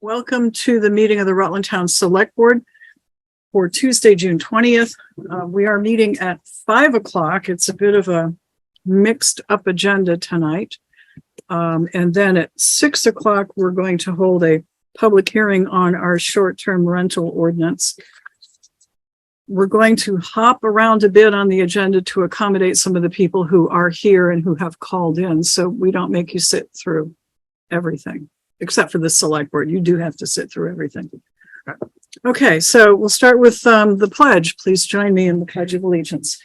Welcome to the meeting of the Rutland Town Select Board for Tuesday, June 20th. We are meeting at 5 o'clock. It's a bit of a mixed up agenda tonight. And then at 6 o'clock, we're going to hold a public hearing on our short-term rental ordinance. We're going to hop around a bit on the agenda to accommodate some of the people who are here and who have called in, so we don't make you sit through everything. Except for the select board, you do have to sit through everything. Okay, so we'll start with the pledge. Please join me in the Pledge of Allegiance.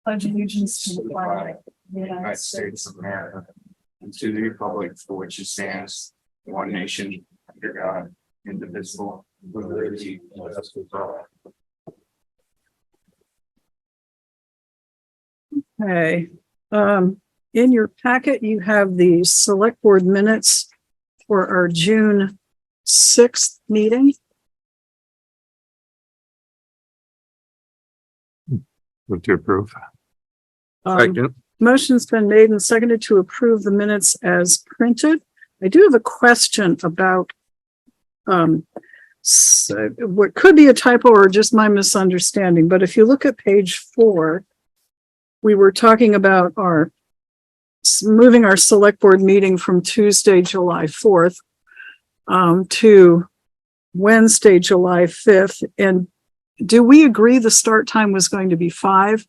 Pledge allegiance to the flag of the United States of America and to the republic for which it stands, one nation, under God, indivisible, with liberty and justice for all. Okay. In your packet, you have the select board minutes for our June 6th meeting. Move to approve. Motion's been made and seconded to approve the minutes as printed. I do have a question about what could be a typo or just my misunderstanding, but if you look at page 4, we were talking about moving our select board meeting from Tuesday, July 4th to Wednesday, July 5th. And do we agree the start time was going to be 5?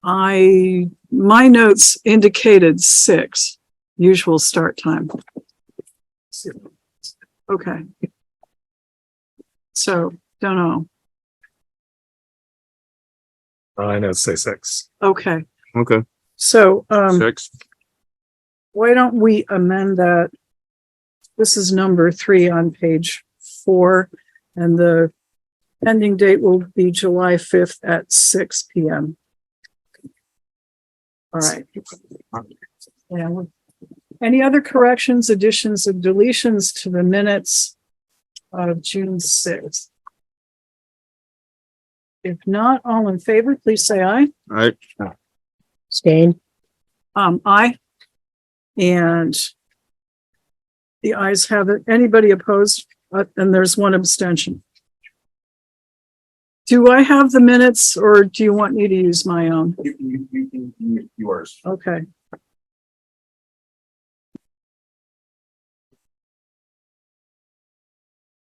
My notes indicated 6, usual start time. Okay. So, don't know. I know, say 6. Okay. Okay. So, 6. why don't we amend that? This is number 3 on page 4, and the pending date will be July 5th at 6 p.m. All right. Yeah. Any other corrections, additions, or deletions to the minutes of June 6th? If not, all in favor, please say aye. All right. Abstain. Aye. And the ayes have it. Anybody opposed? And there's one abstention. Do I have the minutes or do you want me to use my own? You can use yours. Okay.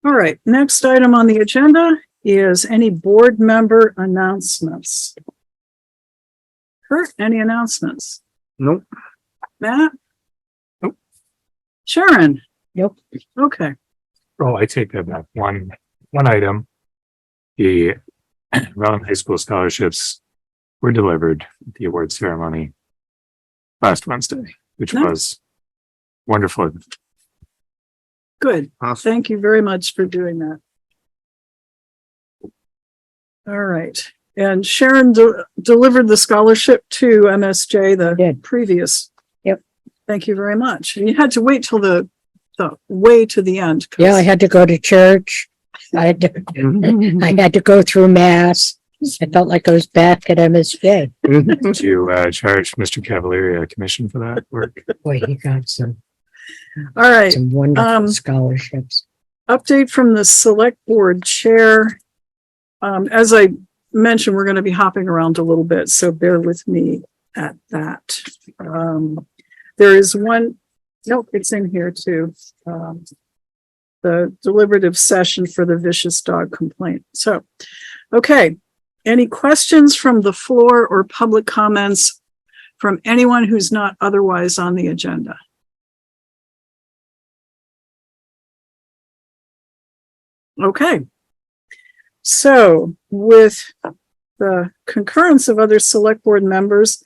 All right. Next item on the agenda is any board member announcements. Kurt, any announcements? Nope. Matt? Nope. Sharon? Nope. Okay. Oh, I take that back. One item. The Rutland High School scholarships were delivered at the award ceremony last Wednesday, which Nice. was wonderful. Good. Awesome. Thank you very much for doing that. All right. And Sharon delivered the scholarship to MSJ, the Did. previous. Yep. Thank you very much. And you had to wait till the way to the end. Yeah, I had to go to church. I had to go through mass. I felt like I was back at MSJ. Did you charge Mr. Cavalieri a commission for that work? Boy, he got some All right. wonderful scholarships. Update from the select board chair. As I mentioned, we're going to be hopping around a little bit, so bear with me at that. There is one, nope, it's in here too. The deliberative session for the vicious dog complaint. So, okay. Any questions from the floor or public comments from anyone who's not otherwise on the agenda? Okay. So with the concurrence of other select board members,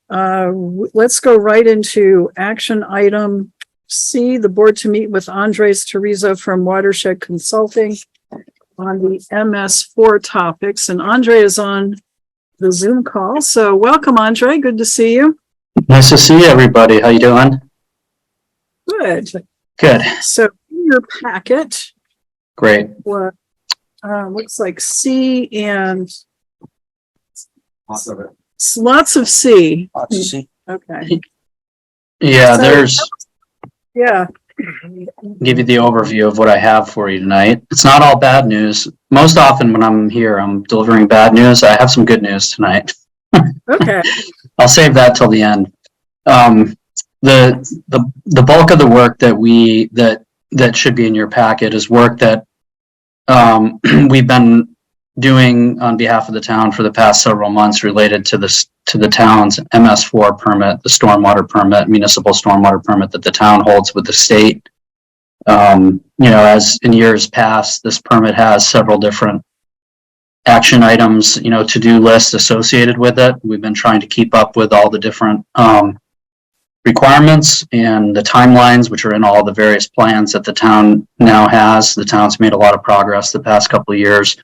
let's go right into action item C, the board to meet with Andres Teresa from Watershed Consulting on the MS4 topics. And Andre is on the Zoom call. So welcome, Andre. Good to see you. Nice to see everybody. How you doing? Good. Good. So in your packet, Great. what looks like C and Lots of it. lots of C. Lots to see. Okay. Yeah, So- there's Yeah, Give you the overview of what I have for you tonight. It's not all bad news. Most often when I'm here, I'm delivering bad news. I have some good news tonight. okay. I'll save that till the end. The bulk of the work that should be in your packet is work that we've been doing on behalf of the town for the past several months related to the town's MS4 permit, the stormwater permit, municipal stormwater permit that the town holds with the state. As in years past, this permit has several different action items, to-do lists associated with it. We've been trying to keep up with all the different requirements and the timelines, which are in all the various plans that the town now has. The town's made a lot of progress the past couple of years.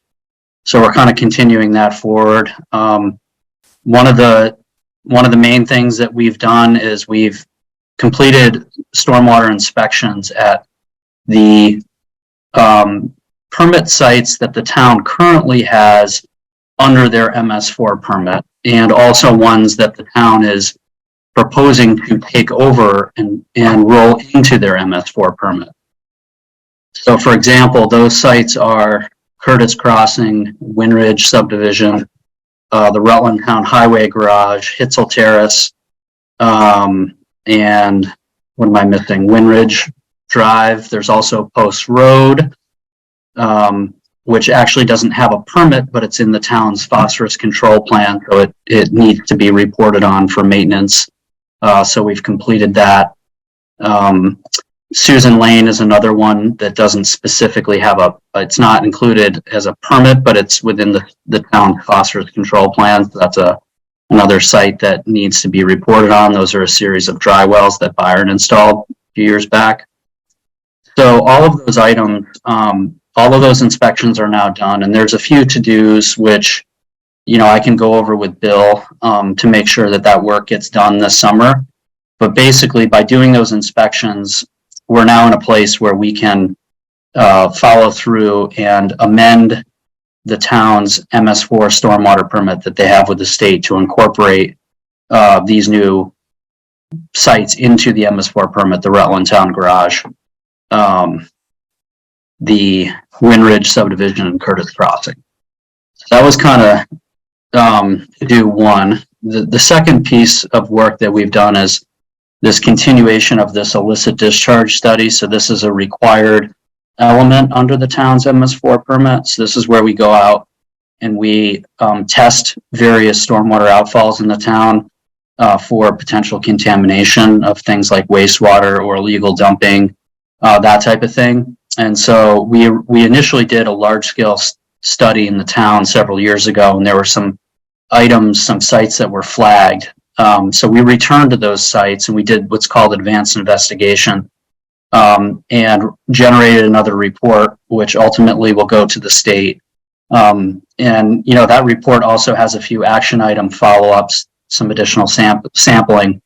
So we're kind of continuing that forward. One of the main things that we've done is we've completed stormwater inspections at the permit sites that the town currently has under their MS4 permit, and also ones that the town is proposing to take over and roll into their MS4 permit. So for example, those sites are Curtis Crossing, Winridge subdivision, the Rutland Town Highway Garage, Hitzel Terrace, and what am I missing? Winridge Drive. There's also Post Road, which actually doesn't have a permit, but it's in the town's phosphorus control plan, so it needs to be reported on for maintenance. So we've completed that. Susan Lane is another one that doesn't specifically have it's not included as a permit, but it's within the town phosphorus control plan. So that's another site that needs to be reported on. Those are a series of dry wells that Byron installed a few years back. So all of those items, all of those inspections are now done, and there's a few to-dos which, I can go over with Bill to make sure that work gets done this summer. But basically, by doing those inspections, we're now in a place where we can follow through and amend the town's MS4 stormwater permit that they have with the state to incorporate these new sites into the MS4 permit, the Rutland Town Garage, the Winridge subdivision, and Curtis Crossing. So that was kind of to do one. The second piece of work that we've done is this continuation of this illicit discharge study. So this is a required element under the town's MS4 permits. This is where we go out and we test various stormwater outfalls in the town for potential contamination of things like wastewater or illegal dumping, that type of thing. And so we initially did a large-scale study in the town several years ago, and there were some sites that were flagged. So we returned to those sites and we did what's called advanced investigation, and generated another report, which ultimately will go to the state. And that report also has a few action item follow-ups, some additional sampling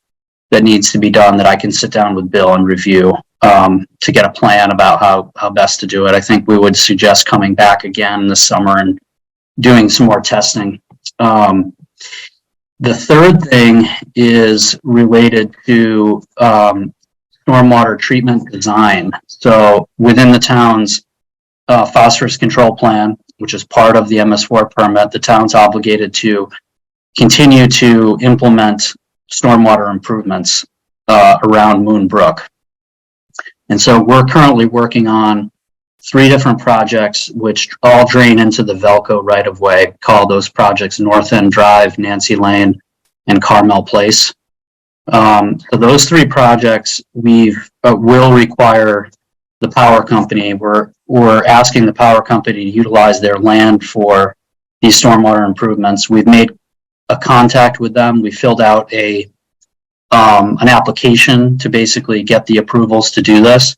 that needs to be done that I can sit down with Bill and review to get a plan about how best to do it. I think we would suggest coming back again this summer and doing some more testing. The third thing is related to stormwater treatment design. So within the town's phosphorus control plan, which is part of the MS4 permit, the town's obligated to continue to implement stormwater improvements around Moonbrook. And so we're currently working on 3 different projects which all drain into the Velco right-of-way. Call those projects North End Drive, Nancy Lane, and Carmel Place. So those 3 projects will require the power company. We're asking the power company to utilize their land for these stormwater improvements. We've made a contact with them. We filled out an application to basically get the approvals to do this.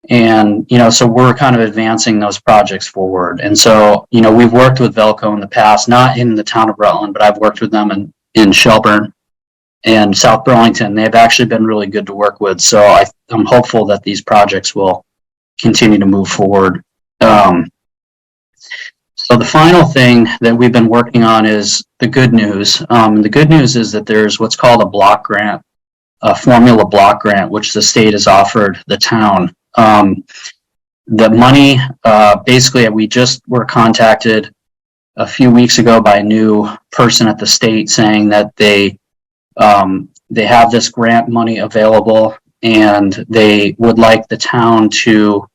And, so we're kind of advancing those projects forward. And so, we've worked with Velco in the past, not in the town of Rutland, but I've worked with them in Shelburne and South Burlington. They've actually been really good to work with. So I'm hopeful that these projects will continue to move forward. So the final thing that we've been working on is the good news. The good news is that there's what's called a block grant a formula block grant, which the state has offered the town. The money, basically, we just were contacted a few weeks ago by a new person at the state saying that they have this grant money available and they would like the town to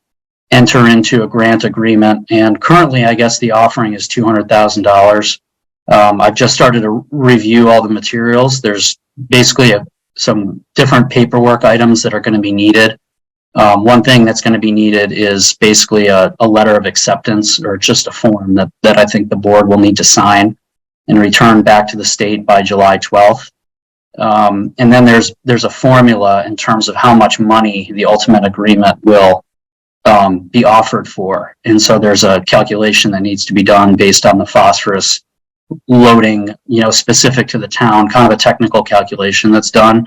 enter into a grant agreement. And currently, I guess the offering is $200,000. I've just started to review all the materials. There's basically some different paperwork items that are going to be needed. One thing that's going to be needed is basically a letter of acceptance, or just a form that I think the board will need to sign and return back to the state by July 12th. And then there's a formula in terms of how much money the ultimate agreement will be offered for. And so there's a calculation that needs to be done based on the phosphorus loading, specific to the town, kind of a technical calculation that's done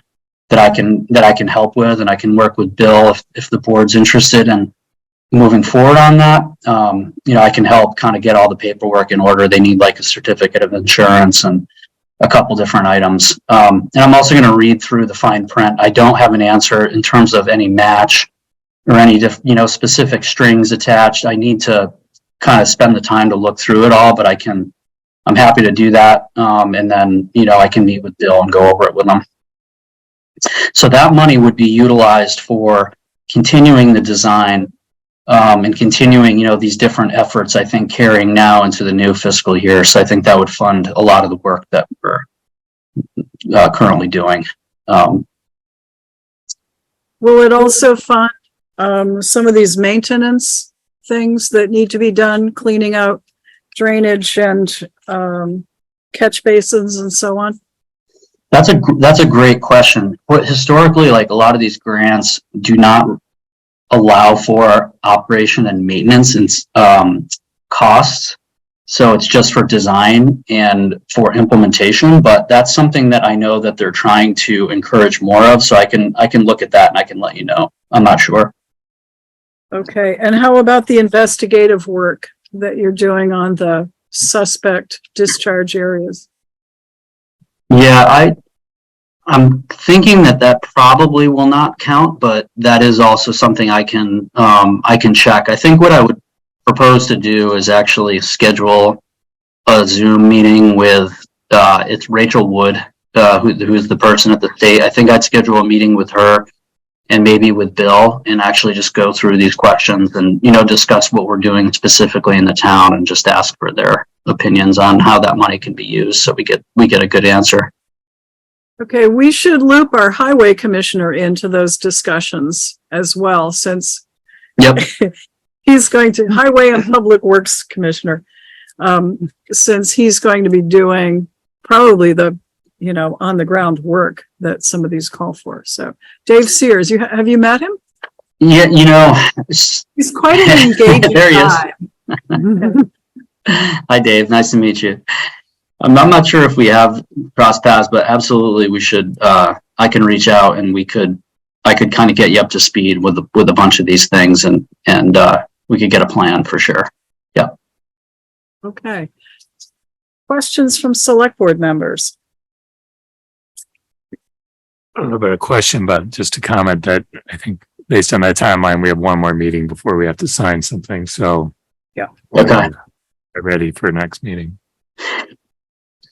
that I can help with, and I can work with Bill if the board's interested in moving forward on that. I can help kind of get all the paperwork in order. They need like a certificate of insurance and a couple different items. And I'm also going to read through the fine print. I don't have an answer in terms of any match or any, specific strings attached. I need to kind of spend the time to look through it all, but I'm happy to do that. And then, I can meet with Bill and go over it with them. So that money would be utilized for continuing the design, and continuing, these different efforts, I think, carrying now into the new fiscal year. So I think that would fund a lot of the work that we're currently doing. Will it also fund some of these maintenance things that need to be done, cleaning out drainage and catch basins and so on? That's a great question. But historically, like, a lot of these grants do not allow for operation and maintenance and costs. So it's just for design and for implementation. But that's something that I know that they're trying to encourage more of. So I can look at that and I can let you know. I'm not sure. Okay. And how about the investigative work that you're doing on the suspect discharge areas? Yeah, I'm thinking that probably will not count, but that is also something I can check. I think what I would propose to do is actually schedule a Zoom meeting with it's Rachel Wood, who's the person at the state. I think I'd schedule a meeting with her and maybe with Bill, and actually just go through these questions and discuss what we're doing specifically in the town, and just ask for their opinions on how that money can be used, so we get a good answer. Okay, we should loop our highway commissioner into those discussions as well, since Yep. he's going to, highway and public works commissioner, since he's going to be doing probably the on the ground work that some of these call for. So Dave Sears, have you met him? Yeah, He's quite an engaging there he guy. is. Hi, Dave. Nice to meet you. I'm not sure if we have cross paths, but absolutely we should. I can reach out and I could kind of get you up to speed with a bunch of these things, and we could get a plan for sure. Yeah. Okay. Questions from select board members? I don't know about a question, but just a comment that I think based on that timeline, we have one more meeting before we have to sign something. So yeah. Okay. We're ready for next meeting.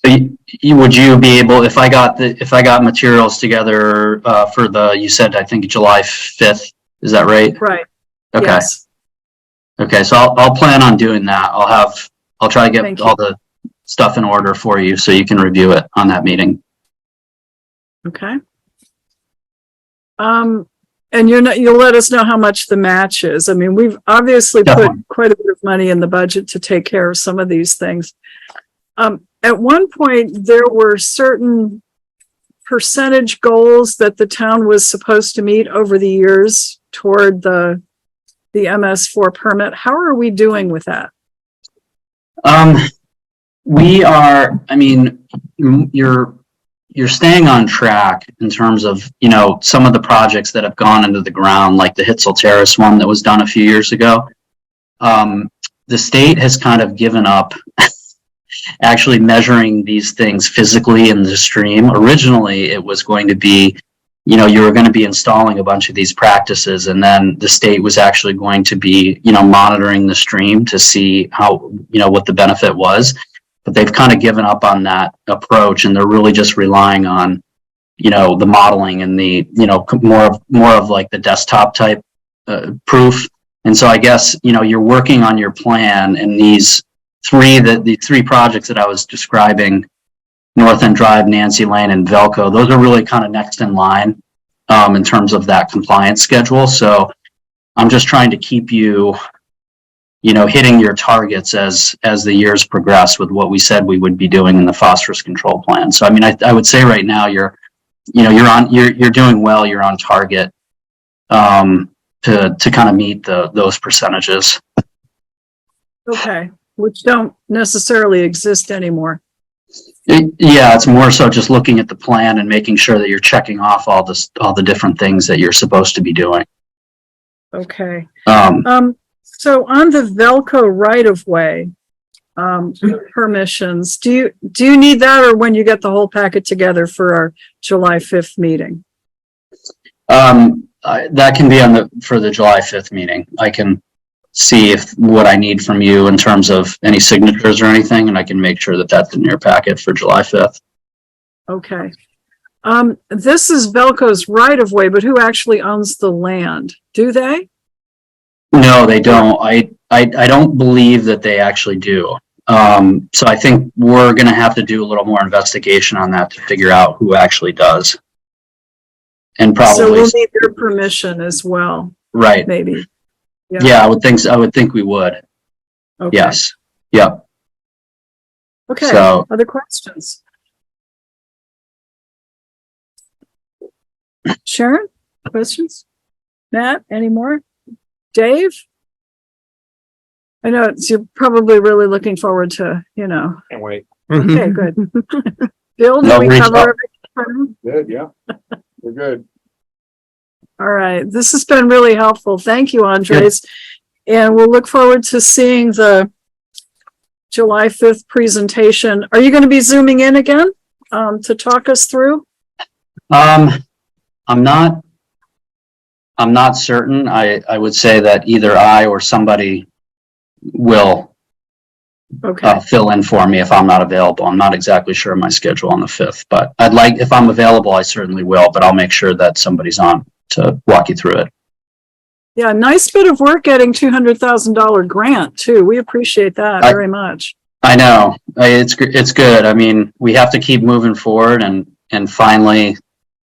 Would you be able, if I got materials together for you said, I think July 5th, is that right? Right. Okay. Yes. Okay. So I'll plan on doing that. I'll try to get all the stuff in order for you so you can review it on that meeting. Okay. And you'll let us know how much the match is. I mean, we've obviously Definitely. put quite a bit of money in the budget to take care of some of these things. At one point, there were certain percentage goals that the town was supposed to meet over the years toward the MS4 permit. How are we doing with that? We are, I mean, you're staying on track in terms of, some of the projects that have gone into the ground, like the Hitzel Terrace one that was done a few years ago. The state has kind of given up actually measuring these things physically in the stream. Originally, it was going to be you were going to be installing a bunch of these practices, and then the state was actually going to be, monitoring the stream to see how, what the benefit was. But they've kind of given up on that approach, and they're really just relying on, the modeling and the, more of like the desktop type proof. And so I guess, you're working on your plan, and the three projects that I was describing, North End Drive, Nancy Lane, and Velco, those are really kind of next in line in terms of that compliance schedule. So I'm just trying to keep you, hitting your targets as the years progress with what we said we would be doing in the phosphorus control plan. So I mean, I would say right now you're doing well. You're on target to kind of meet those percentages. Okay, which don't necessarily exist anymore. Yeah, it's more so just looking at the plan and making sure that you're checking off all the different things that you're supposed to be doing. Okay. So on the Velco right of way permissions, do you need that, or when you get the whole packet together for our July 5th meeting? That can be for the July 5th meeting. I can see what I need from you in terms of any signatures or anything, and I can make sure that that's in your packet for July 5th. Okay. This is Velco's right of way, but who actually owns the land? Do they? No, they don't. I don't believe that they actually do. So I think we're going to have to do a little more investigation on that to figure out who actually does. And probably. So we'll need their permission as well. Right. Maybe. Yeah, I would think we would. Okay. Yes. Yep. Okay. So, other questions? Sharon, questions? Matt, any more? Dave? I know you're probably really looking forward to, Can't wait. Okay, good. Bill, do No, we reach cover out. everything? Good, yeah. We're good. All right, this has been really helpful. Thank you, Andres. And we'll look forward to seeing the July 5th presentation. Are you going to be zooming in again to talk us through? I'm not certain. I would say that either I or somebody will Okay, fill in for me if I'm not available. I'm not exactly sure of my schedule on the 5th, but if I'm available, I certainly will, but I'll make sure that somebody's on to walk you through it. yeah, nice bit of work getting $200,000 grant too. We appreciate that very much. I know it's good. I mean, we have to keep moving forward, and finally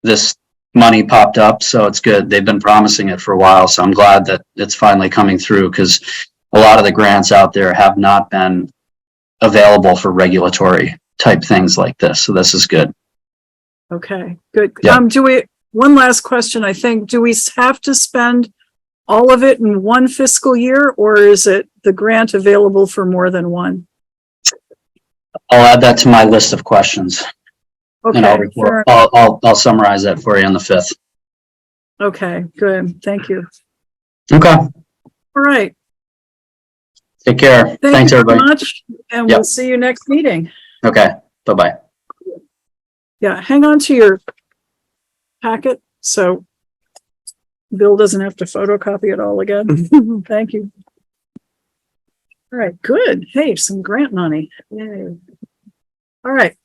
this money popped up, so it's good. They've been promising it for a while, so I'm glad that it's finally coming through, because a lot of the grants out there have not been available for regulatory type things like this. So this is good. Okay, good. Yeah. One last question, I think. Do we have to spend all of it in one fiscal year, or is it the grant available for more than one? I'll add that to my list of questions, and I'll Okay, report. I'll summarize that for you on the 5th. okay, good. Thank you. Okay. All right. Take care. Thank Thanks, you everybody. very much. And Yep. we'll see you next meeting. Okay. Bye-bye. Yeah, hang on to your packet so Bill doesn't have to photocopy it all again. Thank you. All right, good. Hey, some grant money. Yay. All right.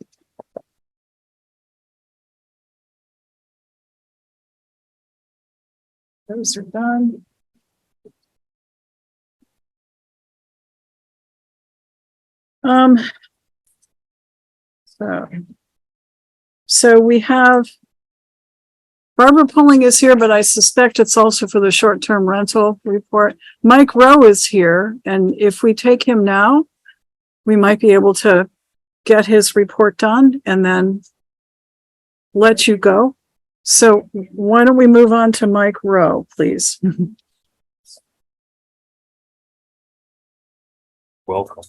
Those are done. So we have Barbara Pulling is here, but I suspect it's also for the short-term rental report. Mike Rowe is here, and if we take him now, we might be able to get his report done and then let you go. So why don't we move on to Mike Rowe, please? Welcome.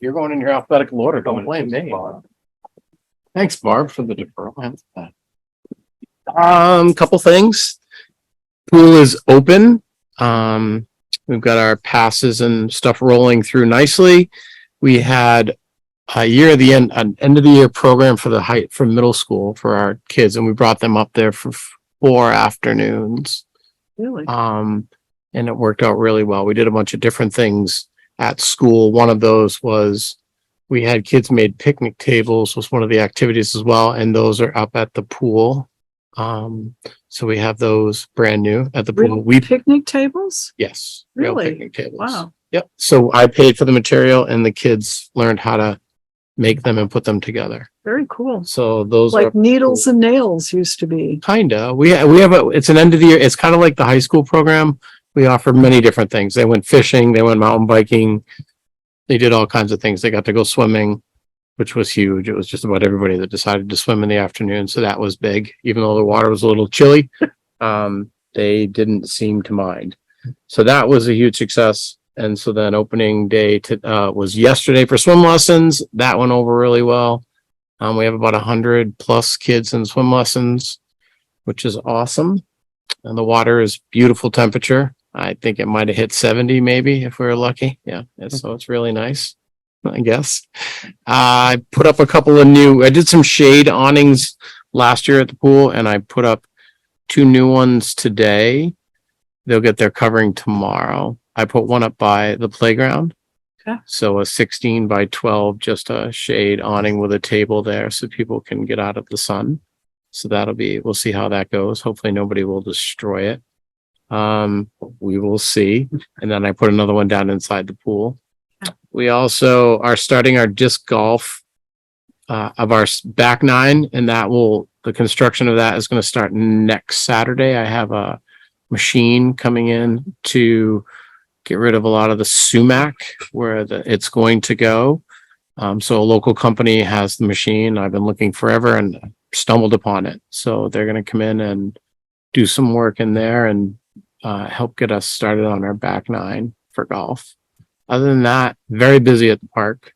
You're going in your alphabetical order. Don't blame me. Thanks, Barb, for the deferral. Couple things. Pool is open. We've got our passes and stuff rolling through nicely. We had an end of the year program for for middle school for our kids, and we brought them up there for 4 afternoons. Really? And it worked out really well. We did a bunch of different things at school. One of those was we had kids made picnic tables was one of the activities as well, and those are up at the pool. So we have those brand new at the pool. Real picnic tables? Yes, real Really? picnic tables. Wow. Yep. So I paid for the material, and the kids learned how to make them and put them together. Very cool. So those are Like needles and nails used to be. kinda, we have it's an end of the year. It's kind of like the high school program. We offer many different things. They went fishing, they went mountain biking. They did all kinds of things. They got to go swimming, which was huge. It was just about everybody that decided to swim in the afternoon. So that was big, even though the water was a little chilly. They didn't seem to mind. So that was a huge success. And so then opening day was yesterday for swim lessons. That went over really well. We have about 100 plus kids in swim lessons, which is awesome. And the water is beautiful temperature. I think it might have hit 70 maybe if we were lucky. Yeah. So it's really nice, I guess. I put up a couple of I did some shade awnings last year at the pool, and I put up 2 new ones today. They'll get their covering tomorrow. I put one up by the playground. Okay. So a 16 by 12, just a shade awning with a table there so people can get out of the sun. So we'll see how that goes. Hopefully nobody will destroy it. We will see. And then I put another one down inside the pool. We also are starting our disc golf of our back 9, and the construction of that is going to start next Saturday. I have a machine coming in to get rid of a lot of the sumac where it's going to go. So a local company has the machine. I've been looking forever and stumbled upon it. So they're going to come in and do some work in there and help get us started on our back 9 for golf. Other than that, very busy at the park.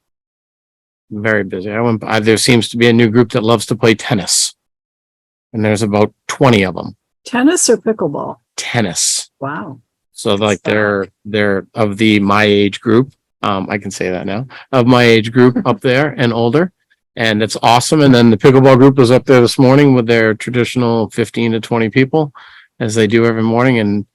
Very busy. There seems to be a new group that loves to play tennis. And there's about 20 of them. Tennis or pickleball? Tennis. Wow. So like they're of my age group. I can say that now, of my age group up there and older. And it's awesome. And then the pickleball group was up there this morning with their traditional 15 to 20 people, as they do every morning. And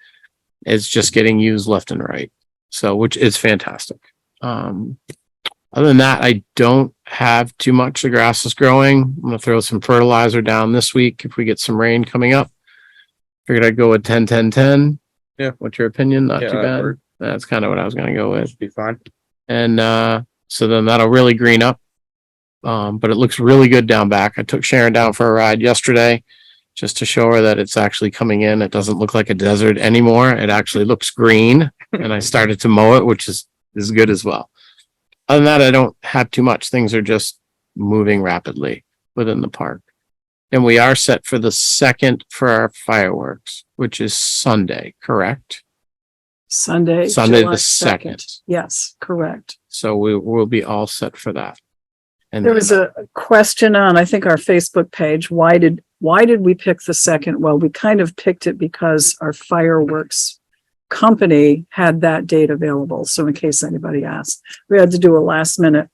it's just getting used left and right. So, which is fantastic. Other than that, I don't have too much. The grass is growing. I'm going to throw some fertilizer down this week if we get some rain coming up. Figured I'd go with 10, 10, 10. Yeah. What's your opinion? Not Yeah, too bad. or- That's kind of what I was going to go with. Be fine. And so then that'll really green up. But it looks really good down back. I took Sharon down for a ride yesterday just to show her that it's actually coming in. It doesn't look like a desert anymore. It actually looks green. And I started to mow it, which is good as well. Other than that, I don't have too much. Things are just moving rapidly within the park. And we are set for the 2nd for our fireworks, which is Sunday, correct? Sunday, Sunday July the 2nd. Yes, correct. So we will be all set for that. And There was a question on, I think, our Facebook page. Why did we pick the 2nd? Well, we kind of picked it because our fireworks company had that date available. So in case anybody asked, we had to do a last minute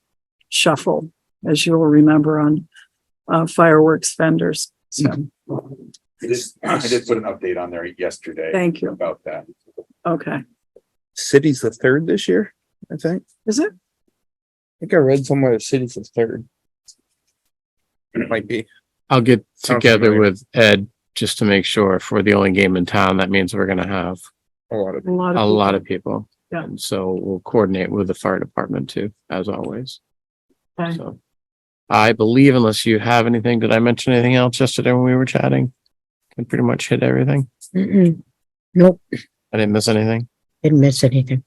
shuffle, as you'll remember, on fireworks vendors. So I did put an update on there yesterday. Thank you. About that. Okay. City's the 3rd this year, I think. Is it? I think I read somewhere the city's the 3rd. It might be. I'll get Sounds together familiar. with Ed just to make sure if we're the only game in town, that means we're going to have A lot of A lot of a lot people. of people. Yeah. And so we'll coordinate with the fire department too, as always. Okay. So I believe, unless you have anything, did I mention anything else yesterday when we were chatting? I pretty much hit everything. Mm-mm. Nope, I didn't miss anything. didn't miss anything.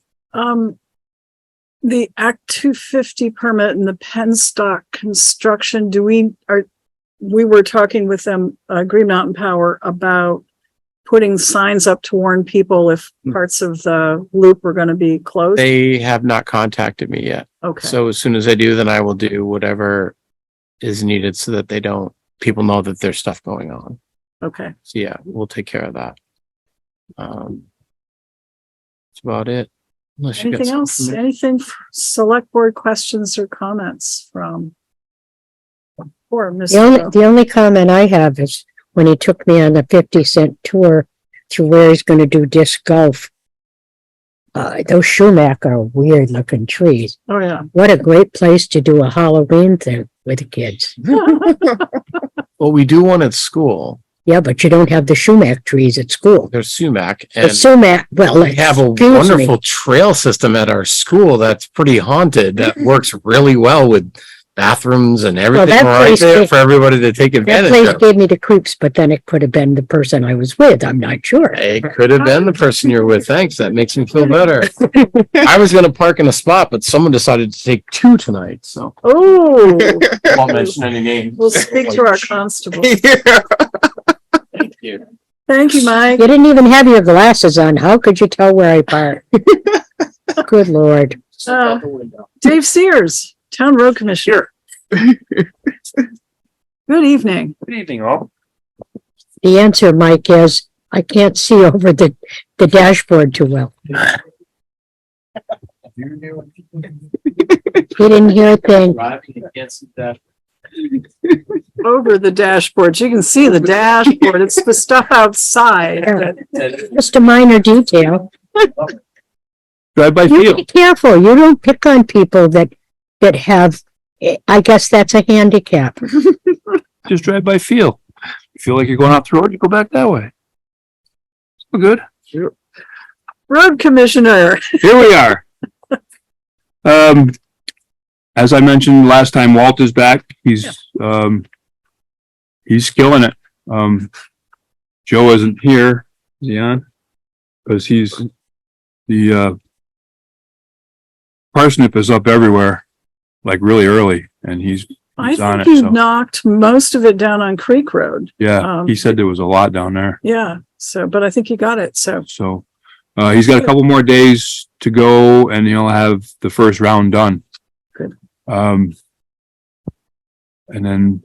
The Act 250 permit and the Penstock construction, we were talking with them, Green Mountain Power, about putting signs up to warn people if parts of the loop were going to be closed. They have not contacted me yet. Okay, So as soon as I do, then I will do whatever is needed so that people know that there's stuff going on. okay. So yeah, we'll take care of that. That's about it. Unless you got Anything else? something- Anything, select board questions or comments from? Or The only comment I have is when he took me on a 50-cent tour through where he's gonna do disc golf. Those sumac are weird looking trees. Oh, yeah. What a great place to do a Halloween thing with the kids. Well, we do one at school. Yeah, but you don't have the sumac trees at school. There's sumac The and sumac, well, we have a excuse me. wonderful trail system at our school that's pretty haunted. That works really well with bathrooms and everything that right place there did- for everybody to take That advantage place of. gave me the creeps, but then it could have been the person I was with. I'm not sure. It could have been the person you're with. Thanks. That makes me feel better. I was going to park in a spot, but someone decided to take two tonight. So Oh, I won't mention any names. we'll speak to our constable. Thank you. Thank you, Mike. You didn't even have your glasses on. How could you tell where I parked? Good Lord. Dave Sears, Town Road Commissioner. Good evening. Good evening, all. The answer, Mike, is I can't see over the dashboard too well. You didn't hear a thing. Over the dashboard. You can see the dashboard. It's the stuff outside. Just a minor detail. Drive by You feel. be careful. You don't pick on people that have, I guess that's a handicap. Just drive by feel. You feel like you're going off the road, you go back that way. We're good. Road Commissioner. Here we are. As I mentioned last time, Walt is back. He's killing it. Joe isn't here. Is he on? Because he's the parsnip is up everywhere, like really early, and he's I on think it. you So knocked most of it down on Creek Road. yeah, he said there was a lot down there. Yeah. So, but I think you got it. So, So he's got a couple more days to go, and he'll have the first round done. Good. And then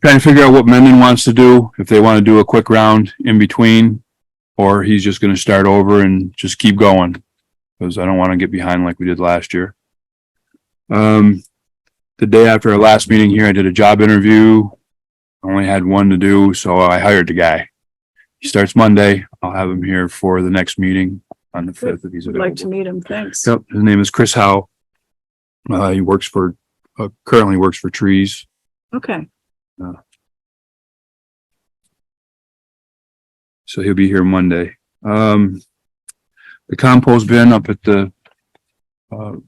trying to figure out what Mendon wants to do, if they want to do a quick round in between, or he's just going to start over and just keep going, because I don't want to get behind like we did last year. The day after our last meeting here, I did a job interview. I only had one to do, so I hired the guy. He starts Monday. I'll have him here for the next meeting on the 5th if he's would available. like to meet him. Thanks. Yep, his name is Chris Howe. He works for, currently works for Trees. Okay. So he'll be here Monday. The compost bin up at the, down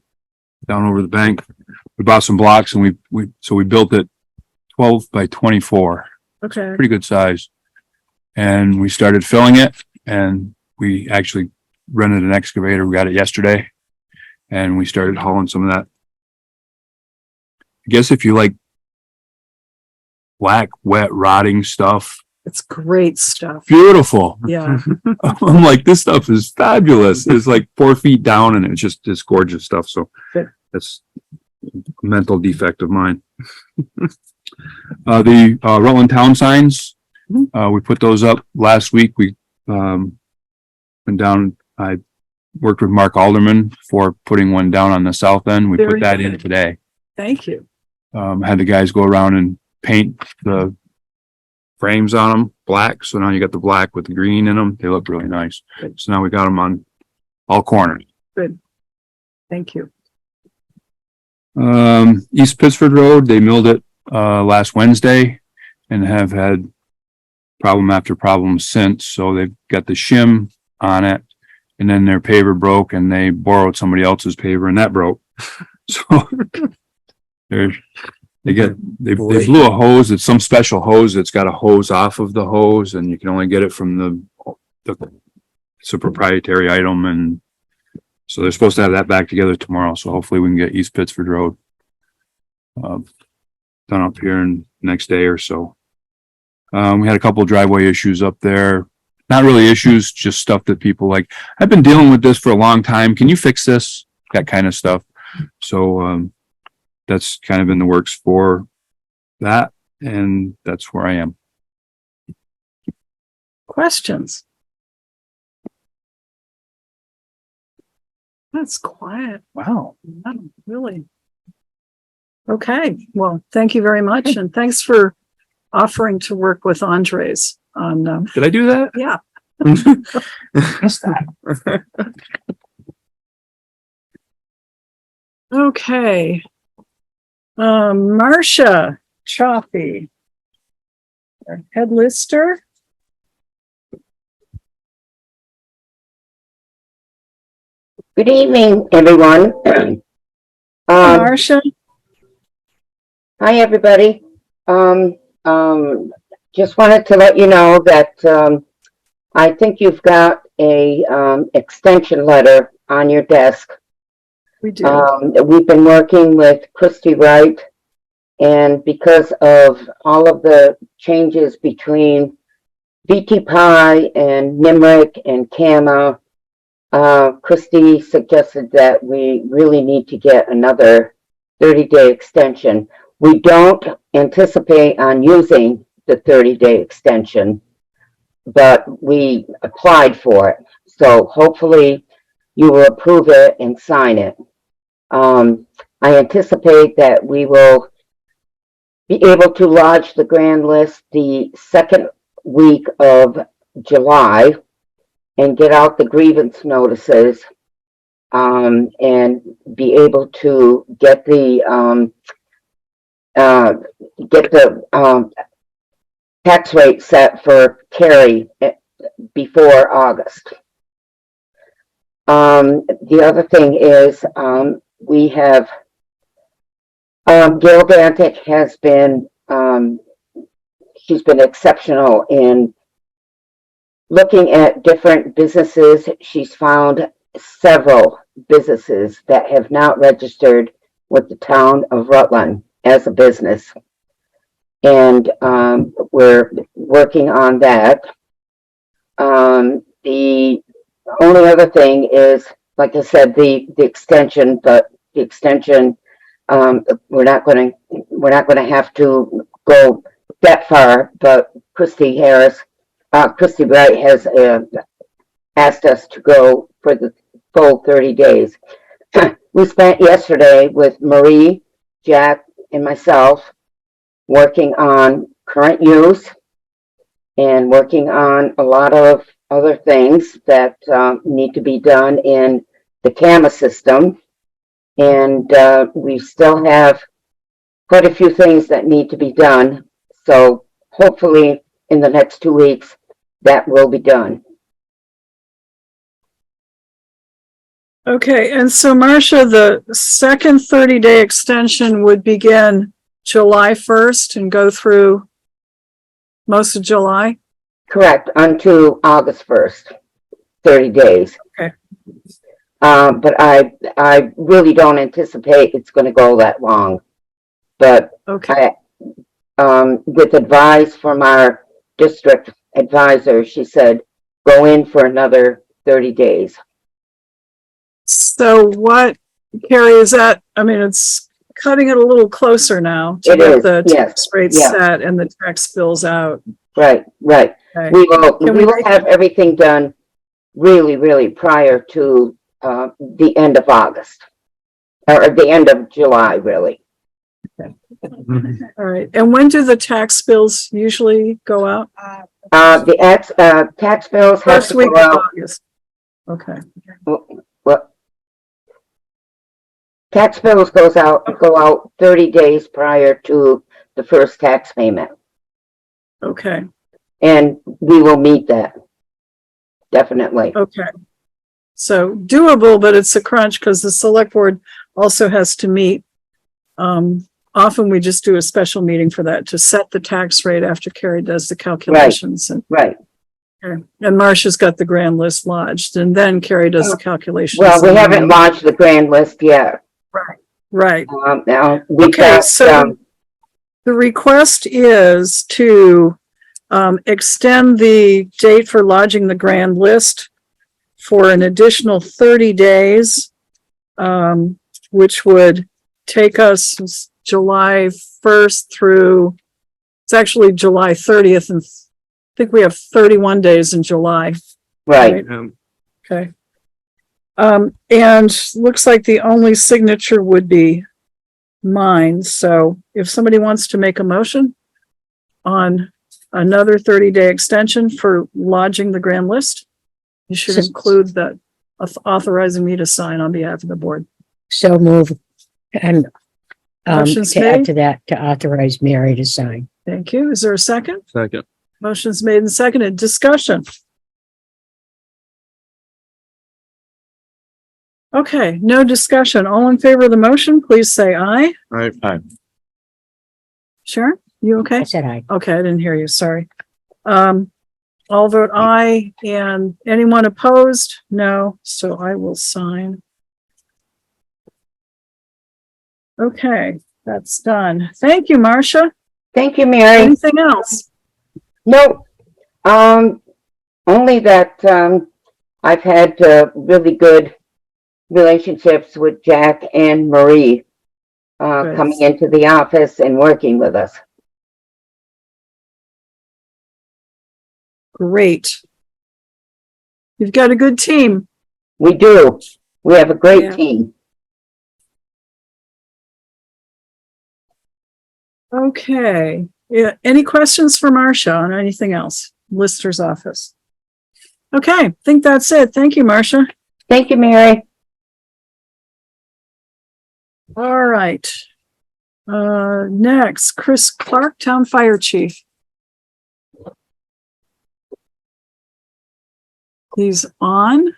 over the bank, we bought some blocks and we built it 12 by 24, Okay. pretty good size. And we started filling it, and we actually rented an excavator. We got it yesterday, and we started hauling some of that. I guess if you like black, wet, rotting stuff, It's great stuff. beautiful. Yeah. I'm like, this stuff is fabulous. It's like 4 feet down, and it's gorgeous stuff. So Good. that's a mental defect of mine. The Rutland town signs, we put those up last week. We went down. I worked with Mark Alderman for putting one down on the south end. We Very put that in good. today. Thank you. Had the guys go around and paint the frames on them black. So now you got the black with the green in them. They look really nice. Good. So now we got them on all corners. Thank you. East Pittsford Road, they milled it, last Wednesday and have had problem after problem since. So they've got the shim on it, and then their paver broke, and they borrowed somebody else's paver, and that broke. So they blew a hose. It's some special hose that's got a hose off of the hose, and you can only get it from it's a proprietary item, and so they're supposed to have that back together tomorrow. So hopefully we can get East Pittsford Road done up here in the next day or so. We had a couple of driveway issues up there. Not really issues, just stuff that people like, I've been dealing with this for a long time. Can you fix this? That kind of stuff. So, that's kind of in the works for that. And that's where I am. Questions? That's quiet. Wow. Wow, really. Okay, well, thank you very much, and thanks for offering to work with Andres on, Did I do that? yeah. What's that? Okay. Marcia Chioffi, our head lister. Good evening, everyone. Marcia, Hi, everybody. Just wanted to let you know that, I think you've got a, extension letter on your desk. we do. We've been working with Christy Wright, and because of all of the changes between VT Pi and Nimric and Kama, Christy suggested that we really need to get another 30-day extension. We don't anticipate on using the 30-day extension, but we applied for it. So hopefully you will approve it and sign it. I anticipate that we will be able to lodge the grand list the second week of July and get out the grievance notices, and be able to get the tax rate set for Kari before August. The other thing is, we have, Delehanty has been, she's been exceptional in looking at different businesses. She's found several businesses that have not registered with the town of Rutland as a business. And we're working on that. The only other thing is, like I said, the extension, but the extension, we're not going to have to go that far, but Christy Wright has asked us to go for the full 30 days. We spent yesterday with Marie, Jack, and myself working on current use and working on a lot of other things that need to be done in the CAMA system. And we still have quite a few things that need to be done. So hopefully in the next 2 weeks, that will be done. Okay, and so Marcia, the second 30-day extension would begin July 1st and go through most of July? Correct, until August 1st, 30 days. Okay. But I really don't anticipate it's going to go that long. But Okay. with advice from our district advisor, she said, go in for another 30 days. So what, Kari, is that, I mean, it's cutting it a little closer now to It get is, the yes, tax rate yeah. set and the tax bills out. Right. Okay. We Can we will have everything done really prior to the end of August, or the end of July, really. All right. And when do the tax bills usually go out? The tax bills have First to week go of out. August. Okay. Well, tax bills go out 30 days prior to the first tax payment, Okay. and we will meet that. Definitely. Okay. So doable, but it's a crunch because the select board also has to meet. Often we just do a special meeting for that to set the tax rate after Kari does the calculations. Right. And Marcia's got the grand list lodged, and then Kari does the calculations. Well, we haven't launched the grand list yet. Right. Now we've Okay, got, so the request is to extend the date for lodging the grand list for an additional 30 days, which would take us July 1st through, it's actually July 30th, and I think we have 31 days in July. right. Okay. And looks like the only signature would be mine. So if somebody wants to make a motion on another 30-day extension for lodging the grand list, you should include that authorizing me to sign on behalf of the board. So move. And Motion's to add made. to that, to authorize Mary to sign. Thank you. Is there a second? Second. Motion's made and seconded. Discussion. Okay, no discussion. All in favor of the motion, please say aye. Aye. Sharon, you I okay? said aye. Okay, I didn't hear you. Sorry. I'll vote aye, and anyone opposed? No, so I will sign. Okay, that's done. Thank you, Marcia. Thank you, Mary. Anything else? No, only that, I've had, really good relationships with Jack and Marie, Good. coming into the office and working with us. Great. You've got a good team. We do. We have a great Yeah. team. Okay. Yeah. Any questions for Marcia on anything else? Lister's office. Okay, I think that's it. Thank you, Marcia. Thank you, Mary. All right. Next, Chris Clark, Town Fire Chief. He's on.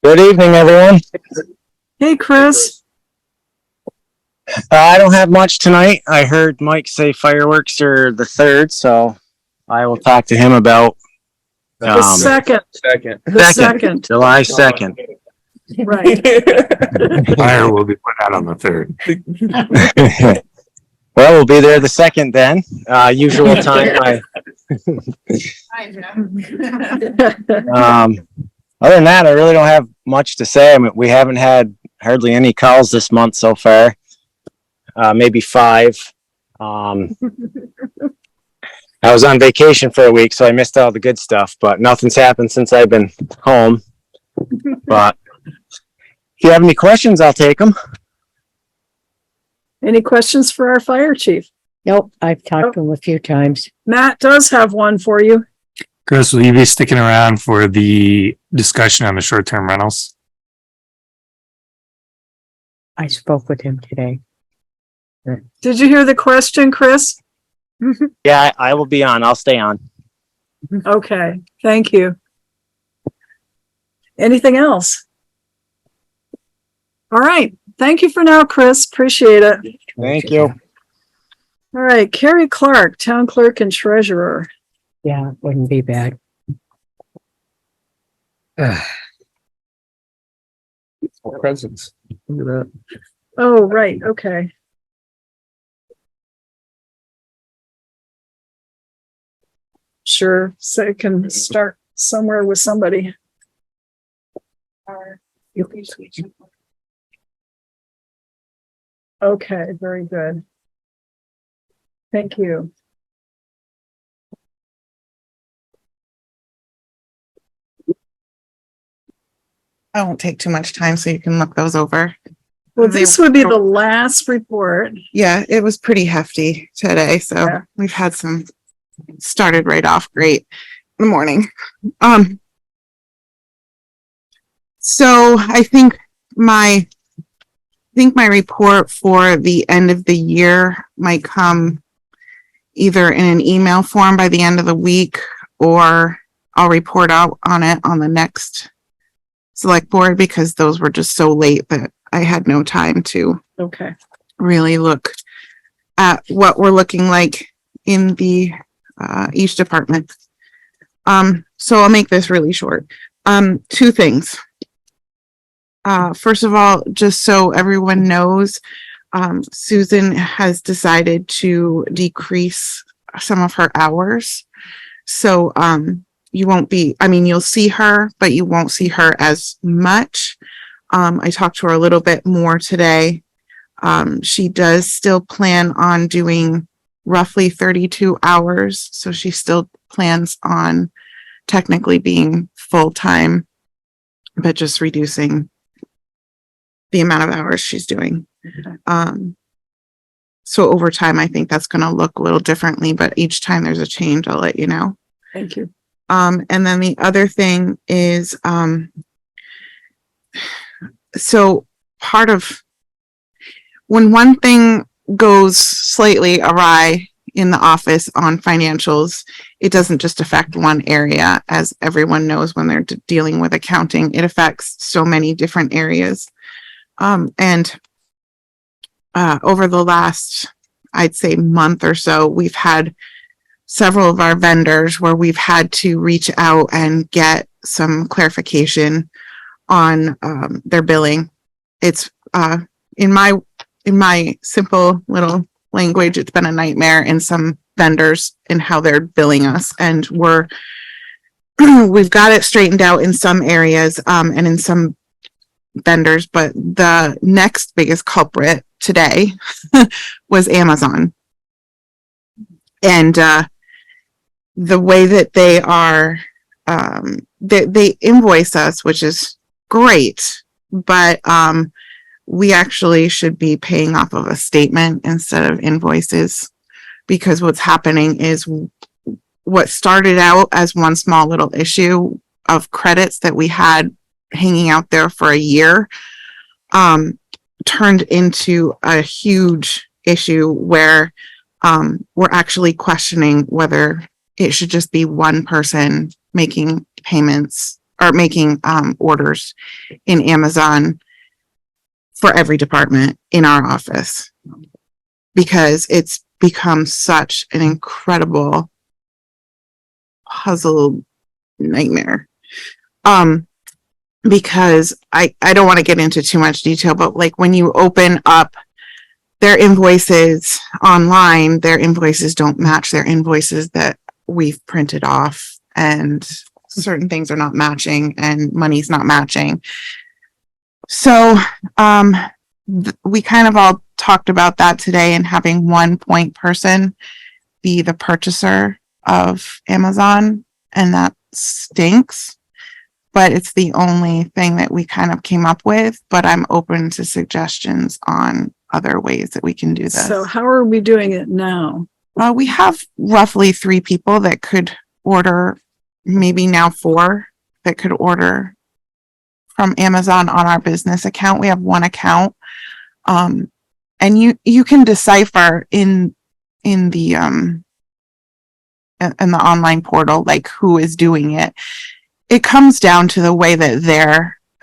Good evening, everyone. Hey, Chris. I don't have much tonight. I heard Mike say fireworks are the 3rd, so I will talk to him about The second. Second. The second. July 2nd. Right. Fire will be put out on the 3rd. Well, we'll be there the 2nd then. Usual time. Other than that, I really don't have much to say. I mean, we haven't had hardly any calls this month so far. Maybe 5. I was on vacation for a week, so I missed all the good stuff, but nothing's happened since I've been home. But if you have any questions, I'll take them. Any questions for our fire chief? Nope, I've talked to him a few times. Matt does have one for you. Chris, will you be sticking around for the discussion on the short-term rentals? I spoke with him today. Did you hear the question, Chris? Yeah, I will be on. I'll stay on. Okay, thank you. Anything else? All right, thank you for now, Chris. Appreciate it. Thank you. All right, Kari Clark, Town Clerk and Treasurer. Yeah, it wouldn't be bad. Presents. Look at that. Oh, right, okay. Sure, so it can start somewhere with somebody. Okay, very good. Thank you. I won't take too much time so you can look those over. Well, this would be the last report. Yeah, it was pretty hefty today, so Yeah. we've had some started right off great in the morning. So I think my report for the end of the year might come either in an email form by the end of the week, or I'll report out on it on the next select board, because those were just so late that I had no time to Okay, really look at what we're looking like in the each department. So I'll make this really short. 2 things. First of all, just so everyone knows, Susan has decided to decrease some of her hours. So you won't be, I mean, you'll see her, but you won't see her as much. I talked to her a little bit more today. She does still plan on doing roughly 32 hours. So she still plans on technically being full-time but just reducing the amount of hours she's doing. So over time, I think that's going to look a little differently, but each time there's a change, I'll let you know. Thank you. And then the other thing is, so part of when one thing goes slightly awry in the office on financials, it doesn't just affect one area. As everyone knows, when they're dealing with accounting, it affects so many different areas. Over the last, I'd say, month or so, we've had several of our vendors where we've had to reach out and get some clarification on their billing. It's in my simple little language, it's been a nightmare in some vendors and how they're billing us, and we've got it straightened out in some areas and in some vendors, but the next biggest culprit today was Amazon. And the way that they are, they invoice us, which is great, but we actually should be paying off of a statement instead of invoices, because what's happening is what started out as one small little issue of credits that we had hanging out there for a year turned into a huge issue where we're actually questioning whether it should just be one person making payments or making orders in Amazon for every department in our office, because it's become such an incredible puzzle nightmare. Because I don't want to get into too much detail, but like when you open up their invoices online, their invoices don't match their invoices that we've printed off, and certain things are not matching and money's not matching. So we kind of all talked about that today, and having one point person be the purchaser of Amazon, and that stinks. But it's the only thing that we kind of came up with, but I'm open to suggestions on other ways that we can do this. So how are we doing it now? We have roughly 3 people that could order, maybe now 4 that could order from Amazon on our business account. We have one account. And you can decipher in the online portal, like who is doing it. It comes down to the way that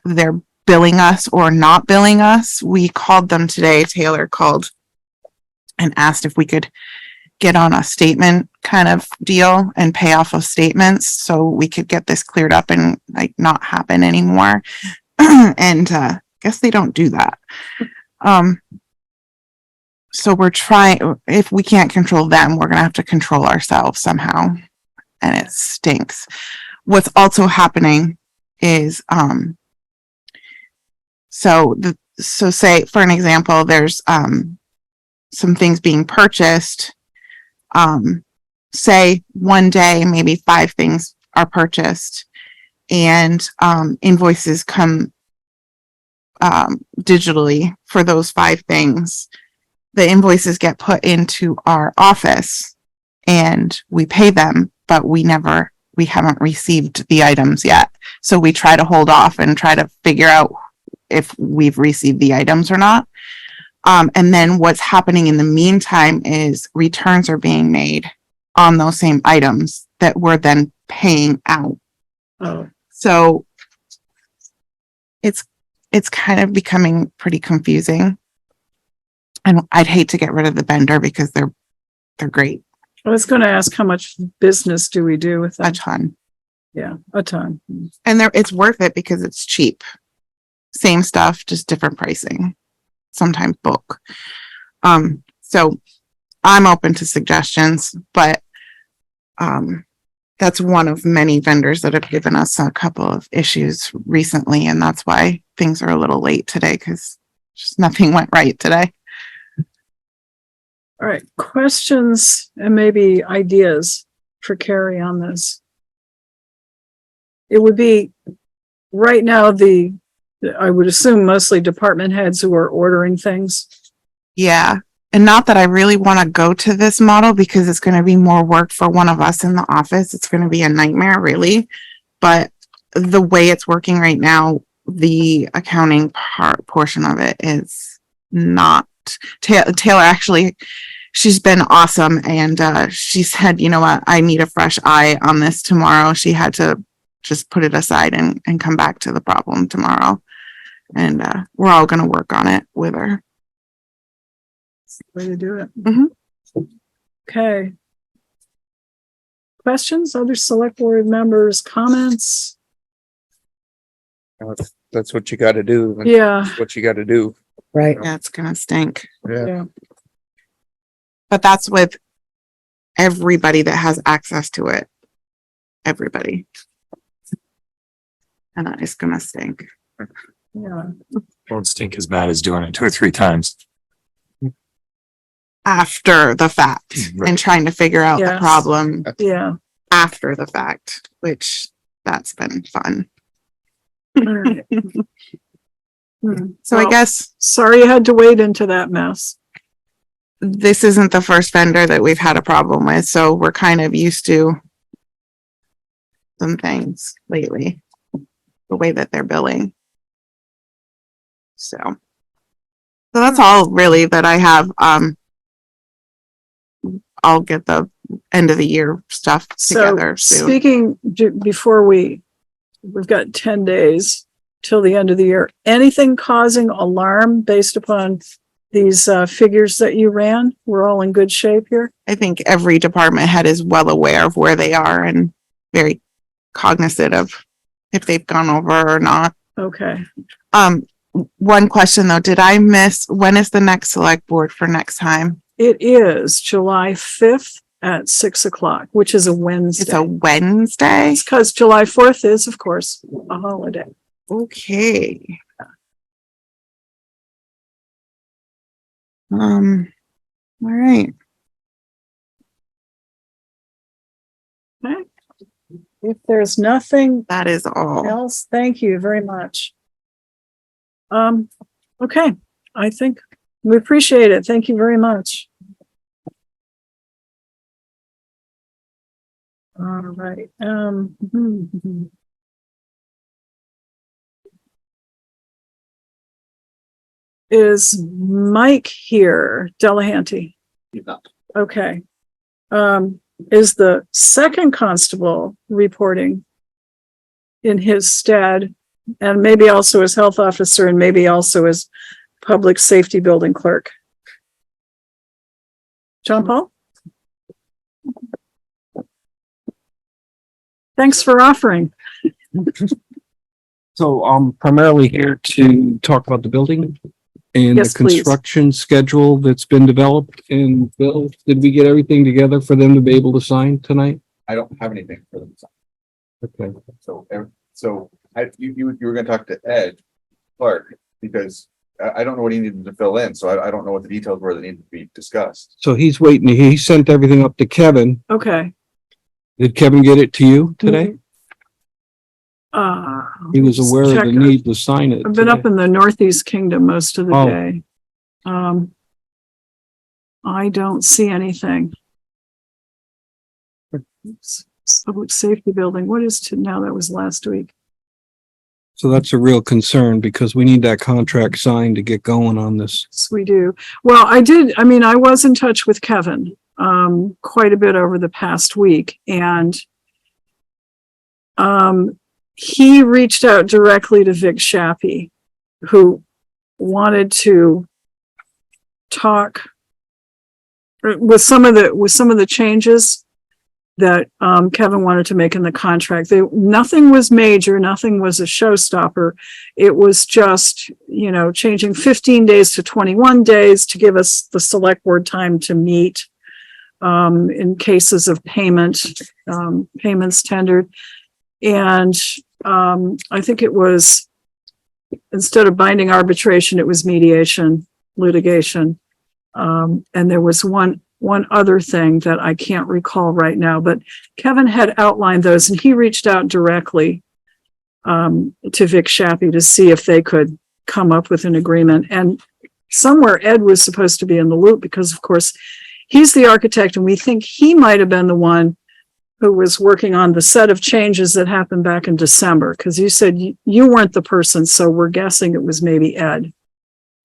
they're billing us or not billing us. We called them today. Taylor called and asked if we could get on a statement kind of deal and pay off of statements so we could get this cleared up and like not happen anymore. And guess they don't do that. So we're trying, if we can't control them, we're gonna have to control ourselves somehow, and it stinks. What's also happening is, so say for an example, there's some things being purchased. Say one day, maybe 5 things are purchased, and invoices come digitally for those 5 things. The invoices get put into our office and we pay them, but we haven't received the items yet. So we try to hold off and try to figure out if we've received the items or not. And then what's happening in the meantime is returns are being made on those same items that we're then paying out. Oh, So it's kind of becoming pretty confusing. And I'd hate to get rid of the vendor because they're great. I was going to ask, how much business do we do with A them? ton. Yeah, a ton. And it's worth it because it's cheap. Same stuff, just different pricing. Sometimes bulk. So I'm open to suggestions, but that's one of many vendors that have given us a couple of issues recently, and that's why things are a little late today, because just nothing went right today. All right, questions and maybe ideas for Kari on this. It would be right now, I would assume mostly department heads who are ordering things. Yeah. And not that I really want to go to this model because it's going to be more work for one of us in the office. It's going to be a nightmare, really. But the way it's working right now, the accounting portion of it is not. Taylor actually, she's been awesome. And she said, you know what, I need a fresh eye on this tomorrow. She had to just put it aside and come back to the problem tomorrow. And we're all going to work on it with her. Way to do it. Mhm. Okay. Questions, other select board members, comments? That's what you gotta do. Yeah, That's what you gotta do. Right. Yeah, it's going to stink. yeah. But that's with everybody that has access to it. Everybody. And that is going to stink. Yeah. Won't stink as bad as doing it 2 or 3 times. After the fact Right. and trying to figure out the Yes. problem Yeah. after the fact, which that's been fun. All right. So I Well, guess sorry you had to wade into that mess. this isn't the first vendor that we've had a problem with, so we're kind of used to some things lately, the way that they're billing. So that's all really that I have. I'll get the end of the year stuff together So soon. speaking, before we've got 10 days till the end of the year, anything causing alarm based upon these figures that you ran? We're all in good shape here? I think every department head is well aware of where they are and very cognizant of if they've gone over or not. Okay. One question though, did I miss, when is the next select board for next time? It is July 5th at 6:00, which is a Wednesday. It's a Wednesday? It's because July 4th is, of course, a holiday. Okay. All right. Okay. If there's nothing That is all. else, thank you very much. Okay, I think we appreciate it. Thank you very much. All right, Is Mike here, Delehanty? Okay. Is the second constable reporting in his stead, and maybe also as health officer and maybe also as public safety building clerk? John Paul? Thanks for offering. So I'm primarily here to talk about the building and Yes, the please. construction schedule that's been developed. And Bill, did we get everything together for them to be able to sign tonight? I don't have anything for them. Okay. So you were gonna talk to Ed Clark, because I don't know what he needed to fill in, so I don't know what the details were that needed to be discussed. So he's waiting. He sent everything up to Kevin. Okay. Did Kevin get it to you today? He was just aware of check. the need to sign it. I've been up today. in the Northeast Kingdom most of the Oh. day. I don't see anything. Oops. Public safety building, what is to now? That was last week. So that's a real concern because we need that contract signed to get going on this. Yes, we do. Well, I was in touch with Kevin, quite a bit over the past week, and he reached out directly to Vic Shappy, who wanted to talk with some of the changes that Kevin wanted to make in the contract. Nothing was major, nothing was a showstopper. It was just, changing 15 days to 21 days to give us the select board time to meet in cases of payments tendered. And I think it was, instead of binding arbitration, it was mediation, litigation. And there was one other thing that I can't recall right now, but Kevin had outlined those and he reached out directly to Vic Shappy to see if they could come up with an agreement. And somewhere Ed was supposed to be in the loop because, of course, he's the architect and we think he might have been the one who was working on the set of changes that happened back in December. Because you said you weren't the person, so we're guessing it was maybe Ed.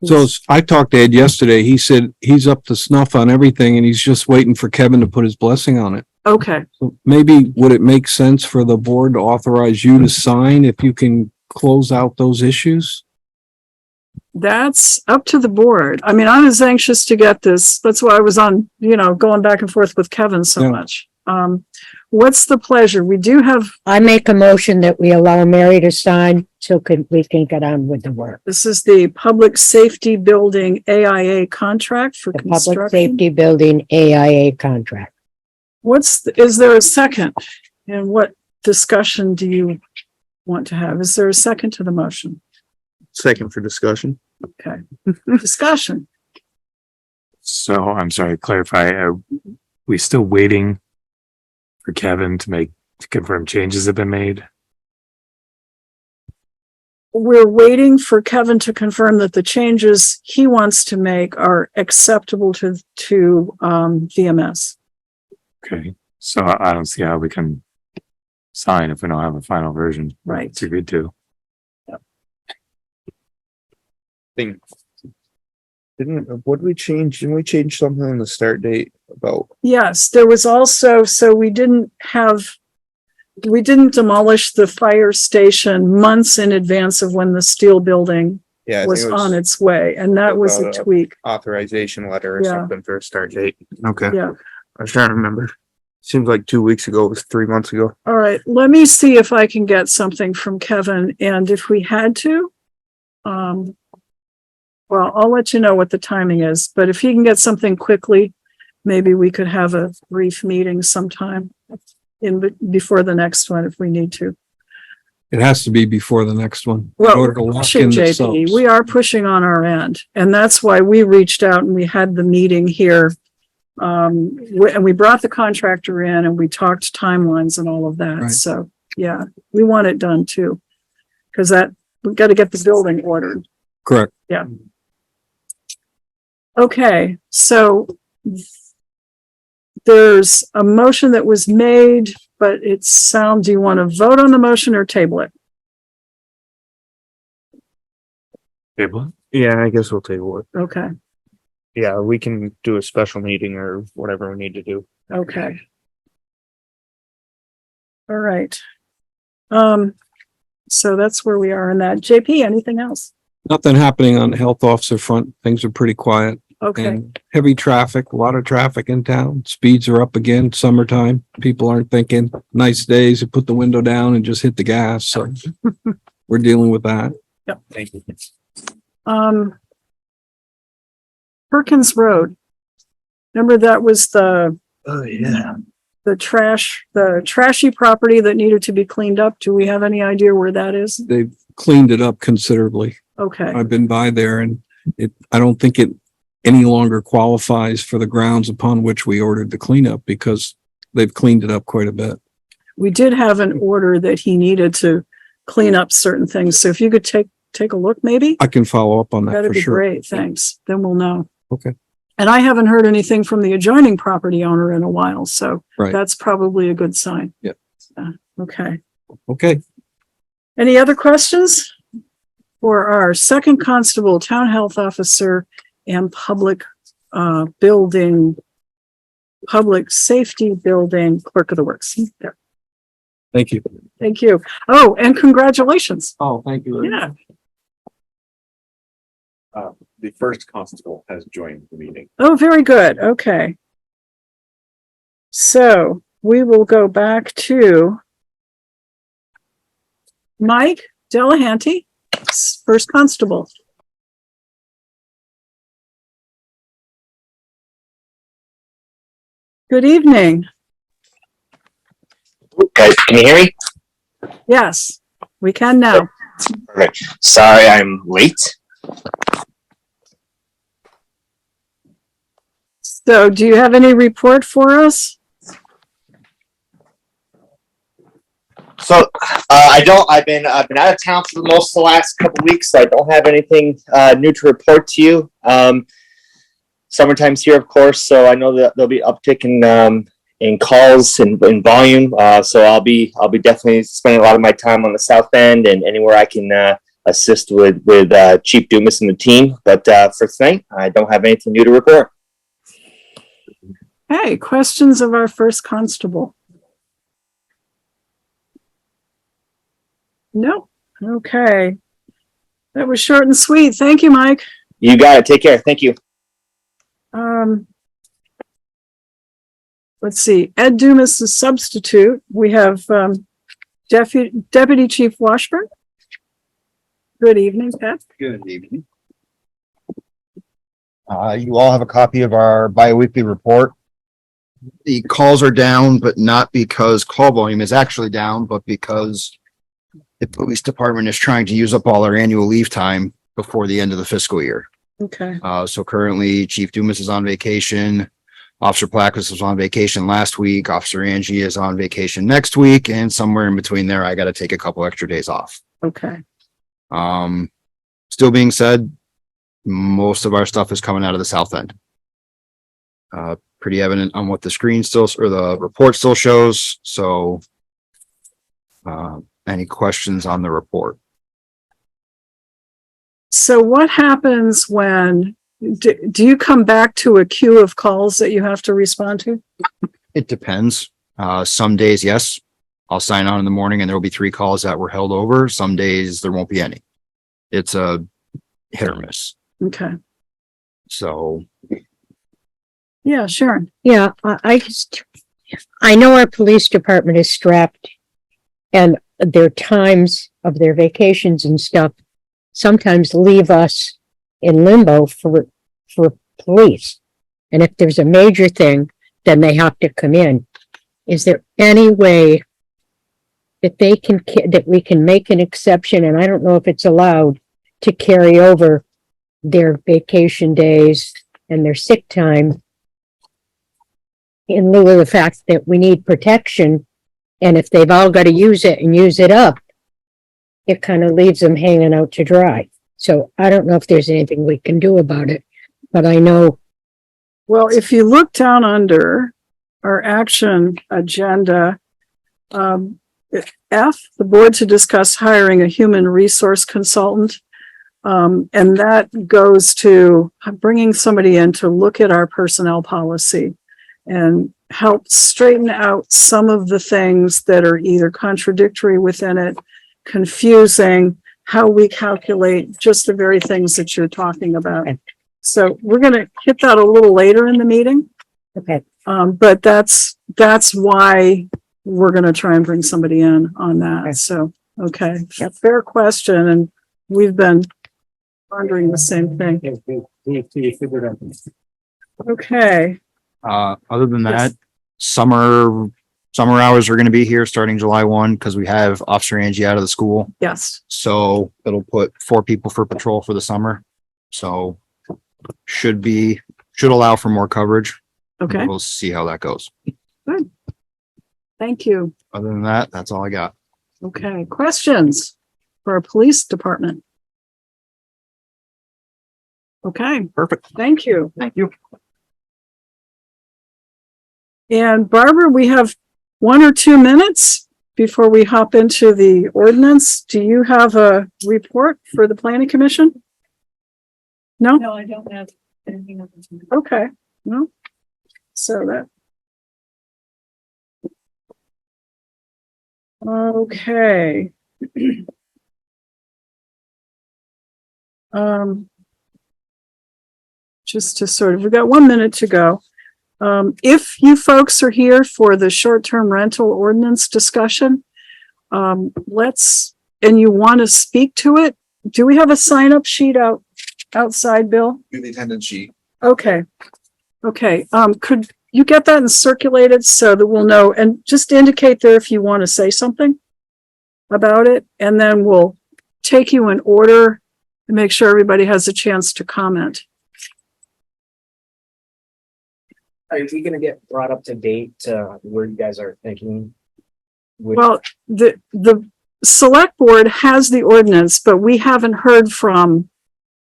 So I talked to Ed yesterday. He said he's up to snuff on everything and he's just waiting for Kevin to put his blessing on it. Okay, So maybe would it make sense for the board to authorize you to sign if you can close out those issues? that's up to the board. I mean, I was anxious to get this. That's why I was on, going back and forth with Kevin so Yeah. much. What's the pleasure? We do have, I make a motion that we allow Mary to sign so we can get on with the work. this is the Public Safety Building AIA contract for The public construction. safety building AIA contract. Is there a second? And what discussion do you want to have? Is there a second to the motion? Second for discussion. Okay. Discussion. So I'm sorry, clarify, are we still waiting for Kevin to confirm changes have been made? We're waiting for Kevin to confirm that the changes he wants to make are acceptable to VMS. Okay, so I don't see how we can sign if we don't have a final version. Right. It's agreed to. Think. Didn't we change something on the start date about? Yes, there was also, so we didn't demolish the fire station months in advance of when the steel building Yeah, I was think it on was its way, and that was a about a- tweak. authorization letter or Yeah. something for a start date. Okay. Yeah. I was trying to remember. Seems like 2 weeks ago. It was 3 months ago. All right, let me see if I can get something from Kevin, and if we had to, well, I'll let you know what the timing is, but if he can get something quickly, maybe we could have a brief meeting sometime before the next one if we need to. It has to be before the next one. in Well, order to lock pushing, in the JP, subs. we are pushing on our end, and that's why we reached out and we had the meeting here. And we brought the contractor in and we talked timelines and all of that. Right. So, yeah, we want it done too. Cause we've got to get the building ordered. Correct. Okay, so there's a motion that was made, but do you want to vote on the motion or table it? Table? Yeah, I guess we'll table it. Okay, Yeah, we can do a special meeting or whatever we need to do. okay. All right. So that's where we are in that. JP, anything else? Nothing happening on the health officer front. Things are pretty quiet. Okay, And heavy traffic, a lot of traffic in town. Speeds are up again, summertime. People aren't thinking nice days to put the window down and just hit the gas. So we're dealing with that. Thank you. Perkins Road. Remember that was the Oh, yeah. trashy property that needed to be cleaned up. Do we have any idea where that is? They've cleaned it up considerably. Okay, I've been by there and I don't think it any longer qualifies for the grounds upon which we ordered the cleanup because they've cleaned it up quite a bit. we did have an order that he needed to clean up certain things. So if you could take a look, maybe? I can follow up on that That'd for be sure. great, thanks. Then we'll know. Okay. And I haven't heard anything from the adjoining property owner in a while, so Right. that's probably a good sign. Yep. Okay. Okay. Any other questions? For our second constable, town health officer, and public safety building clerk of the works. There. Thank you. Thank you. Oh, and congratulations. Oh, thank you. Yeah. The first constable has joined the meeting. Oh, very good. Okay. So we will go back to Mike Delehanty, first constable. Good evening. Guys, can you hear me? Yes, we can now. Perfect. Sorry I'm late. So do you have any report for us? So, I I don't. I've been out of town for most of the last couple weeks, so I don't have anything new to report to you. Summertime's here, of course, so I know that there'll be uptick in calls and in volume. So I'll be definitely spending a lot of my time on the south end and anywhere I can assist with Chief Dumas and the team. But for tonight, I don't have anything new to report. Hey, questions of our first constable? No. Okay. That was short and sweet. Thank you, Mike. You got it. Take care. Thank you. Let's see. Ed Dumas is substitute. We have Deputy Chief Washburn. Good evening, Pat. Good evening. You all have a copy of our biweekly report. The calls are down, but not because call volume is actually down, but because the police department is trying to use up all their annual leave time before the end of the fiscal year. Okay. So currently Chief Dumas is on vacation. Officer Placus was on vacation last week. Officer Angie is on vacation next week. And somewhere in between there, I got to take a couple extra days off. Okay. Still being said, most of our stuff is coming out of the south end. Pretty evident on what the screen still, or the report still shows. So, any questions on the report? So what happens when, do you come back to a queue of calls that you have to respond to? It depends. Some days, yes, I'll sign on in the morning and there will be 3 calls that were held over. Some days there won't be any. It's a hit or miss. Okay. So. Yeah, Sharon. Yeah, I know our police department is strapped and their times of their vacations and stuff sometimes leave us in limbo for police. And if there's a major thing, then they have to come in. Is there any way that that we can make an exception? And I don't know if it's allowed to carry over their vacation days and their sick time in lieu of the fact that we need protection. And if they've all got to use it and use it up, it kind of leaves them hanging out to dry. So I don't know if there's anything we can do about it, but I know. Well, if you look down under our action agenda, F, the board to discuss hiring a human resource consultant. And that goes to bringing somebody in to look at our personnel policy and help straighten out some of the things that are either contradictory within it, confusing, how we calculate just the very things that you're talking about. So we're going to hit that a little later in the meeting. Okay. But that's why we're going to try and bring somebody in on that. Okay. So, okay. Yep. Fair question. And we've been wondering the same thing. Okay. Other than that, summer hours are going to be here starting July 1 because we have Officer Angie out of the school. Yes. So it'll put 4 people for patrol for the summer. So should allow for more coverage. Okay. We'll see how that goes. Good. Thank you. Other than that, that's all I got. Okay. Questions for our police department? Okay. Perfect. Thank you. Thank you. And Barbara, we have 1 or 2 minutes before we hop into the ordinance. Do you have a report for the planning commission? No? No, I don't have anything. Okay. No. So that. Okay. Just to sort of, we've got 1 minute to go. If you folks are here for the short-term rental ordinance discussion, and you want to speak to it, do we have a sign-up sheet outside, Bill? Do the attendance sheet. Okay. Okay. Could you get that and circulate it so that we'll know, and just indicate there if you want to say something about it, and then we'll take you in order and make sure everybody has a chance to comment. Are we going to get brought up to date where you guys are thinking? Well, the select board has the ordinance, but we haven't heard from,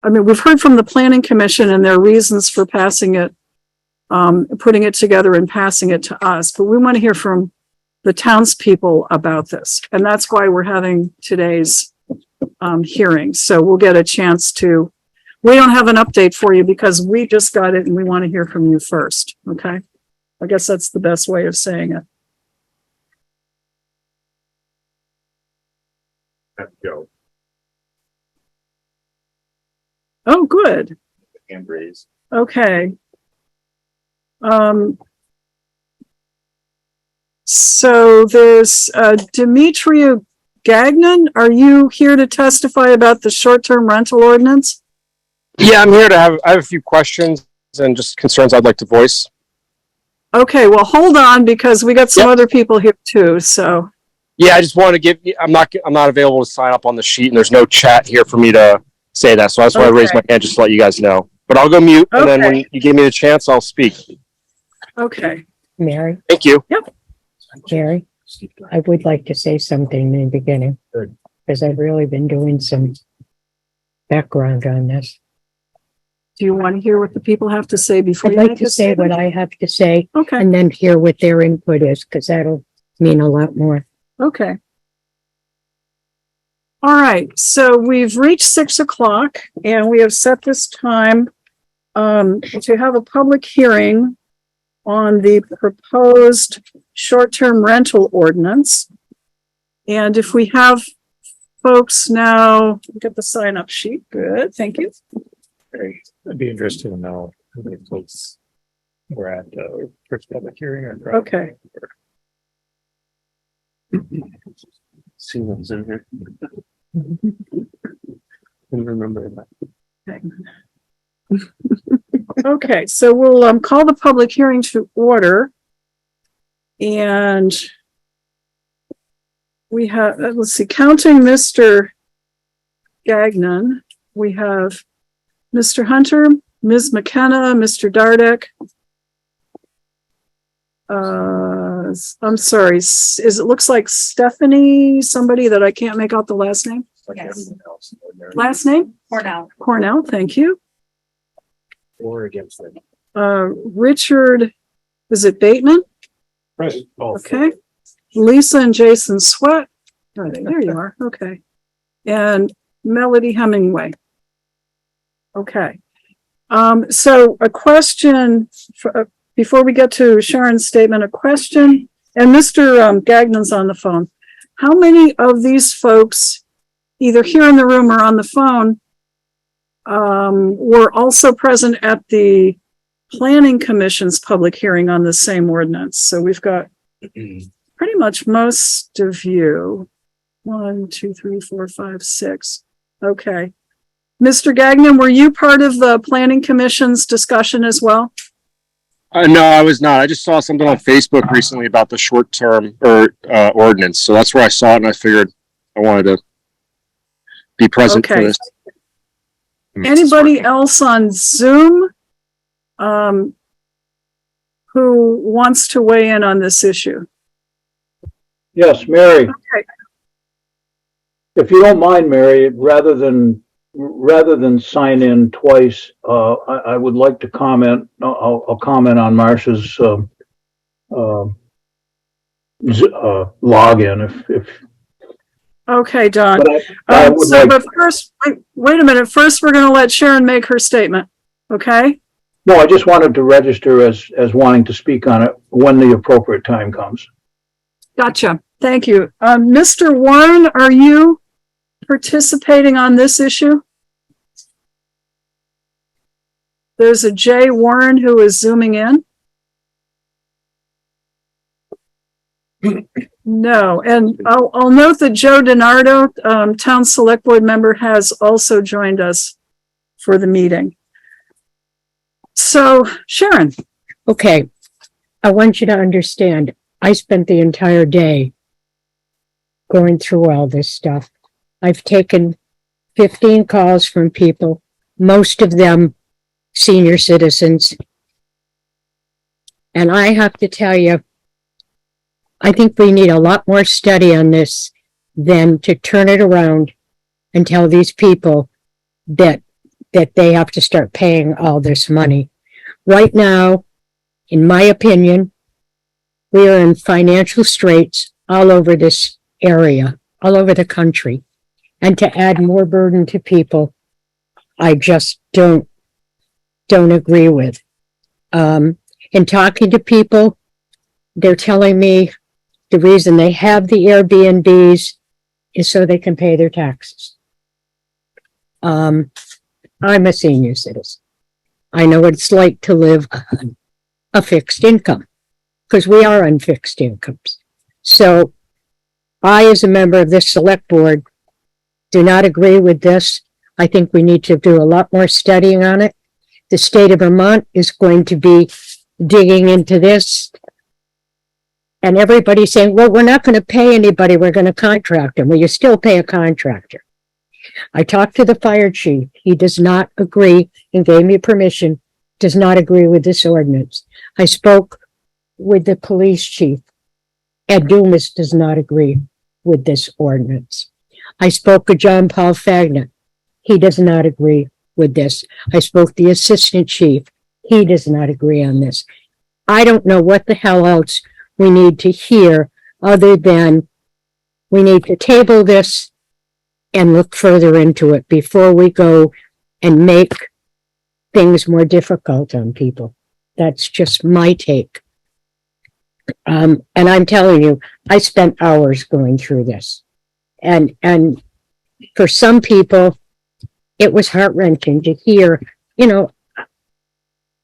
we've heard from the planning commission and their reasons for passing it, putting it together and passing it to us, but we want to hear from the townspeople about this. And that's why we're having today's hearing. So we'll get a chance to, we don't have an update for you because we just got it and we want to hear from you first. Okay. I guess that's the best way of saying it. Go. Oh, good. Hand raised. Okay. So there's Demetria Gagnon. Are you here to testify about the short-term rental ordinance? Yeah, I'm here to I have a few questions and just concerns I'd like to voice. Okay, well, hold on because we got some other people here too, so. Yeah, I just want to give I'm not available to sign up on the sheet and there's no chat here for me to say that. So that's why I raised my hand just to let you guys know. But I'll go mute and then when you give me the chance, I'll speak. Okay. Mary? Thank you. Yep. Mary, I would like to say something in the beginning. Because I've really been doing some background on this. Do you want to hear what the people have to say before I'd you like make to a say what statement? I have to say. Okay. And then hear what their input is, because that'll mean a lot more. Okay. All right, so we've reached 6 o'clock and we have set this time to have a public hearing on the proposed short-term rental ordinance. And if we have folks now, get the sign-up sheet. Good, thank you. Great. I'd be interested to know how many folks were at first public hearing or. Okay. See what's in here. Can remember that. Okay, so we'll call the public hearing to order. And we have, let's see, counting Mr. Gagnon, we have Mr. Hunter, Ms. McKenna, Mr. Dardek. I'm sorry, it looks like Stephanie, somebody that I can't make out the last name. Yes. Last name? Cornell, thank you. Or against it. Richard, is it Bateman? Present. Okay. Lisa and Jason Sweat. Oh, there you are. Okay. And Melody Hemingway. Okay. So a question before we get to Sharon's statement, a question, and Mr. Gagnon's on the phone. How many of these folks, either here in the room or on the phone, were also present at the Planning Commission's public hearing on the same ordinance? So we've got pretty much most of you. 1, 2, 3, 4, 5, 6. Okay. Mr. Gagnon, were you part of the Planning Commission's discussion as well? No, I was not. I just saw something on Facebook recently about the short-term ordinance. So that's where I saw it and I figured I wanted to be present for this. Anybody else on Zoom who wants to weigh in on this issue? Yes, Mary. Okay. If you don't mind, Mary, rather than sign in twice, I would like to comment. I'll comment on Marcia's login if. Okay, Don. But but first, wait a minute. First, we're going to let Sharon make her statement. Okay. No, I just wanted to register as wanting to speak on it when the appropriate time comes. Gotcha. Thank you. Mr. Warren, are you participating on this issue? There's a Jay Warren who is zooming in. No, and I'll note that Joe DiNardo, Town Select Board member, has also joined us for the meeting. So, Sharon. Okay, I want you to understand, I spent the entire day going through all this stuff. I've taken 15 calls from people, most of them senior citizens. And I have to tell you, I think we need a lot more study on this than to turn it around and tell these people that they have to start paying all this money. Right now, in my opinion, we are in financial straits all over this area, all over the country. And to add more burden to people, I just don't agree with. In talking to people, they're telling me the reason they have the Airbnbs is so they can pay their taxes. I'm a senior citizen. I know what it's like to live on a fixed income, because we are on fixed incomes. So I, as a member of this select board, do not agree with this. I think we need to do a lot more studying on it. The state of Vermont is going to be digging into this. And everybody's saying, well, we're not going to pay anybody. We're going to contract them. Well, you still pay a contractor. I talked to the fire chief. He does not agree and gave me permission, does not agree with this ordinance. I spoke with the police chief. Ed Dumas does not agree with this ordinance. I spoke with John Paul Faignant. He does not agree with this. I spoke to the assistant chief. He does not agree on this. I don't know what the hell else we need to hear other than we need to table this and look further into it before we go and make things more difficult on people. That's just my take. And I'm telling you, I spent hours going through this. And for some people, it was heart-wrenching to hear, you know,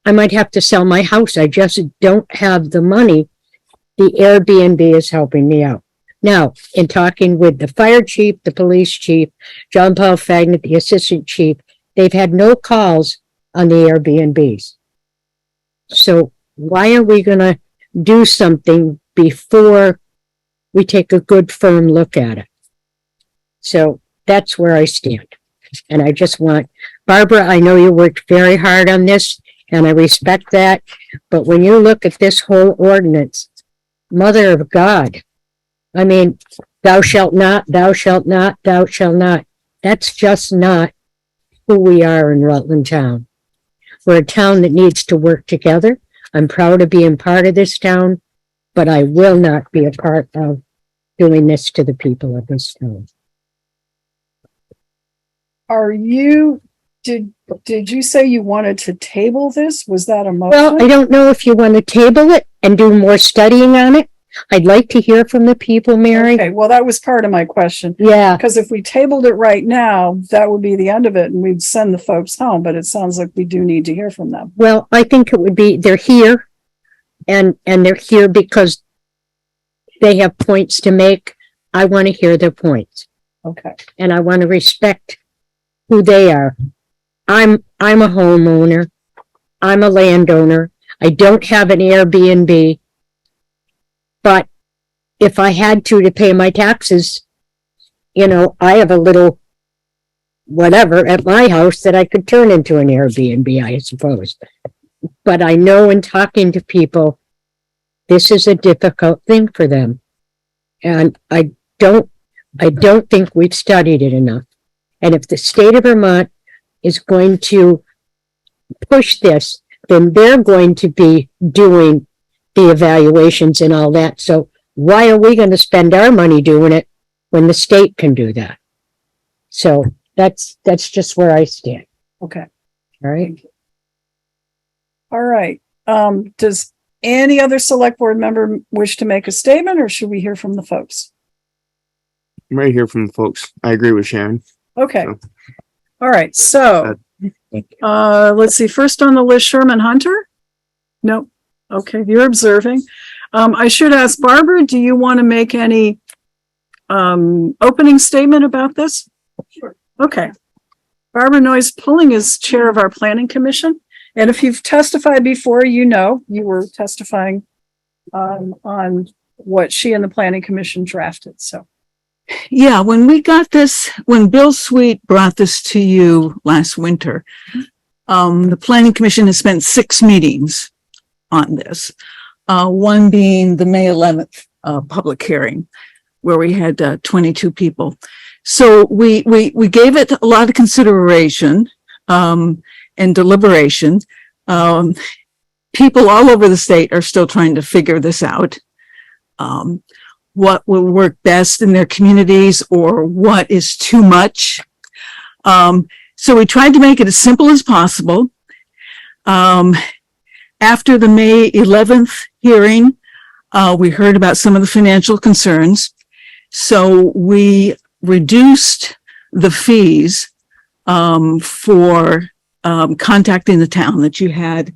I might have to sell my house. I just don't have the money. The Airbnb is helping me out. Now, in talking with the fire chief, the police chief, John Paul Faignant, the assistant chief, they've had no calls on the Airbnbs. So why are we going to do something before we take a good firm look at it? So that's where I stand. And I just want, Barbara, I know you worked very hard on this and I respect that. But when you look at this whole ordinance, Mother of God, I mean, thou shalt not, thou shalt not, thou shalt not. That's just not who we are in Rutland town. We're a town that needs to work together. I'm proud of being part of this town, but I will not be a part of doing this to the people of this town. Are you, did you say you wanted to table this? Was that a motion? Well, I don't know if you want to table it and do more studying on it. I'd like to hear from the people, Mary. Okay, well, that was part of my question. Yeah. Because if we tabled it right now, that would be the end of it and we'd send the folks home, but it sounds like we do need to hear from them. Well, I think it would be, they're here and they're here because they have points to make. I want to hear their points. Okay. And I want to respect who they are. I'm a homeowner. I'm a landowner. I don't have an Airbnb. But if I had to pay my taxes, you know, I have a little whatever at my house that I could turn into an Airbnb, I suppose. But I know in talking to people, this is a difficult thing for them. And I don't think we've studied it enough. And if the state of Vermont is going to push this, then they're going to be doing the evaluations and all that. So why are we going to spend our money doing it when the state can do that? So that's just where I stand. Okay. All right. All right. Does any other select board member wish to make a statement or should we hear from the folks? I'm right here from the folks. I agree with Sharon. Okay. All right. So, let's see. First on the list, Sherman Hunter. Nope. Okay. You're observing. I should ask Barbara, do you want to make any, opening statement about this? Sure. Okay. Barbara Noyes Pulling is chair of our planning commission. And if you've testified before, you know, you were testifying, on what she and the planning commission drafted. So. Yeah, when we got this, when Bill Sweet brought this to you last winter, the planning commission has spent 6 meetings on this. One being the May 11th public hearing. where we had 22 people. So we gave it a lot of consideration and deliberation. People all over the state are still trying to figure this out. What will work best in their communities or what is too much. So we tried to make it as simple as possible. After the May 11th hearing, we heard about some of the financial concerns. So we reduced the fees for contacting the town that you had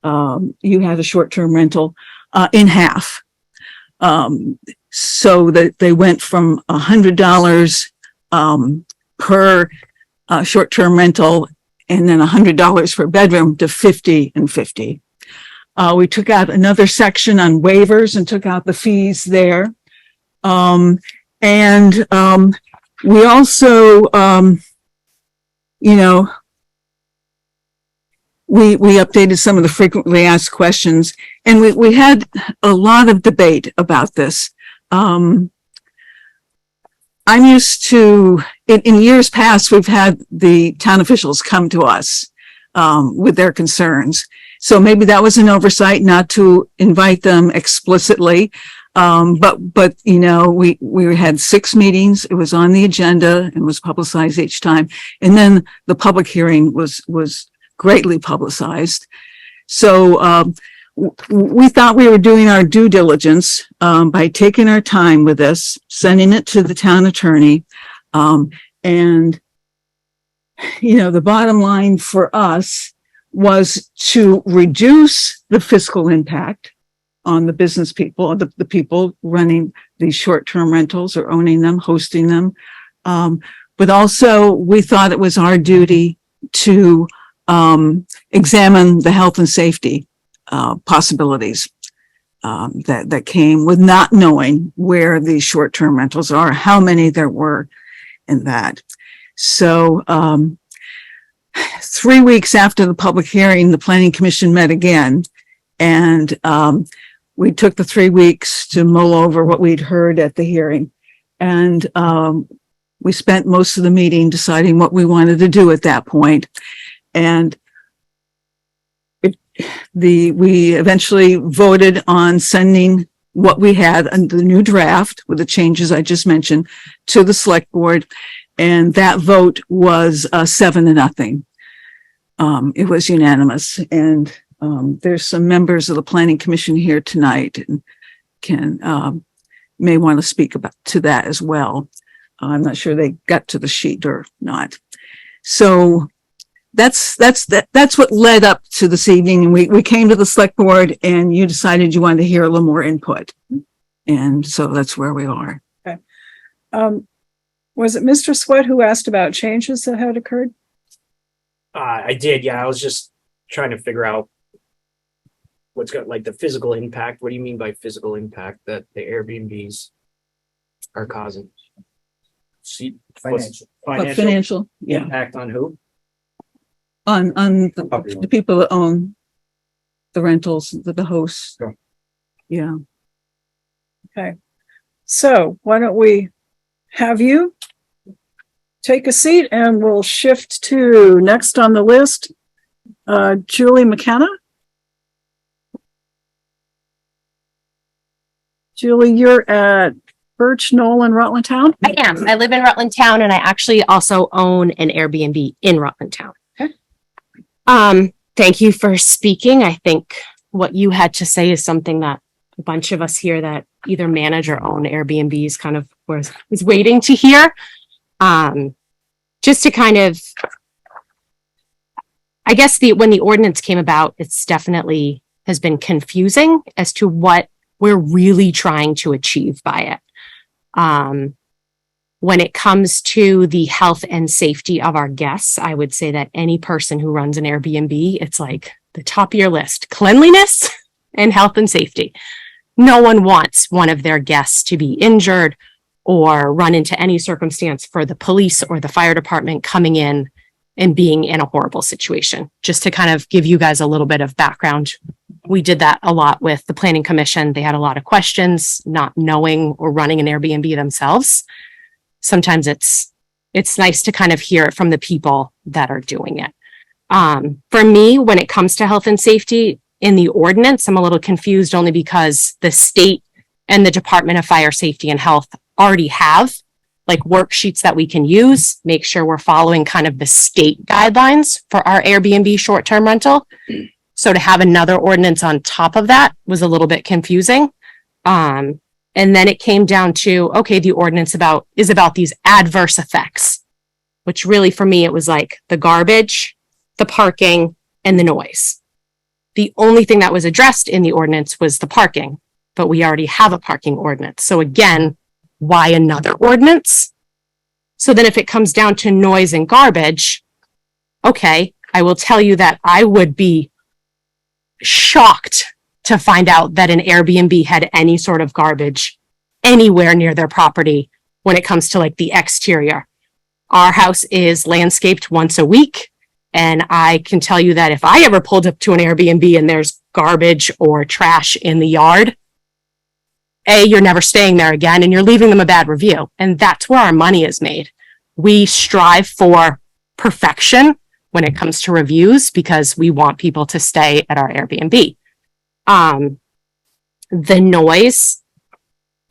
a short-term rental in half. So that they went from $100 per short-term rental and then $100 per bedroom to 50 and 50. We took out another section on waivers and took out the fees there. We also, we updated some of the frequently asked questions, and we had a lot of debate about this. I'm used to, in years past, we've had the town officials come to us with their concerns. So maybe that was an oversight not to invite them explicitly. But we had 6 meetings. It was on the agenda and was publicized each time. And then the public hearing was greatly publicized. So, we thought we were doing our due diligence, by taking our time with this, sending it to the town attorney. The bottom line for us was to reduce the fiscal impact on the business people, the people running these short-term rentals or owning them, hosting them. But also we thought it was our duty to examine the health and safety possibilities that came with not knowing where these short-term rentals are, how many there were in that. So 3 weeks after the public hearing, the Planning Commission met again, and we took the 3 weeks to mull over what we'd heard at the hearing. And we spent most of the meeting deciding what we wanted to do at that point. And we eventually voted on sending what we had under the new draft with the changes I just mentioned to the select board. And that vote was 7-0. It was unanimous. And there's some members of the Planning Commission here tonight and may want to speak to that as well. I'm not sure they got to the sheet or not. So that's what led up to this evening. And we came to the select board and you decided you wanted to hear a little more input. And so that's where we are. Okay. Was it Mr. Sweat who asked about changes that had occurred? I did. Yeah. I was just trying to figure out what's got like the physical impact. What do you mean by physical impact that the Airbnbs are causing? Financial, yeah. Impact on who? On the people that own the rentals, the hosts. Sure. Yeah. Okay. So why don't we have you take a seat and we'll shift to next on the list, Julie McKenna. Julie, you're at Birch Knoll in Rutland Town? I am. I live in Rutland Town and I actually also own an Airbnb in Rutland Town. Okay. Thank you for speaking. I think what you had to say is something that a bunch of us here that either manage or own Airbnbs kind of was waiting to hear. Just to kind of, I guess when the ordinance came about, it's definitely has been confusing as to what we're really trying to achieve by it. When it comes to the health and safety of our guests, I would say that any person who runs an Airbnb, it's like the top of your list, cleanliness and health and safety. No one wants one of their guests to be injured or run into any circumstance for the police or the fire department coming in and being in a horrible situation. Just to kind of give you guys a little bit of background We did that a lot with the planning commission. They had a lot of questions, not knowing or running an Airbnb themselves. Sometimes it's nice to kind of hear it from the people that are doing it. For me, when it comes to health and safety in the ordinance, I'm a little confused only because the state and the Department of Fire Safety and Health already have like worksheets that we can use, make sure we're following kind of the state guidelines for our Airbnb short-term rental. So to have another ordinance on top of that was a little bit confusing. And then it came down to, okay, the ordinance is about these adverse effects, which really for me, it was like the garbage, the parking, and the noise. The only thing that was addressed in the ordinance was the parking, but we already have a parking ordinance. So again, why another ordinance? So then if it comes down to noise and garbage, okay, I will tell you that I would be shocked to find out that an Airbnb had any sort of garbage anywhere near their property when it comes to like the exterior. Our house is landscaped once a week. And I can tell you that if I ever pulled up to an Airbnb and there's garbage or trash in the yard, you're never staying there again and you're leaving them a bad review. And that's where our money is made. We strive for perfection when it comes to reviews because we want people to stay at our Airbnb. The noise,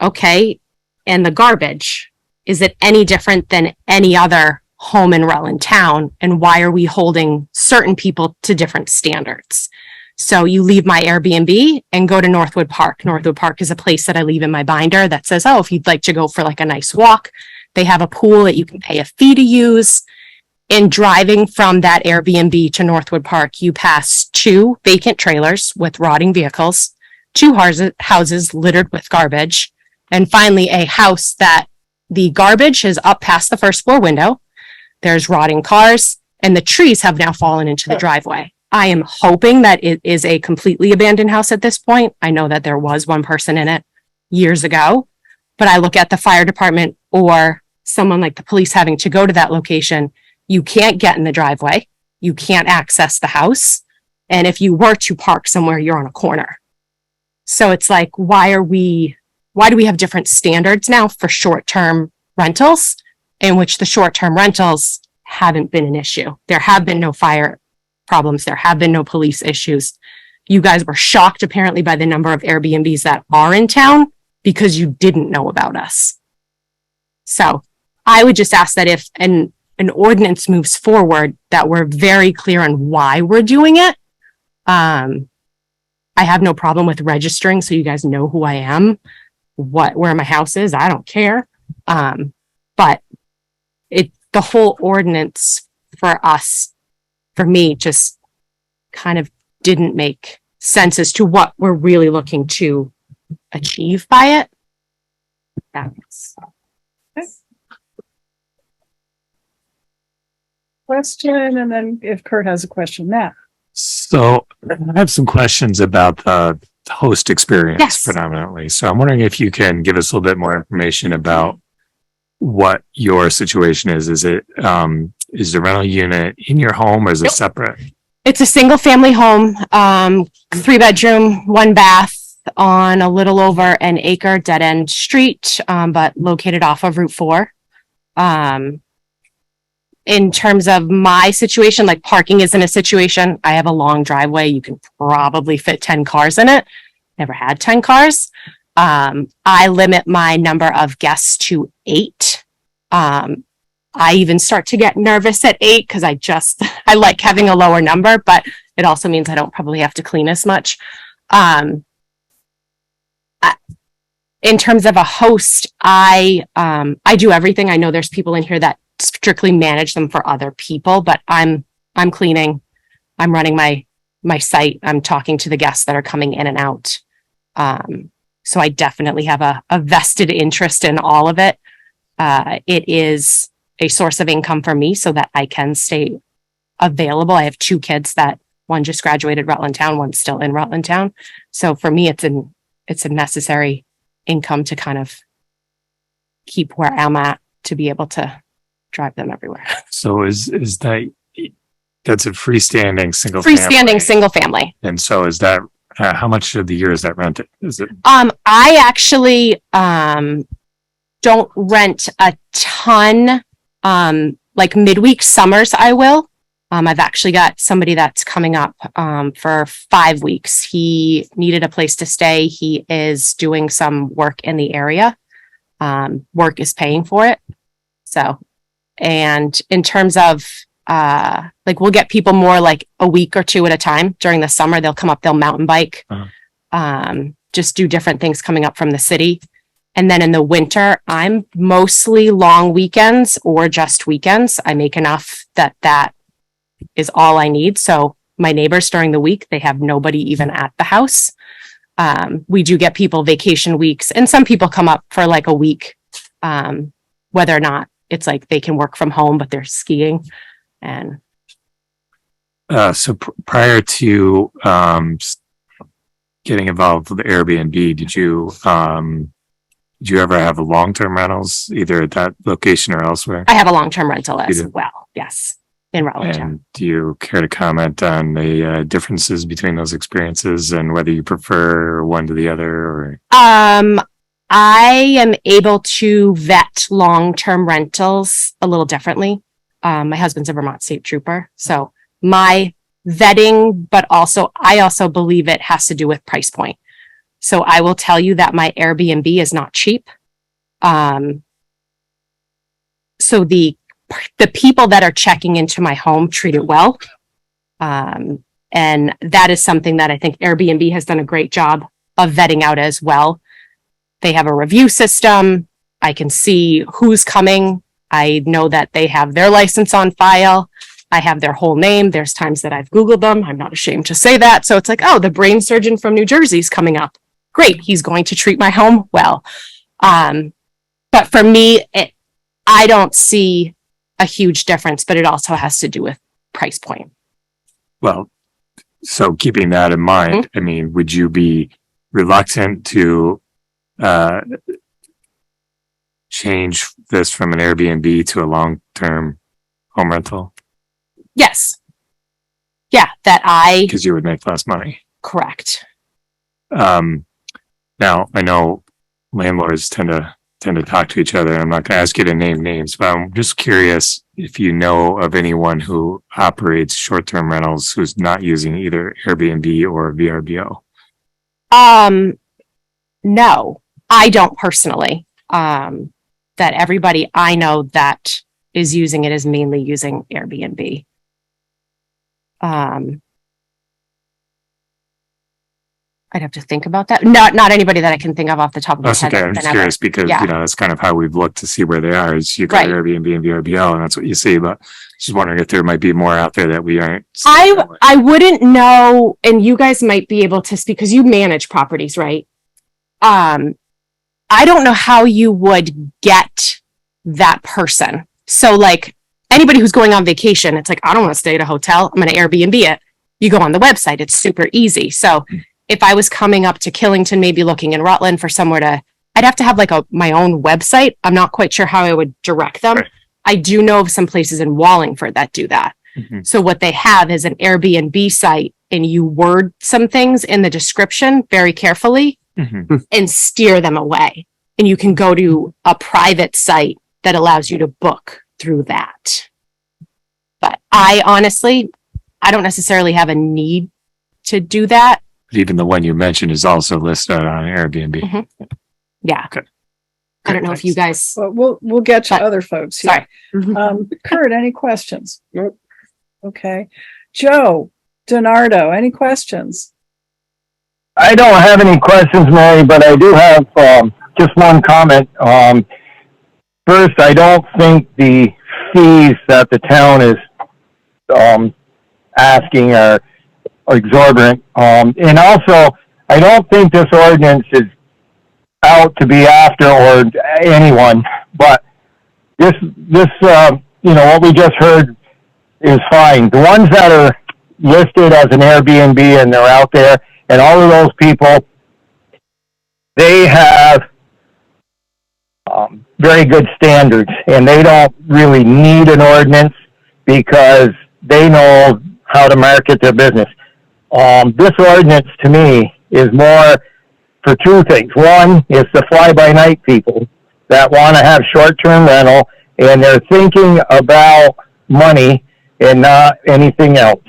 okay, and the garbage, is it any different than any other home in Rutland town? And why are we holding certain people to different standards? So you leave my Airbnb and go to Northwood Park. Northwood Park is a place that I leave in my binder that says, oh, if you'd like to go for like a nice walk, they have a pool that you can pay a fee to use. In driving from that Airbnb to Northwood Park, you pass 2 vacant trailers with rotting vehicles, 2 houses littered with garbage, and finally a house that the garbage is up past the first floor window. There's rotting cars and the trees have now fallen into the driveway. I am hoping that it is a completely abandoned house at this point. I know that there was one person in it years ago, but I look at the fire department or someone like the police having to go to that location. You can't get in the driveway. You can't access the house. And if you were to park somewhere, you're on a corner. So it's like, why do we have different standards now for short-term rentals in which the short-term rentals haven't been an issue? There have been no fire problems. There have been no police issues. You guys were shocked apparently by the number of Airbnbs that are in town because you didn't know about us. So I would just ask that if an ordinance moves forward, that we're very clear on why we're doing it. I have no problem with registering so you guys know who I am, where my house is. I don't care. But the whole ordinance for me, just kind of didn't make sense as to what we're really looking to achieve by it. That's Question, and then if Kurt has a question, Matt. So I have some questions about the host experience Yes. predominantly. So I'm wondering if you can give us a little bit more information about what your situation is. Is it, is the rental unit in your home or is it Nope. separate? It's a single family home, 3-bedroom, 1 bath on a little over an acre dead end street, but located off of Route 4. In terms of my situation, like parking isn't a situation. I have a long driveway. You can probably fit 10 cars in it. Never had 10 cars. I limit my number of guests to 8. I even start to get nervous at 8 because I like having a lower number, but it also means I don't probably have to clean as much. In terms of a host, I do everything. I know there's people in here that strictly manage them for other people, but I'm cleaning, I'm running my site, I'm talking to the guests that are coming in and out. So I definitely have a vested interest in all of it. It is a source of income for me so that I can stay available. I have 2 kids that one just graduated Rutland Town, one's still in Rutland Town. So for me, it's a necessary income to kind of keep where I'm at to be able to drive them everywhere. So is that's a freestanding single Freestanding family? single family. And so is that How much of the year is that rented? Is it? I actually, don't rent a ton, like midweek summers I will. I've actually got somebody that's coming up, for 5 weeks. He needed a place to stay. He is doing some work in the area. Work is paying for it. So, and in terms of, like we'll get people more like a week or two at a time during the summer. They'll come up, they'll mountain bike, just do different things coming up from the city. And then in the winter, I'm mostly long weekends or just weekends. I make enough that is all I need. So my neighbors during the week, they have nobody even at the house. We do get people vacation weeks, and some people come up for like a week, whether or not it's like they can work from home, but they're skiing. And so prior to getting involved with the Airbnb, did you ever have a long-term rentals either at that location or elsewhere? I have a long-term rental as well. Yes. In Rutland. And do you care to comment on the differences between those experiences and whether you prefer one to the other? Or I am able to vet long-term rentals a little differently. My husband's a Vermont State Trooper, so my vetting, but also I also believe it has to do with price point. So I will tell you that my Airbnb is not cheap. So the people that are checking into my home treat it well. And that is something that I think Airbnb has done a great job of vetting out as well. They have a review system. I can see who's coming. I know that they have their license on file. I have their whole name. There's times that I've Googled them. I'm not ashamed to say that. So it's like, oh, the brain surgeon from New Jersey is coming up. Great. He's going to treat my home well. But for me, I don't see a huge difference, but it also has to do with price point. Well, so keeping that in mind, I mean, would you be reluctant to change this from an Airbnb to a long-term home rental? Yes. Yeah, because you would make less money. Correct. Now I know landlords tend to talk to each other. I'm not going to ask you to name names, but I'm just curious if you know of anyone who operates short-term rentals who's not using either Airbnb or VRBO. No, I don't personally. That everybody I know that is using it is mainly using Airbnb. I'd have to think about that. Not anybody that I can think of off the top of my head. Okay, I'm just curious because you know that's kind of how we've looked to see where they are. Is you got Airbnb and VRBO, and that's what you see. But just wondering if there might be more out there that we aren't. I wouldn't know, and you guys might be able to speak because you manage properties, right? I don't know how you would get that person. So like anybody who's going on vacation, it's like, I don't want to stay at a hotel. I'm going to Airbnb it. You go on the website. It's super easy. So if I was coming up to Killington, maybe looking in Rutland for somewhere to, I'd have to have like my own website. I'm not quite sure how I would direct them. Right. I do know of some places in Wallingford that do that. Mm-hmm. So what they have is an Airbnb site and you word some things in the description very carefully and steer them away. And you can go to a private site that allows you to book through that. But I honestly don't necessarily have a need to do that. Even the one you mentioned is also listed on Airbnb. Mm-hmm. Yeah. Okay. I don't know if you guys. Well, we'll get to other folks here. Sorry. Kurt, any questions? Nope. Okay. Joe DiNardo, any questions? I don't have any questions, Mary, but I do have just one comment. First, I don't think the fees that the town is asking are exorbitant. And also, I don't think this ordinance is out to be after or anyone, but this what we just heard is fine. The ones that are listed as an Airbnb and they're out there, and all of those people, they have very good standards, and they don't really need an ordinance because they know how to market their business. this ordinance to me is more for two things. One is the fly-by-night people that want to have short-term rental, and they're thinking about money and not anything else.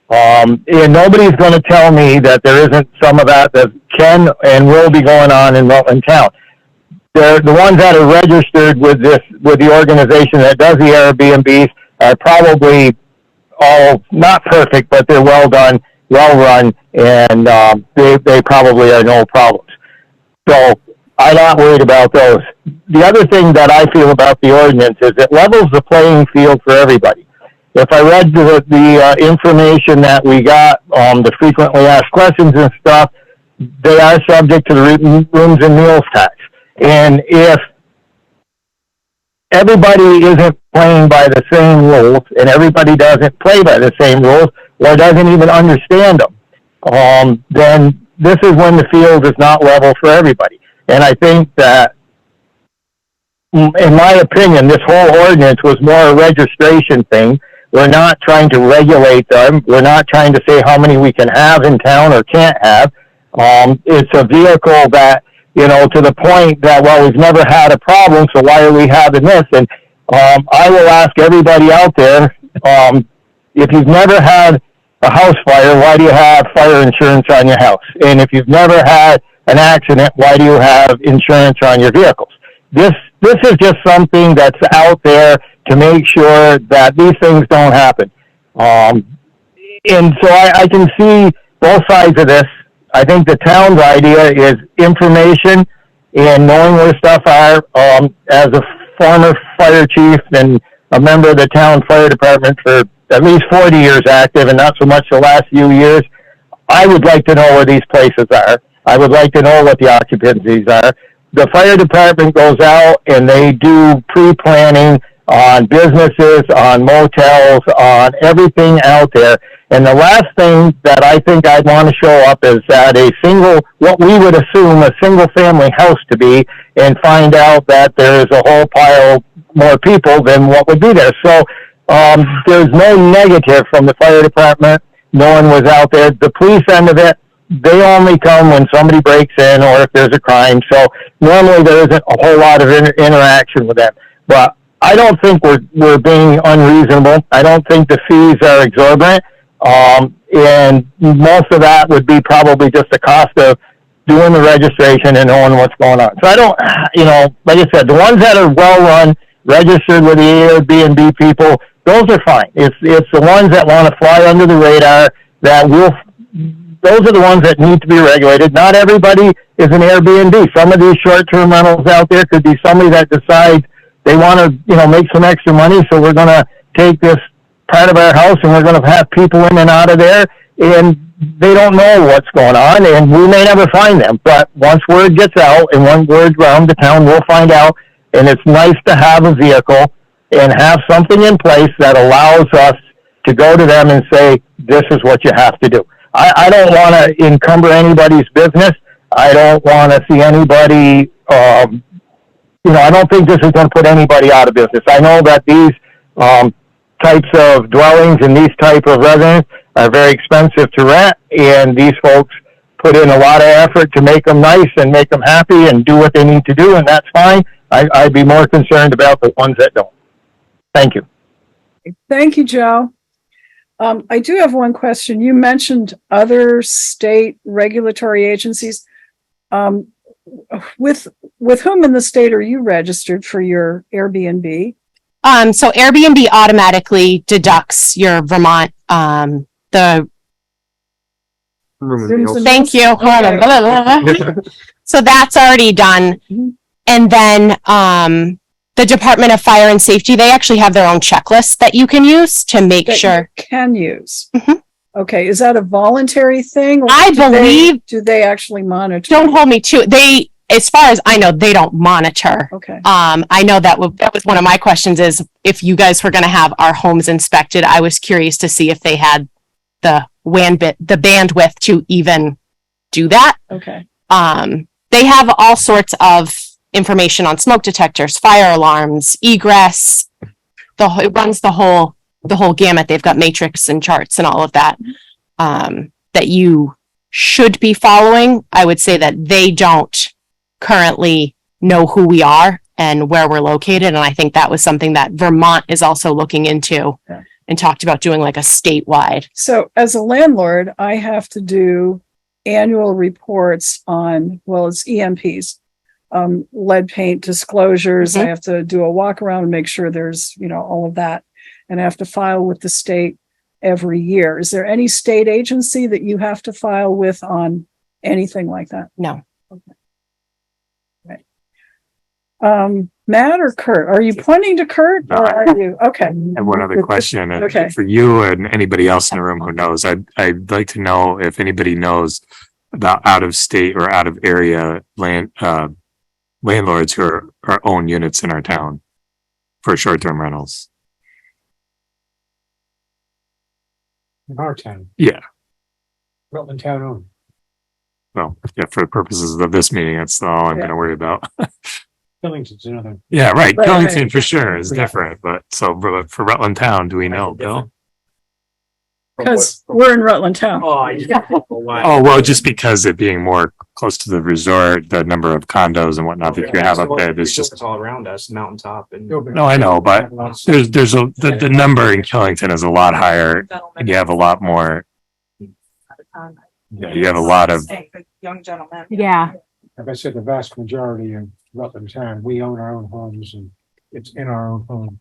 And nobody's going to tell me that there isn't some of that can and will be going on in Rutland Town. The ones that are registered with the organization that does the Airbnbs are probably all not perfect, but they're well done, well run, and they probably are no problems. So I'm not worried about those. The other thing that I feel about the ordinance is it levels the playing field for everybody. If I read the information that we got, the frequently asked questions and stuff, they are subject to the rooms and meals tax. And if everybody isn't playing by the same rules and everybody doesn't play by the same rules or doesn't even understand them, then this is when the field is not level for everybody. And I think that, in my opinion, this whole ordinance was more a registration thing. We're not trying to regulate them. We're not trying to say how many we can have in town or can't have. It's a vehicle that, to the point that, well, we've never had a problem, so why are we having this? And I will ask everybody out there, if you've never had a house fire, why do you have fire insurance on your house? And if you've never had an accident, why do you have insurance on your vehicles? This is just something that's out there to make sure that these things don't happen. And so I can see both sides of this. I think the town's idea is information and knowing where stuff are. As a former fire chief and a member of the town fire department for at least 40 years active and not so much the last few years, I would like to know where these places are. I would like to know what the occupancies are. The fire department goes out and they do pre-planning on businesses, on motels, on everything out there. And the last thing that I think I'd want to show up is at what we would assume a single family house to be, and find out that there's a whole pile more people than what would be there. So there's no negative from the fire department. No one was out there. The police end of it, they only come when somebody breaks in or if there's a crime. So normally there isn't a whole lot of interaction with them. But I don't think we're being unreasonable. I don't think the fees are exorbitant. And most of that would be probably just the cost of doing the registration and knowing what's going on. So I don't, like I said, the ones that are well run, registered with the Airbnb people, those are fine. It's the ones that want to fly under the radar those are the ones that need to be regulated. Not everybody is an Airbnb. Some of these short-term rentals out there could be somebody that decides they want to, make some extra money. So we're going to take this part of our house and we're going to have people in and out of there, and they don't know what's going on, and we may never find them. But once word gets out and one word around the town, we'll find out. And it's nice to have a vehicle and have something in place that allows us to go to them and say, this is what you have to do. I don't want to encumber anybody's business. I don't want to see anybody, I don't think this is going to put anybody out of business. I know that these types of dwellings and these type of residents are very expensive to rent, and these folks put in a lot of effort to make them nice and make them happy and do what they need to do, and that's fine. I'd be more concerned about the ones that don't. Thank you. Thank you, Joe. I do have one question. You mentioned other state regulatory agencies. With whom in the state are you registered for your Airbnb? So Airbnb automatically deducts your Vermont, thank you. Okay. So that's already done. And then, the Department of Fire and Safety, they actually have their own checklist that you can use to make sure. You can use. Okay. Is that a voluntary thing? Or I believe. Do they actually monitor? Don't hold me to it. As far as I know, they don't monitor. Okay. I know that was one of my questions is if you guys were going to have our homes inspected, I was curious to see if they had the bandwidth to even do that. Okay. They have all sorts of information on smoke detectors, fire alarms, egress. It runs the whole gamut. They've got matrix and charts and all of that. that you should be following. I would say that they don't currently know who we are and where we're located. And I think that was something that Vermont is also looking into and talked about doing like a statewide. So as a landlord, I have to do annual reports on, well, it's EMPs, lead paint disclosures. I have to do a walk around and make sure there's, all of that. And I have to file with the state every year. Is there any state agency that you have to file with on anything like that? No. Okay. Right. Matt or Kurt? Are you pointing to Kurt or are you? Okay. And one other question Okay. for you and anybody else in the room who knows, I'd like to know if anybody knows about out of state or out of area landlords who own units in our town for short-term rentals. In our town, Yeah. Rutland town owned. Well, yeah, for the purposes of this meeting, that's all I'm going to worry about. Billington's another. Yeah, right. Right, Killington right. for sure is different, but so for Rutland Town, do we know, Bill? Because we're in Rutland Town. Oh, yeah. Oh, well, just because it being more close to the resort, the number of condos and whatnot that you have up there, there's just, It's all around us, mountaintop and. no, I know, but there's the number in Killington is a lot higher and you have a lot more, you have a lot of, Young gentleman. Yeah. Like I said, the vast majority of Rutland town, we own our own homes and it's in our own home.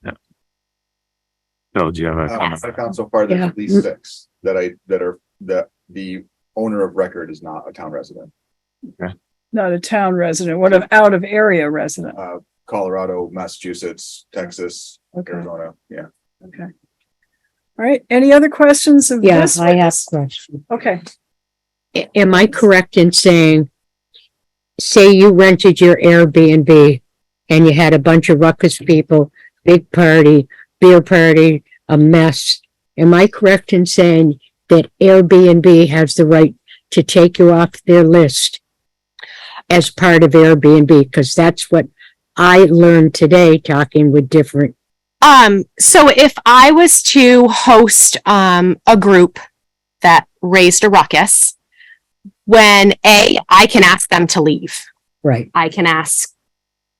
Bill, do you have a comment? I found so far there's Yeah. at least 6 that the owner of record is not a town resident. Not a town resident. What of out of area resident? Colorado, Massachusetts, Texas, Okay. Arizona. Yeah. Okay. All right. Any other questions of Yes, this? I have a question. Okay. Am I correct in saying, say you rented your Airbnb and you had a bunch of ruckus people, big party, beer party, a mess. Am I correct in saying that Airbnb has the right to take you off their list as part of Airbnb? Because that's what I learned today talking with different. So if I was to host a group that raised a ruckus, when I can ask them to leave. Right. I can ask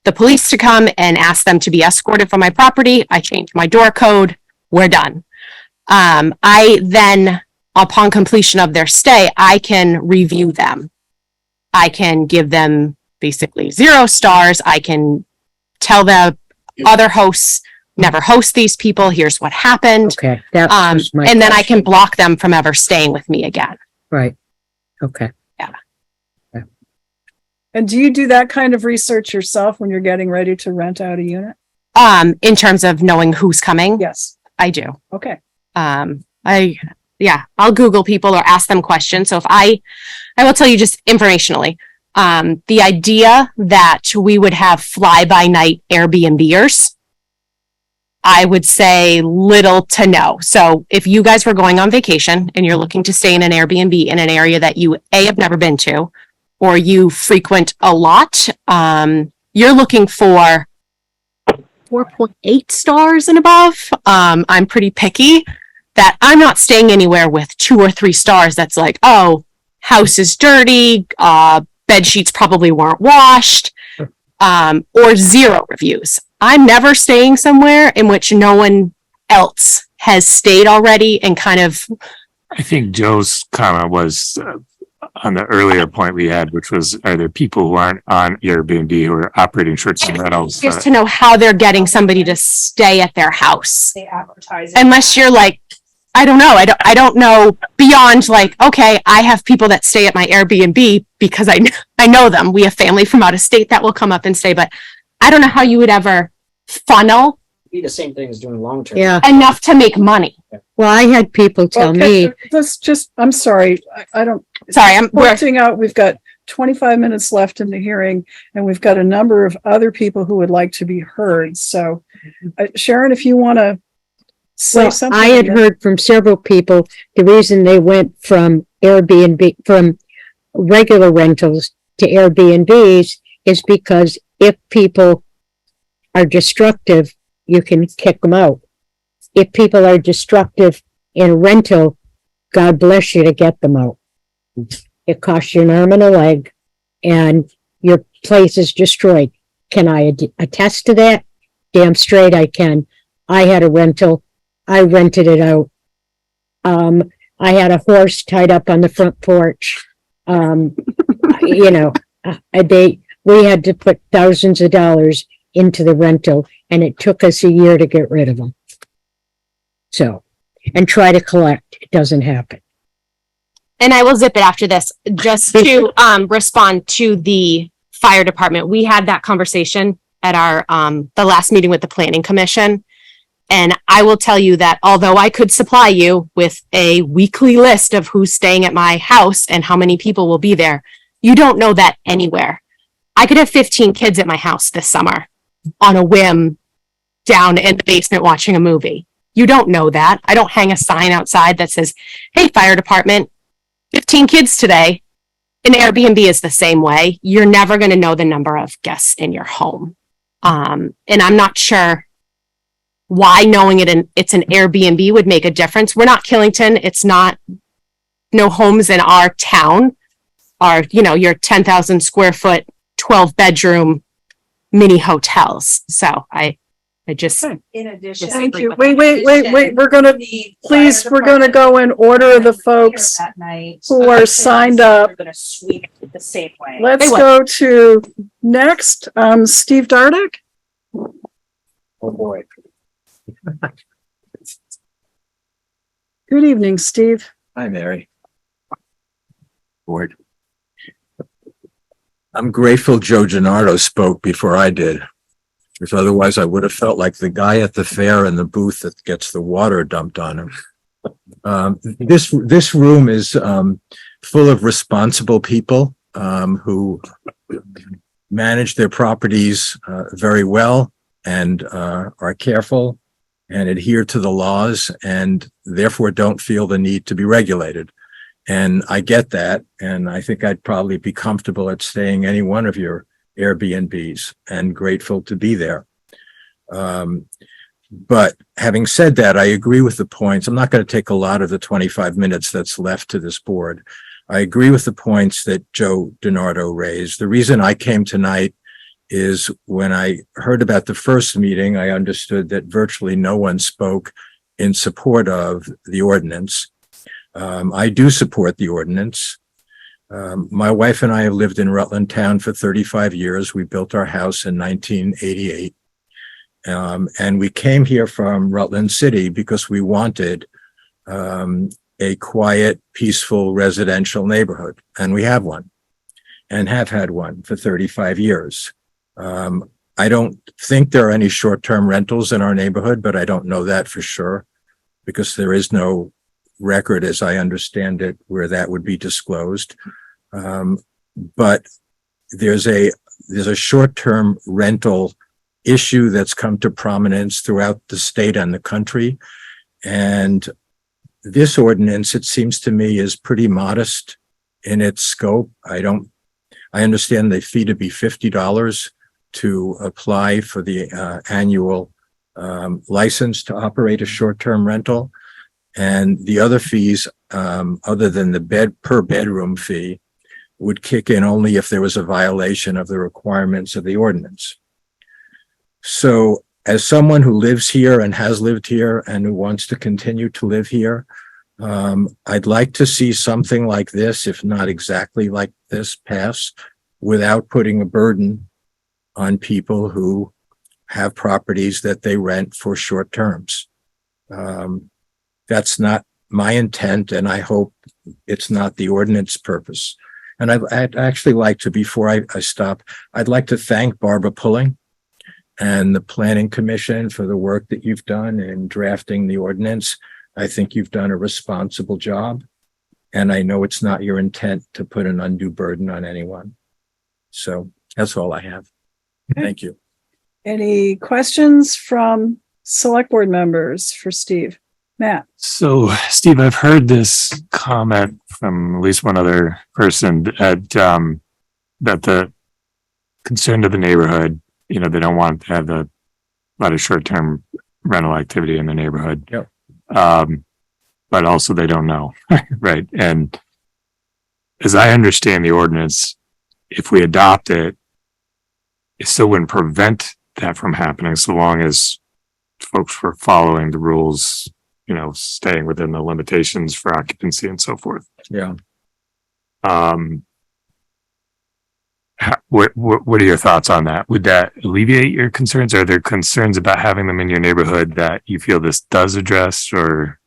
the police to come and ask them to be escorted from my property. I change my door code. We're done. I then, upon completion of their stay, I can review them. I can give them basically 0 stars. I can tell the other hosts, never host these people. Here's what happened. Okay. That was my and then I question. can block them from ever staying with me again. Right. Okay. And do you do that kind of research yourself when you're getting ready to rent out a unit? In terms of knowing who's coming. Yes. I do. Okay. I'll Google people or ask them questions. So if I will tell you just informationally, the idea that we would have fly by night Airbnbers, I would say little to no. So if you guys were going on vacation and you're looking to stay in an Airbnb in an area that you have never been to, or you frequent a lot, you're looking for 4.8 stars and above. I'm pretty picky that I'm not staying anywhere with 2 or 3 stars. That's like, oh, house is dirty. Bed sheets probably weren't washed, or 0 reviews. I'm never staying somewhere in which no one else has stayed already and kind of. I think Joe's comment was on the earlier point we had, which was, are there people who aren't on Airbnb who are operating short-term rentals? Just to know how they're getting somebody to stay at their house. They advertise. Unless you're like, I don't know. I don't know beyond like, okay, I have people that stay at my Airbnb because I know them. We have family from out of state that will come up and stay, but I don't know how you would ever funnel Be the same thing as doing long term. Yeah. enough to make money. Well, I had people tell me, Let's just, I'm sorry. I don't. Sorry, we're Pointing out, we've got 25 minutes left in the hearing and we've got a number of other people who would like to be heard. So Sharon, if you want to say well, something. I had heard from several people, the reason they went from Airbnb, from regular rentals to Airbnbs is because if people are destructive, you can kick them out. If people are destructive in a rental, God bless you to get them out. It costs you an arm and a leg and your place is destroyed. Can I attest to that? Damn straight I can. I had a rental. I rented it out. I had a horse tied up on the front porch. You know, we had to put thousands of dollars into the rental and it took us a year to get rid of them. So, and try to collect. It doesn't happen. And I will zip it after this just to respond to the fire department. We had that conversation at our the last meeting with the planning commission. And I will tell you that although I could supply you with a weekly list of who's staying at my house and how many people will be there, you don't know that anywhere. I could have 15 kids at my house this summer on a whim down in the basement watching a movie. You don't know that. I don't hang a sign outside that says, hey, fire department, 15 kids today. An Airbnb is the same way. You're never going to know the number of guests in your home. And I'm not sure why knowing it's an Airbnb would make a difference. We're not Killington. It's not, no homes in our town are, you know, your 10,000 square foot, 12 bedroom mini hotels. So I just, In addition. Thank you. Wait, we're gonna, please, we're gonna go in order of the folks That night. who are signed up. We're gonna sweep it the same way. Let's go to next, Steve Dardick. Oh, boy. Good evening, Steve. Hi, Mary. Board. I'm grateful Joe Gennaro spoke before I did, because otherwise I would have felt like the guy at the fair in the booth that gets the water dumped on him. This room is full of responsible people who manage their properties very well and are careful and adhere to the laws and therefore don't feel the need to be regulated. And I get that. And I think I'd probably be comfortable at staying any one of your Airbnbs and grateful to be there. But having said that, I agree with the points. I'm not going to take a lot of the 25 minutes that's left to this board. I agree with the points that Joe DiNardo raised. The reason I came tonight is when I heard about the first meeting, I understood that virtually no one spoke in support of the ordinance. I do support the ordinance. My wife and I have lived in Rutland town for 35 years. We built our house in 1988. And we came here from Rutland City because we wanted a quiet, peaceful residential neighborhood. And we have one and have had one for 35 years. I don't think there are any short-term rentals in our neighborhood, but I don't know that for sure because there is no record, as I understand it, where that would be disclosed. But there's a short-term rental issue that's come to prominence throughout the state and the country. And this ordinance, it seems to me, is pretty modest in its scope. I understand the fee to be $50 to apply for the annual license to operate a short-term rental. And the other fees, other than the per bedroom fee, would kick in only if there was a violation of the requirements of the ordinance. So as someone who lives here and has lived here and who wants to continue to live here, I'd like to see something like this, if not exactly like this, pass without putting a burden on people who have properties that they rent for short terms. That's not my intent, and I hope it's not the ordinance purpose. And I'd actually like to, before I stop, I'd like to thank Barbara Pulling and the Planning Commission for the work that you've done in drafting the ordinance. I think you've done a responsible job, and I know it's not your intent to put an undue burden on anyone. So that's all I have. Thank you. Any questions from select board members for Steve? Matt? So, Steve, I've heard this comment from at least one other person at, that the concern to the neighborhood, you know, they don't want to have a lot of short-term rental activity in the neighborhood. Yep. But also they don't know, right? And as I understand the ordinance, if we adopt it, it still wouldn't prevent that from happening so long as folks were following the rules, you know, staying within the limitations for occupancy and so forth. Yeah. What are your thoughts on that? Would that alleviate your concerns? Are there concerns about having them in your neighborhood that you feel this does address, or?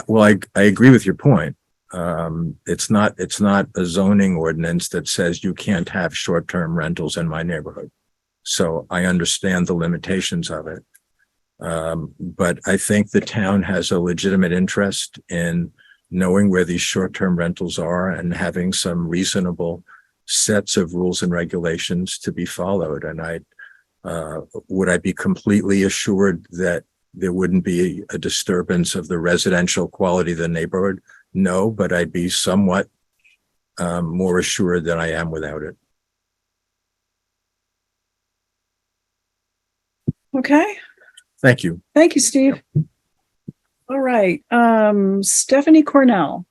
Well, I agree with your point. It's not a zoning ordinance that says you can't have short-term rentals in my neighborhood. So I understand the limitations of it. But I think the town has a legitimate interest in knowing where these short-term rentals are and having some reasonable sets of rules and regulations to be followed. And would I be completely assured that there wouldn't be a disturbance of the residential quality of the neighborhood? No, but I'd be somewhat more assured than I am without it. Okay. Thank you. Thank you, Steve. All right. Stephanie Cornell.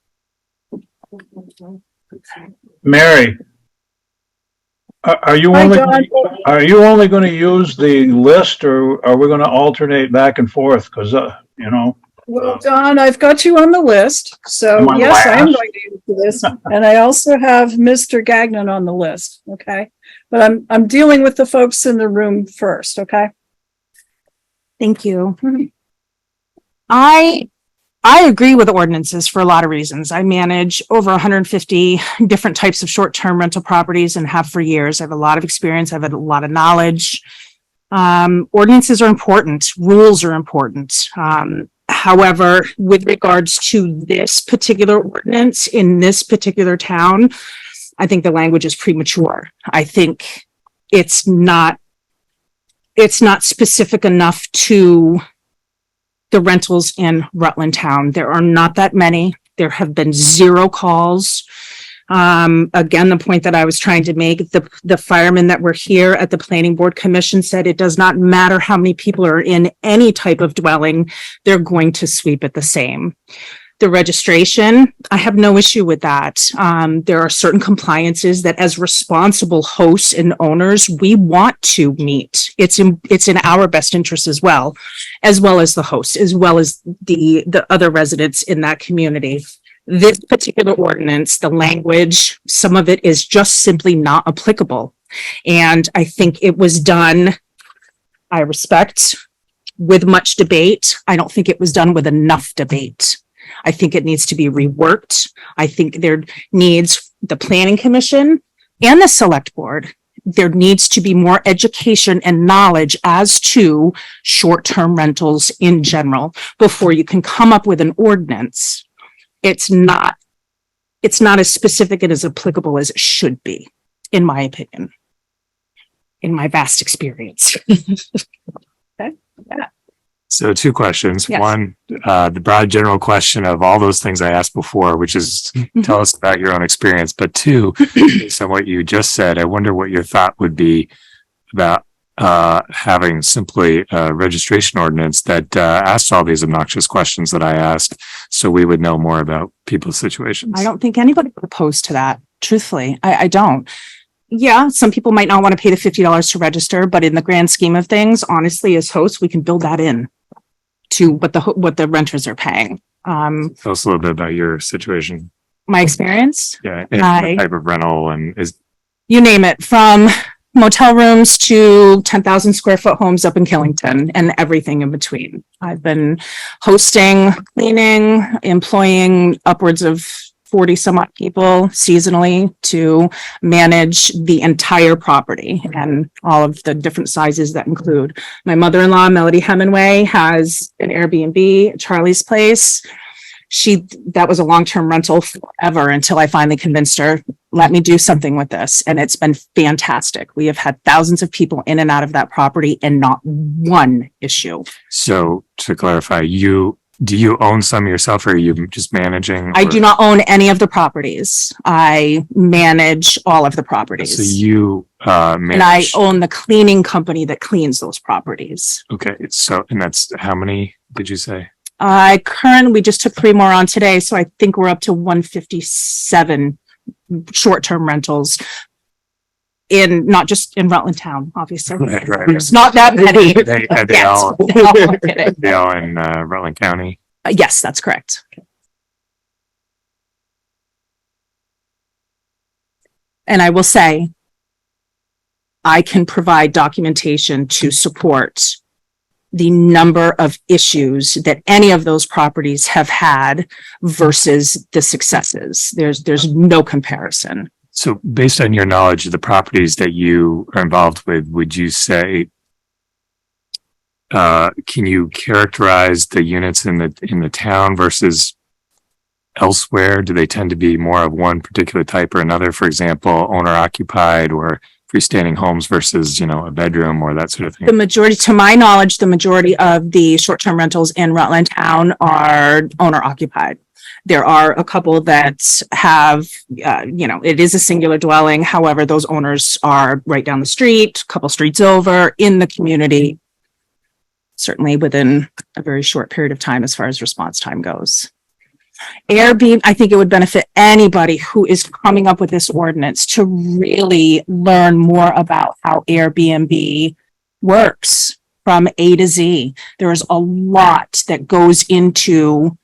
Mary, are you Hi, only, Don. going to use the list, or are we going to alternate back and forth? Because, you know. Well, Don, I've got you on the list. So Am I yes, I am last? going to use the list. And I also have Mr. Gagnon on the list. Okay. But I'm dealing with the folks in the room first. Okay. Thank you. I agree with ordinances for a lot of reasons. I manage over 150 different types of short-term rental properties and have for years. I have a lot of experience. I have a lot of knowledge. Ordinances are important. Rules are important. However, with regards to this particular ordinance in this particular town, I think the language is premature. I think it's not specific enough to the rentals in Rutland town. There are not that many. There have been 0 calls. Again, the point that I was trying to make, the firemen that were here at the planning board commission said it does not matter how many people are in any type of dwelling, they're going to sweep it the same. The registration, I have no issue with that. There are certain compliances that as responsible hosts and owners, we want to meet. It's in our best interest as well as the hosts, as well as the other residents in that community. This particular ordinance, the language, some of it is just simply not applicable. And I think it was done, I respect, with much debate. I don't think it was done with enough debate. I think it needs to be reworked. I think there needs the planning commission and the select board. There needs to be more education and knowledge as to short-term rentals in general before you can come up with an ordinance. It's not as specific and as applicable as it should be, in my opinion, in my vast experience. Okay. Yeah. So 2 questions. Yes. One, the broad general question of all those things I asked before, which is tell us about your own experience. But 2, based on what you just said, I wonder what your thought would be about having simply a registration ordinance that asks all these obnoxious questions that I asked, so we would know more about people's situations. I don't think anybody would oppose to that. Truthfully, I don't. Yeah, some people might not want to pay the $50 to register, but in the grand scheme of things, honestly, as hosts, we can build that in to what the renters are paying. Tell us a little bit about your situation. My experience? Yeah, and what type of rental and You name it, from motel rooms to 10,000 square foot homes up in Killington and everything in between. I've been hosting, cleaning, employing upwards of 40 some odd people seasonally to manage the entire property and all of the different sizes that include. My mother-in-law, Melody Hemingway, has an Airbnb, Charlie's Place. That was a long-term rental forever until I finally convinced her, let me do something with this. And it's been fantastic. We have had thousands of people in and out of that property and not one issue. So to clarify, do you own some yourself, or are you just managing? I do not own any of the properties. I manage all of the properties. So you manage. And I own the cleaning company that cleans those properties. Okay. So, and that's how many did you say? We just took 3 more on today. So I think we're up to 157 short-term rentals in, not just in Rutland Town, obviously. Right, right. There's not that many. Are they Yes, all, no, I'm kidding. they all in, Rutland County? Yes, that's correct. And I will say, I can provide documentation to support the number of issues that any of those properties have had versus the successes. There's no comparison. So based on your knowledge of the properties that you are involved with, would you say, can you characterize the units in the town versus elsewhere? Do they tend to be more of one particular type or another? For example, owner occupied or freestanding homes versus, a bedroom or that sort of thing? The majority, to my knowledge, the majority of the short-term rentals in Rutland Town are owner occupied. There are a couple that have, it is a singular dwelling. However, those owners are right down the street, a couple streets over in the community, certainly within a very short period of time as far as response time goes. Airbnb, I think it would benefit anybody who is coming up with this ordinance to really learn more about how Airbnb works from A to Z. There is a lot that goes into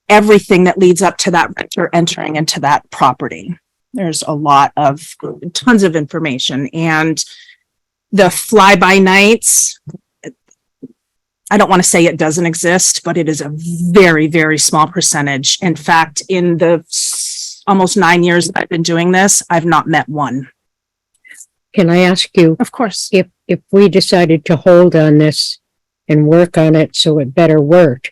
everything that leads up to that renter entering into that property. There's a lot of tons of information, and the fly-by-nights, I don't want to say it doesn't exist, but it is a very, very small percentage. In fact, in the almost 9 years that I've been doing this, I've not met one. Can I ask you? Of course. If we decided to hold on this and work on it so it better worked,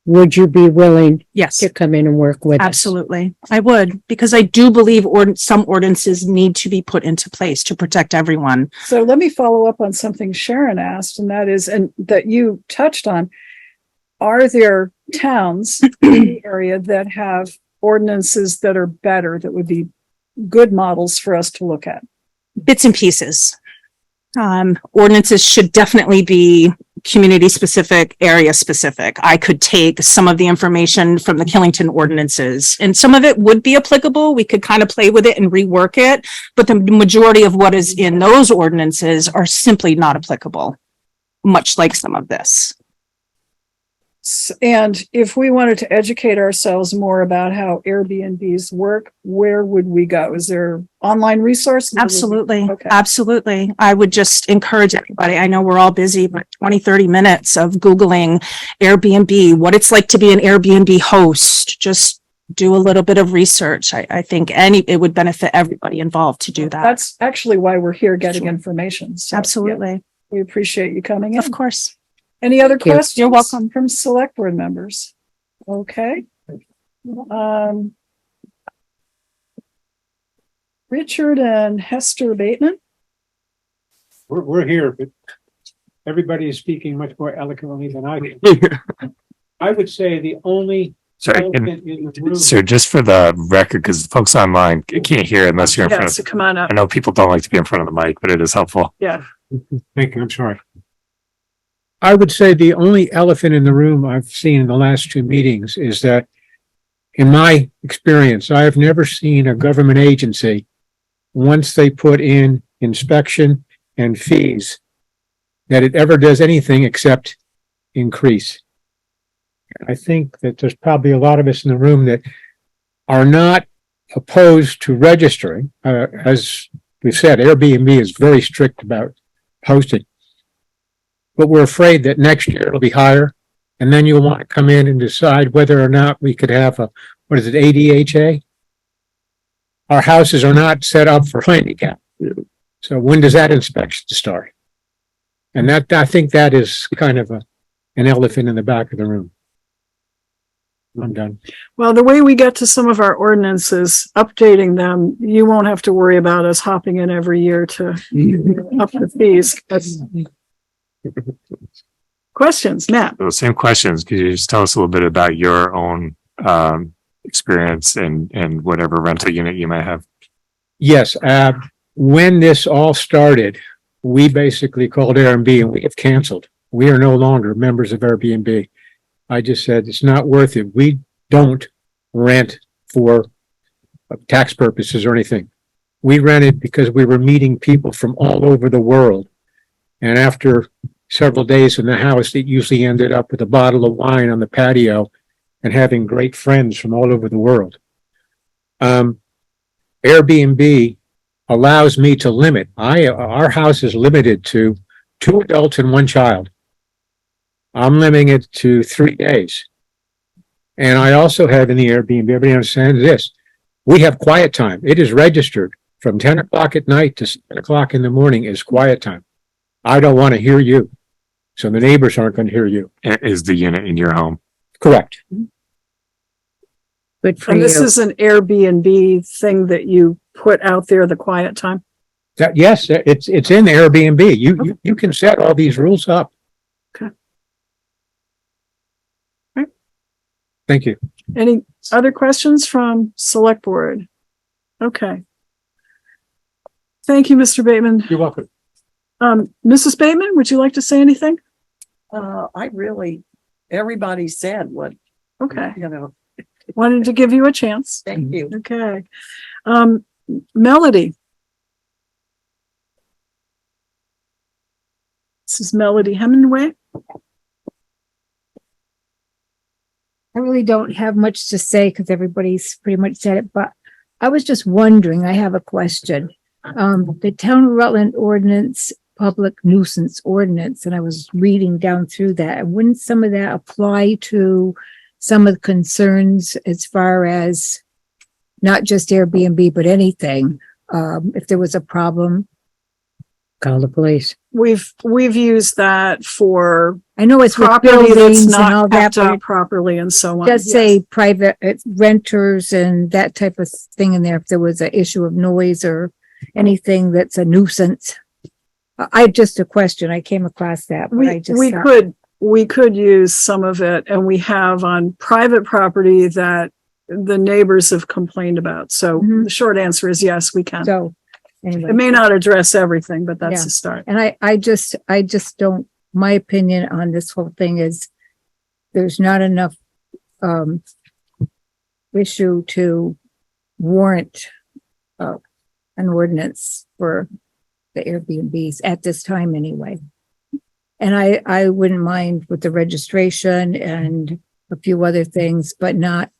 would you be willing to come in and work with us? Absolutely. I would, because I do believe some ordinances need to be put into place to protect everyone. So let me follow up on something Sharon asked, and that is, and that you touched on. Are there towns in the area that have ordinances that are better, that would be good models for us to look at? Bits and pieces. Ordinances should definitely be community specific, area specific. I could take some of the information from the Killington ordinances, and some of it would be applicable. We could kind of play with it and rework it, but the majority of what is in those ordinances are simply not applicable, much like some of this. And if we wanted to educate ourselves more about how Airbnbs work, where would we go? Is there online resources? Absolutely. Absolutely. I would just encourage everybody. I know we're all busy, but 20-30 minutes of Googling Airbnb, what it's like to be an Airbnb host. Just do a little bit of research. I think it would benefit everybody involved to do that. That's actually why we're here, getting information. So, absolutely. Yeah, we appreciate you coming in. Of course. Any other questions? You're welcome. From select board members? Okay. Richard and Hester Bateman? We're here, but everybody is speaking much more eloquently than I can. I would say the only Sorry, elephant in the room. sir, just for the record, because folks online can't hear unless you're in front of. So come on up. I know people don't like to be in front of the mic, but it is helpful. Yeah. Thank you. I'm sorry. I would say the only elephant in the room I've seen in the last two meetings is that, in my experience, I have never seen a government agency, once they put in inspection and fees, that it ever does anything except increase. I think that there's probably a lot of us in the room that are not opposed to registering. As we said, Airbnb is very strict about posting. But we're afraid that next year it'll be higher, and then you'll want to come in and decide whether or not we could have a, ADHA? Our houses are not set up for handicap. So when does that inspection start? And I think that is kind of an elephant in the back of the room. I'm done. Well, the way we get to some of our ordinances, updating them, you won't have to worry about us hopping in every year to up the fees. Questions, Matt? So same questions. Could you just tell us a little bit about your own experience and whatever rental unit you might have? Yes. When this all started, we basically called Airbnb and we have canceled. We are no longer members of Airbnb. I just said, it's not worth it. We don't rent for tax purposes or anything. We rented because we were meeting people from all over the world. And after several days in the house, it usually ended up with a bottle of wine on the patio and having great friends from all over the world. Airbnb allows me to limit. Our house is limited to 2 adults and 1 child. I'm limiting it to 3 days. And I also have in the Airbnb, everybody understands this, we have quiet time. It is registered from 10 o'clock at night to 7 o'clock in the morning is quiet time. I don't want to hear you. So the neighbors aren't going to hear you. Is the unit in your home? Correct. Good for And you. this is an Airbnb thing that you put out there, the quiet time? Yes, it's in Airbnb. You can set all these rules up. Okay. Right. Thank you. Any other questions from select board? Okay. Thank you, Mr. Bateman. You're welcome. Mrs. Bateman, would you like to say anything? Everybody said what, Okay. you know, Wanted to give you a chance. thank you. Okay. Melody. This is Melody Hemingway. I really don't have much to say because everybody's pretty much said it, but I was just wondering, I have a question. The Town of Rutland Ordinance, Public Nuisance Ordinance, and I was reading down through that, and wouldn't some of that apply to some of the concerns as far as not just Airbnb, but anything? If there was a problem, Call the police. We've used that for I know it's with property that's buildings and all not that, kept but up it properly and so on. does Yes. say private renters and that type of thing in there, if there was an issue of noise or anything that's a nuisance. I just a question, I came across that, but I just thought- We could use some of it, and we have on private property that the neighbors have complained about. So the short answer is yes, we can. So anyway. It may not address everything, but that's Yeah. a start. And I just don't, my opinion on this whole thing is there's not enough issue to warrant an ordinance for the Airbnbs at this time anyway. And I wouldn't mind with the registration and a few other things, but not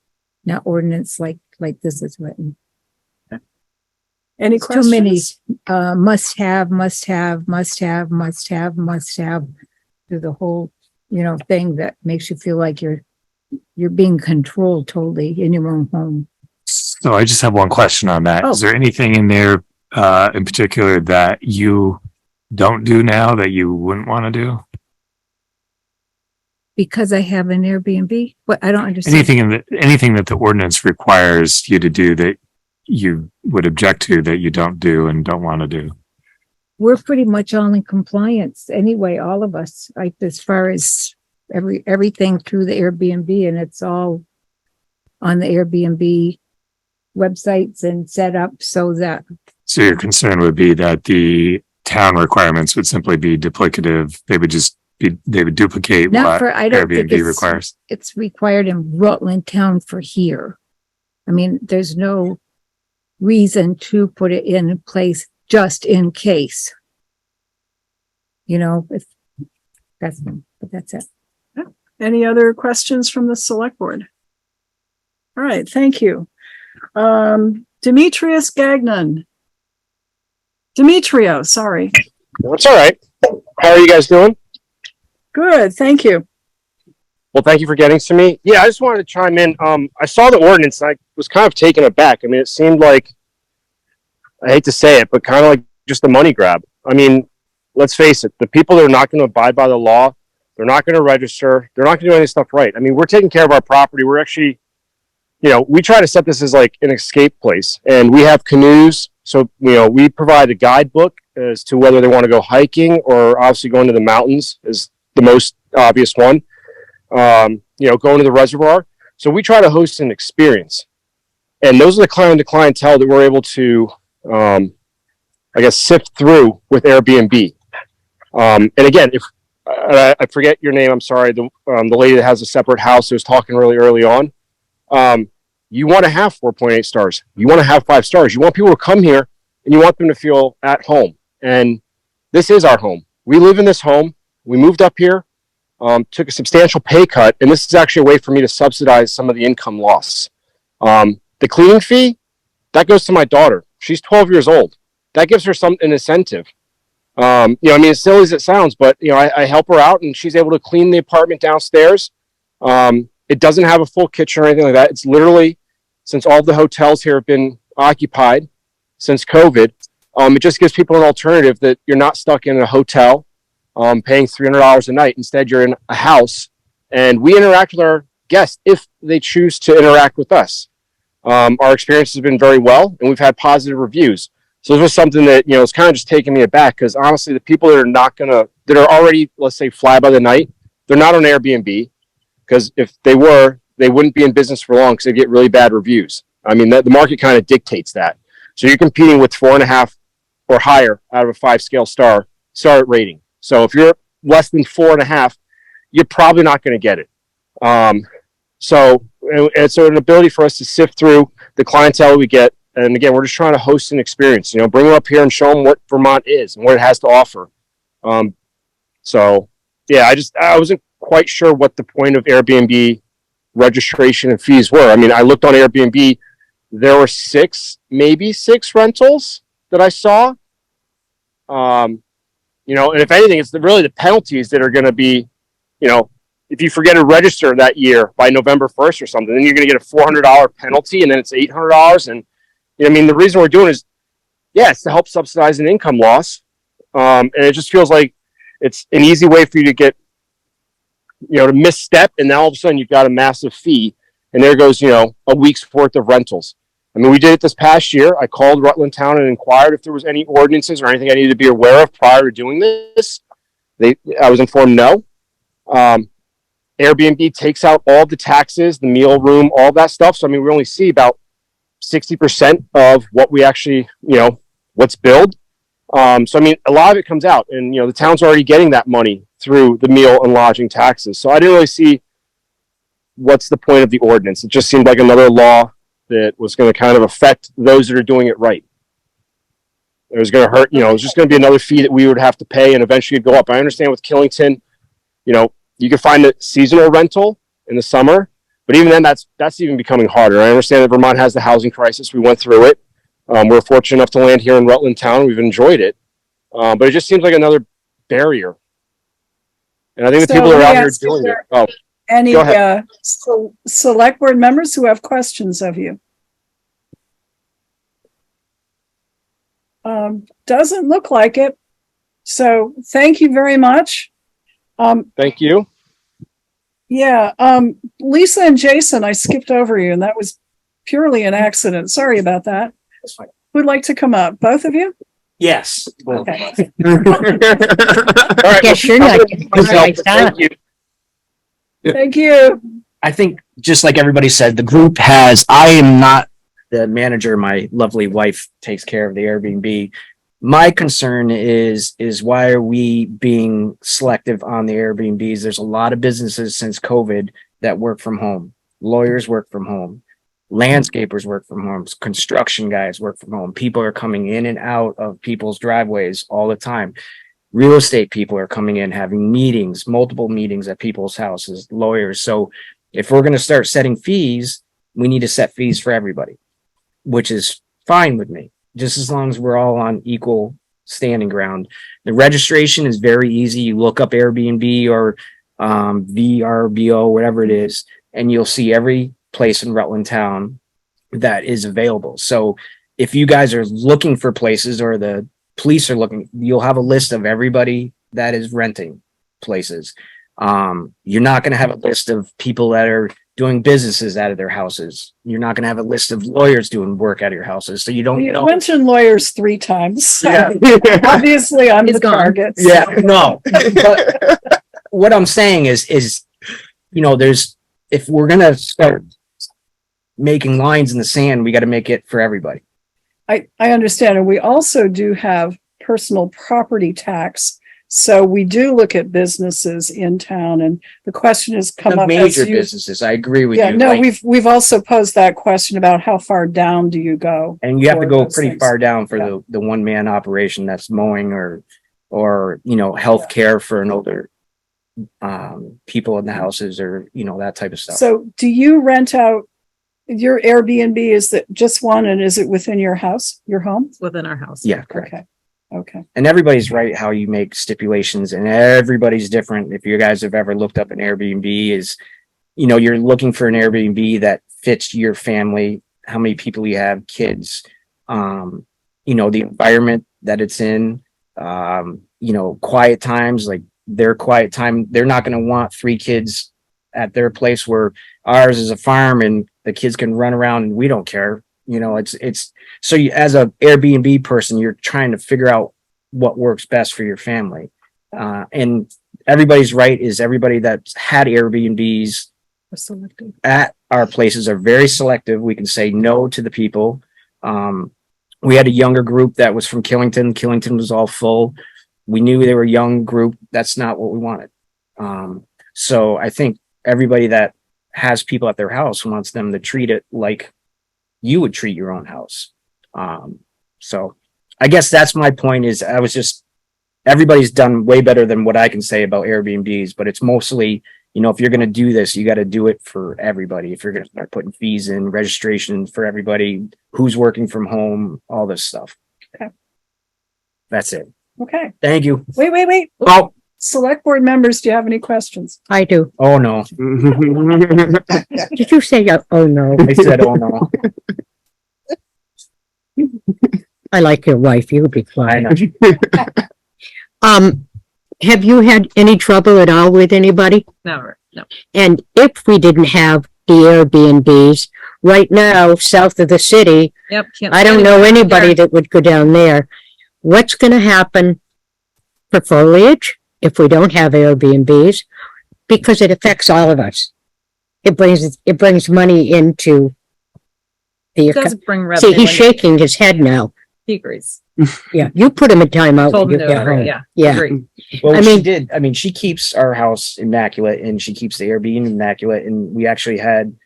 ordinance like this is written. Any It's too many questions? must have through the whole, thing that makes you feel like you're being controlled totally in your own home. So I just have one question on that. Oh. Is there anything in there in particular that you don't do now that you wouldn't want to do? Because I have an Airbnb? What, I don't understand. Anything that the ordinance requires you to do that you would object to that you don't do and don't want to do? We're pretty much all in compliance anyway, all of us, like as far as everything through the Airbnb, and it's all on the Airbnb websites and set up so that So your concern would be that the town requirements would simply be duplicative. They would duplicate not what for, I don't think Airbnb requires. it's required in Rutland Town for here. I mean, there's no reason to put it in place just in case. If that's, but that's it. Any other questions from the select board? All right, thank you. Demetrius Gagnon. Demetrio, sorry. That's all right. How are you guys doing? Good, thank you. Well, thank you for getting to me. Yeah, I just wanted to chime in. I saw the ordinance and I was kind of taken aback. I mean, it seemed like, I hate to say it, but kind of like just a money grab. I mean, let's face it, the people that are not going to abide by the law, they're not going to register, they're not going to do any stuff right. I mean, we're taking care of our property. We're actually, we try to set this as like an escape place, and we have canoes. So, we provide a guidebook as to whether they want to go hiking or obviously going to the mountains is the most obvious one. Going to the reservoir. So we try to host an experience, and those are the clientele that we're able to, sift through with Airbnb. And again, if I forget your name, I'm sorry, the lady that has a separate house that was talking really early on. You want to have 4.8 stars. You want to have 5 stars. You want people to come here and you want them to feel at home. And this is our home. We live in this home. We moved up here, took a substantial pay cut, and this is actually a way for me to subsidize some of the income loss. The cleaning fee, that goes to my daughter. She's 12 years old. That gives her an incentive. I mean, as silly as it sounds, but I help her out and she's able to clean the apartment downstairs. It doesn't have a full kitchen or anything like that. It's literally, since all the hotels here have been occupied since COVID, it just gives people an alternative that you're not stuck in a hotel, paying $300 a night. Instead, you're in a house and we interact with our guests if they choose to interact with us. Our experience has been very well and we've had positive reviews. So this was something that, it's kind of just taking me aback because honestly, the people that are already, let's say, fly by the night, they're not on Airbnb because if they were, they wouldn't be in business for long because they get really bad reviews. I mean, the market kind of dictates that. So you're competing with 4.5 or higher out of a 5 star rating. So if you're less than 4.5, you're probably not going to get it. So it's an ability for us to sift through the clientele we get. And again, we're just trying to host an experience, bring them up here and show them what Vermont is and what it has to offer. So yeah, I wasn't quite sure what the point of Airbnb registration and fees were. I mean, I looked on Airbnb, there were 6 rentals that I saw. And if anything, it's really the penalties that are going to be, if you forget to register that year by November 1st or something, then you're going to get a $400 penalty and then it's $800. And the reason we're doing is, it's to help subsidize an income loss. And it just feels like it's an easy way for you to get, to misstep. And now all of a sudden you've got a massive fee and there goes, a week's worth of rentals. I mean, we did it this past year. I called Rutland Town and inquired if there was any ordinances or anything I needed to be aware of prior to doing this. I was informed no. Airbnb takes out all the taxes, the meal room, all that stuff. So, we only see about 60% of what we actually, what's billed. So, a lot of it comes out and, the town's already getting that money through the meal and lodging taxes. So I didn't really see what's the point of the ordinance. It just seemed like another law that was going to kind of affect those that are doing it right. It was going to hurt, it was just going to be another fee that we would have to pay and eventually it'd go up. I understand with Killington, you can find a seasonal rental in the summer, but even then that's even becoming harder. I understand that Vermont has the housing crisis. We went through it. We're fortunate enough to land here in Rutland Town. We've enjoyed it. But it just seems like another barrier. And I think the people that are out here doing it. Oh, any select board members who have questions of you? Doesn't look like it. So thank you very much. Thank you. Yeah. Lisa and Jason, I skipped over you and that was purely an accident. Sorry about that. That's fine. Who'd like to come up? Both of you? Yes. Okay. All right. Yes, you're not. Thank you. Thank you. I think just like everybody said, the group I am not the manager. My lovely wife takes care of the Airbnb. My concern is why are we being selective on the Airbnbs? There's a lot of businesses since COVID that work from home. Lawyers work from home. Landscapers work from home. Construction guys work from home. People are coming in and out of people's driveways all the time. Real estate people are coming in, having meetings, multiple meetings at people's houses, lawyers. So if we're going to start setting fees, we need to set fees for everybody, which is fine with me, just as long as we're all on equal standing ground. The registration is very easy. You look up Airbnb or VRBO, whatever it is, and you'll see every place in Rutland Town that is available. So if you guys are looking for places or the police are looking, you'll have a list of everybody that is renting places. You're not going to have a list of people that are doing businesses out of their houses. You're not going to have a list of lawyers doing work out of your houses. So you don't You mentioned lawyers 3 times. So Yeah. obviously I'm the target. So. Yeah, no. But what I'm saying is, if we're going to start making lines in the sand, we got to make it for everybody. I understand. And we also do have personal property tax. So we do look at businesses in town, and the question has come The up major as you. businesses, I agree with Yeah, you. no, like- we've also posed that question about how far down do you go? And you have to for go those pretty things. far down for Yeah. the one man operation that's mowing or, you know, healthcare for an older, people in the houses or, you know, that type of stuff. So do you rent out your Airbnb? Is it just one, and is it within your house, your home? Within our house. Yeah, correct. Okay. Okay. And everybody's right how you make stipulations and everybody's different. If you guys have ever looked up an Airbnb is, you know, you're looking for an Airbnb that fits your family, how many people you have, kids, you know, the environment that it's in, you know, quiet times, like their quiet time. They're not going to want 3 kids at their place where ours is a farm and the kids can run around and we don't care. You know, it's so you, as a Airbnb person, you're trying to figure out what works best for your family. And everybody's right is everybody that's had Airbnbs at our places are very selective. We can say no to the people. We had a younger group that was from Killington. Killington was all full. We knew they were a young group. That's not what we wanted. So I think everybody that has people at their house wants them to treat it like you would treat your own house. So I guess that's my point is everybody's done way better than what I can say about Airbnbs, but it's mostly, you know, if you're going to do this, you got to do it for everybody. If you're going to start putting fees in, registration for everybody, who's working from home, all this stuff. Okay. That's it. Okay. Thank you. Wait. Oh, Select board members, do you have any questions? I do. oh no. Did you say, oh no? I said, oh no. I like your wife. You would be I fine. know. Have you had any trouble at all with anybody? Never. No. And if we didn't have the Airbnbs right now, south of the city, Yep. I don't know anybody that would go down there. What's going to happen for foliage if we don't have Airbnbs? Because it affects all of us. It brings money into the It does bring See, revenue. he's shaking his head now. He agrees. Yeah, you put him in timeout Told when him you to get agree. home. Yeah. Yeah. Agree. Well, I she mean- did. I mean, she keeps our house immaculate and she keeps the Airbnb immaculate. And we actually had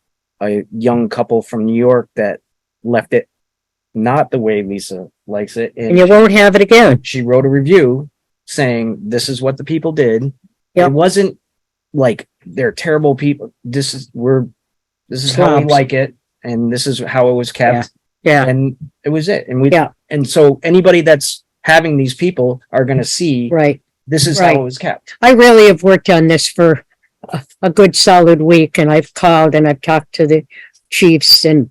a young couple from New York that left it not the way Lisa likes it. And you won't have it again. She wrote a review saying, this is what the people did. Yep. It wasn't like they're terrible people. This is how we Slobs. like it. And this is how it was kept. Yeah. And it was it. And Yeah. and so anybody that's having these people are going to see, Right. this is Right. how it was kept. I really have worked on this for a good solid week, and I've called and I've talked to the chiefs and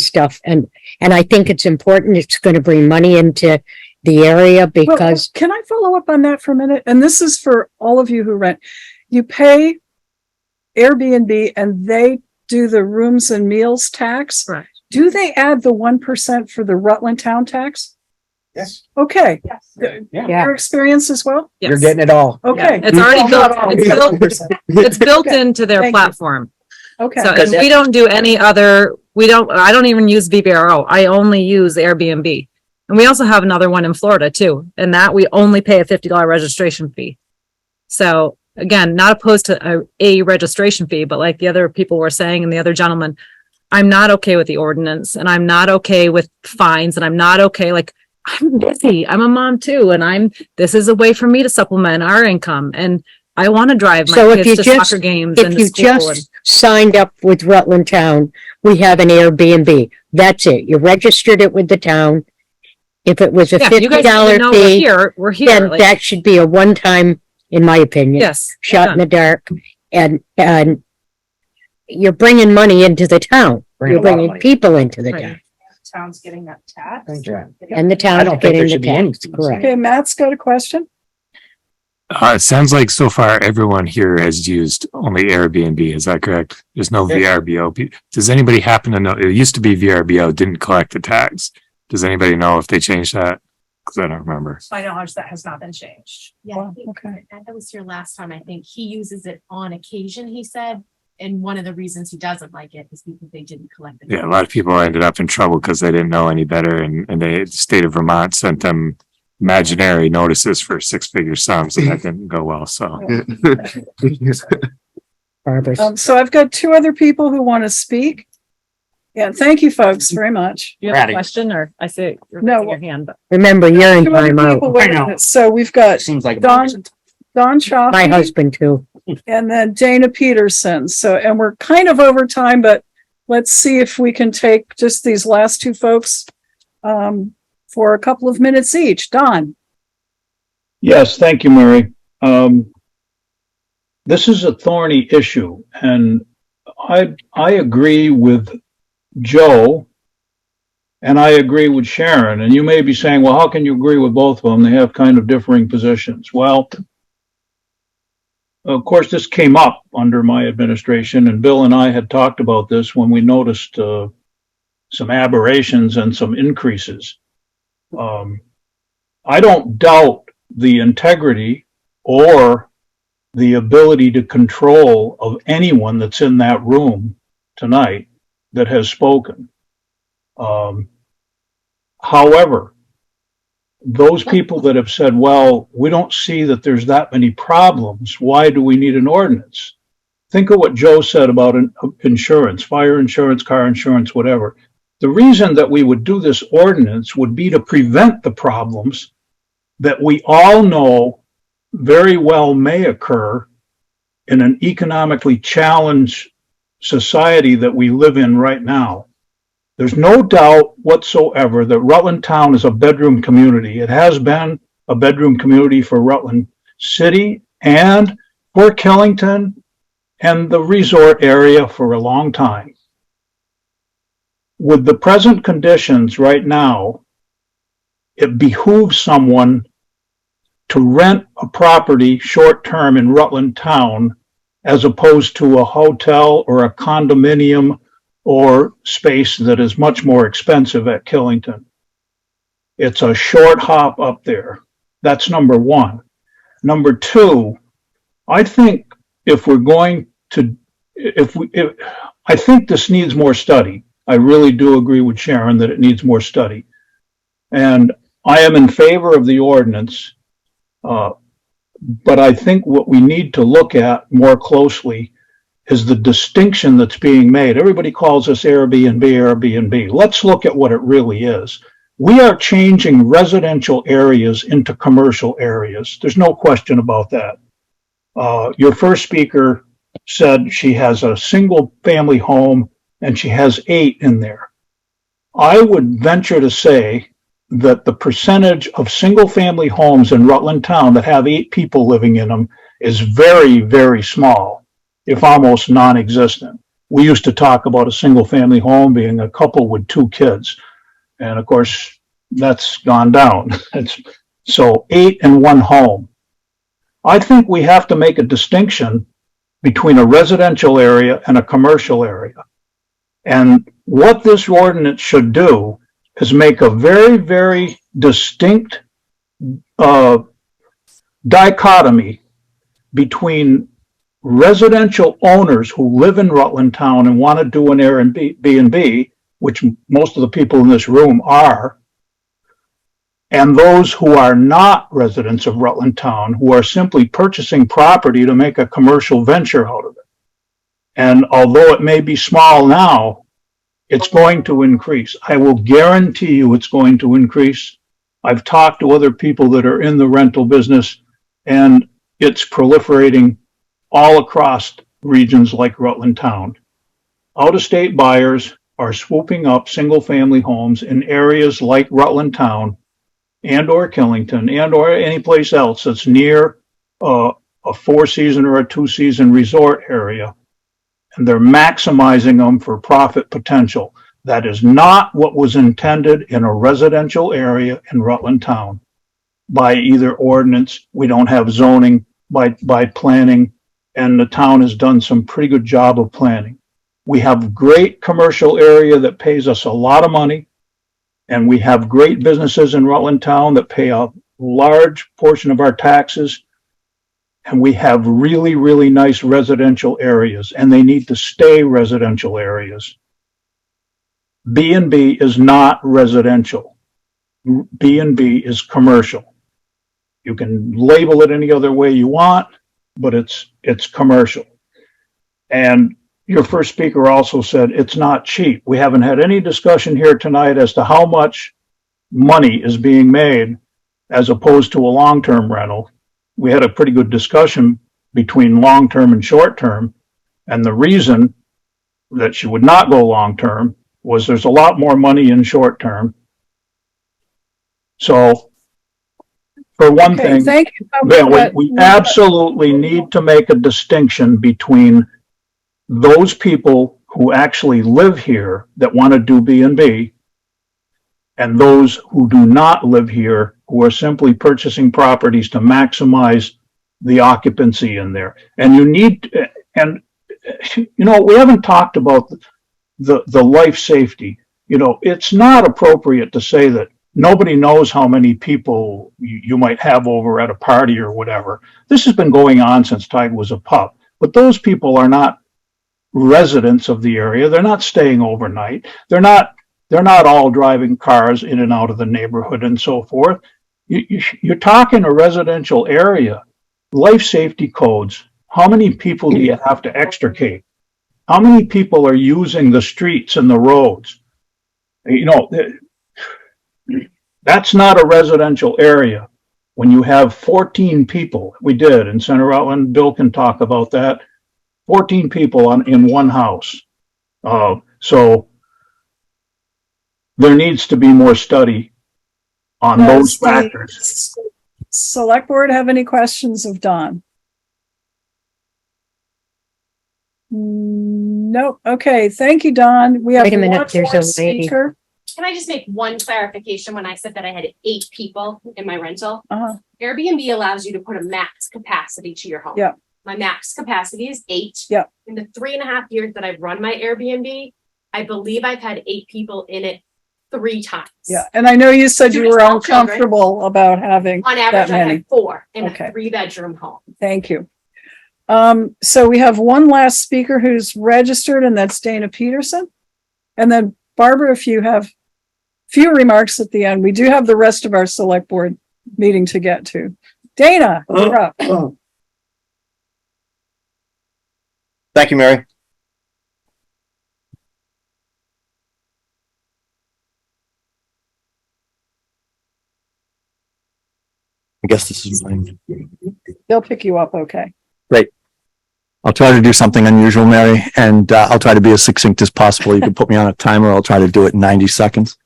stuff. And I think it's important. It's going to bring money into the area because Can I follow up on that for a minute? And this is for all of you who rent. You pay Airbnb and they do the rooms and meals tax. Right. Do they add the 1% for the Rutland town tax? Yes. Okay. Yeah. Your experience as well? Yes. You're getting it all. Okay. It's already Well, built. not all. It's built Okay. into their Thank you. platform. Okay. So and we don't do any other, I don't even use VBRO. I only use Airbnb. And we also have another one in Florida too. And that we only pay a $50 registration fee. So again, not opposed to a registration fee, but like the other people were saying and the other gentleman, I'm not okay with the ordinance and I'm not okay with fines and I'm not okay. Like I'm busy. I'm a mom too. And this is a way for me to supplement our income. And I want to drive my so if you kids to just soccer games and if to you school. just signed up with Rutland Town, we have an Airbnb. That's it. You registered it with the town. If it was a Yeah, you guys $50 know fee, we're here. then Like, that should be a one-time, in my opinion. yes. Shot in the dark. And you're bringing money into the town. Bringing You're a lot of bringing money. people into the Right. town. Town's getting that tax. Yeah. And the I town's don't think there getting the should be any tax. fees. Correct. Okay, Matt's got a question. It sounds like so far everyone here has used only Airbnb. Is that correct? There's no VRBO. Does anybody happen to know? It used to be VRBO didn't collect the tax. Does anybody know if they changed that? Because I don't remember. My knowledge, that has not been changed. Yeah, I think that was here last time. I think he uses it on occasion, he said. And one of the reasons he doesn't like it is because they didn't collect it. Yeah, a lot of people ended up in trouble because they didn't know any better, and the state of Vermont sent them imaginary notices for six-figure sums, and that didn't go well, so. Barbara. So I've got two other people who want to speak. Yeah, thank you folks very much. You have a question or I see you're No. raising your hand, but. Remember, you're in Two other timeout. people waiting. So we've got Seems like. Don Chioffi. My husband too. And then Dana Peterson. So, and we're kind of over time, but let's see if we can take just these last two folks for a couple of minutes each. Don. Yes, thank you, Mary. This is a thorny issue, and I agree with Joe, and I agree with Sharon. And you may be saying, well, how can you agree with both of them? They have kind of differing positions. Well, of course, this came up under my administration, and Bill and I had talked about this when we noticed some aberrations and some increases. I don't doubt the integrity or the ability to control of anyone that's in that room tonight that has spoken. However, those people that have said, well, we don't see that there's that many problems, why do we need an ordinance? Think of what Joe said about insurance, fire insurance, car insurance, whatever. The reason that we would do this ordinance would be to prevent the problems that we all know very well may occur in an economically challenged society that we live in right now. There's no doubt whatsoever that Rutland Town is a bedroom community. It has been a bedroom community for Rutland City and for Killington and the resort area for a long time. With the present conditions right now, it behooves someone to rent a property short-term in Rutland Town as opposed to a hotel or a condominium or space that is much more expensive at Killington. It's a short hop up there. That's number one. Number two, I think if we're going to, I think this needs more study. I really do agree with Sharon that it needs more study. And I am in favor of the ordinance, but I think what we need to look at more closely is the distinction that's being made. Everybody calls us Airbnb. Let's look at what it really is. We are changing residential areas into commercial areas. There's no question about that. Your first speaker said she has a single family home and she has 8 in there. I would venture to say that the percentage of single family homes in Rutland Town that have 8 people living in them is very, very small, if almost non-existent. We used to talk about a single family home being a couple with 2 kids. And of course, that's gone down. So 8 in one home. I think we have to make a distinction between a residential area and a commercial area. And what this ordinance should do is make a very, very distinct dichotomy between residential owners who live in Rutland Town and want to do an Airbnb, which most of the people in this room are, and those who are not residents of Rutland Town, who are simply purchasing property to make a commercial venture out of it. And although it may be small now, it's going to increase. I will guarantee you it's going to increase. I've talked to other people that are in the rental business, and it's proliferating all across regions like Rutland Town. Out-of-state buyers are swooping up single-family homes in areas like Rutland Town and or Killington and or any place else that's near a 4-season or a 2-season resort area. And they're maximizing them for profit potential. That is not what was intended in a residential area in Rutland Town. By either ordinance, we don't have zoning, by planning, and the town has done some pretty good job of planning. We have great commercial area that pays us a lot of money, and we have great businesses in Rutland Town that pay a large portion of our taxes. And we have really, really nice residential areas, and they need to stay residential areas. B&B is not residential. B&B is commercial. You can label it any other way you want, but it's commercial. And your first speaker also said it's not cheap. We haven't had any discussion here tonight as to how much money is being made as opposed to a long-term rental. We had a pretty good discussion between long-term and short-term. And the reason that she would not go long-term was there's a lot more money in short-term. So for one thing, Thank you. yeah, we absolutely need to make a distinction between those people who actually live here that want to do B&B and those who do not live here, who are simply purchasing properties to maximize the occupancy in there. And you need, and you know, we haven't talked about the life safety. You know, it's not appropriate to say that nobody knows how many people you might have over at a party or whatever. This has been going on since Tiger was a pup, but those people are not residents of the area. They're not staying overnight. They're not all driving cars in and out of the neighborhood and so forth. You're talking a residential area. Life safety codes. How many people do you have to extricate? How many people are using the streets and the roads? You know, that's not a residential area. When you have 14 people, we did in Center Rutland, Bill can talk about that. 14 people in one house. So there needs to be more study on those factors. Select board have any questions of Don? Nope. Okay. Thank you, Don. We have Wait a minute, one there's more a lady. speaker. Can I just make one clarification when I said that I had 8 people in my rental? Uh-huh. Airbnb allows you to put a max capacity to your home. Yeah. My max capacity is 8. Yeah. In the 3.5 years that I've run my Airbnb, I believe I've had 8 people in it 3 times. Yeah. And I know you said Two you were small children. uncomfortable about having On that average, I many. had 4 in Okay. a 3-bedroom home. Thank you. So we have one last speaker who's registered, and that's Dana Peterson. And then Barbara, if you have few remarks at the end, we do have the rest of our select board meeting to get to. Dana, you're up. Thank you, Mary. I guess this is mine. They'll pick you up. Okay. Great. I'll try to do something unusual, Mary, and I'll try to be as succinct as possible. You can put me on a timer. I'll try to do it in 90 seconds.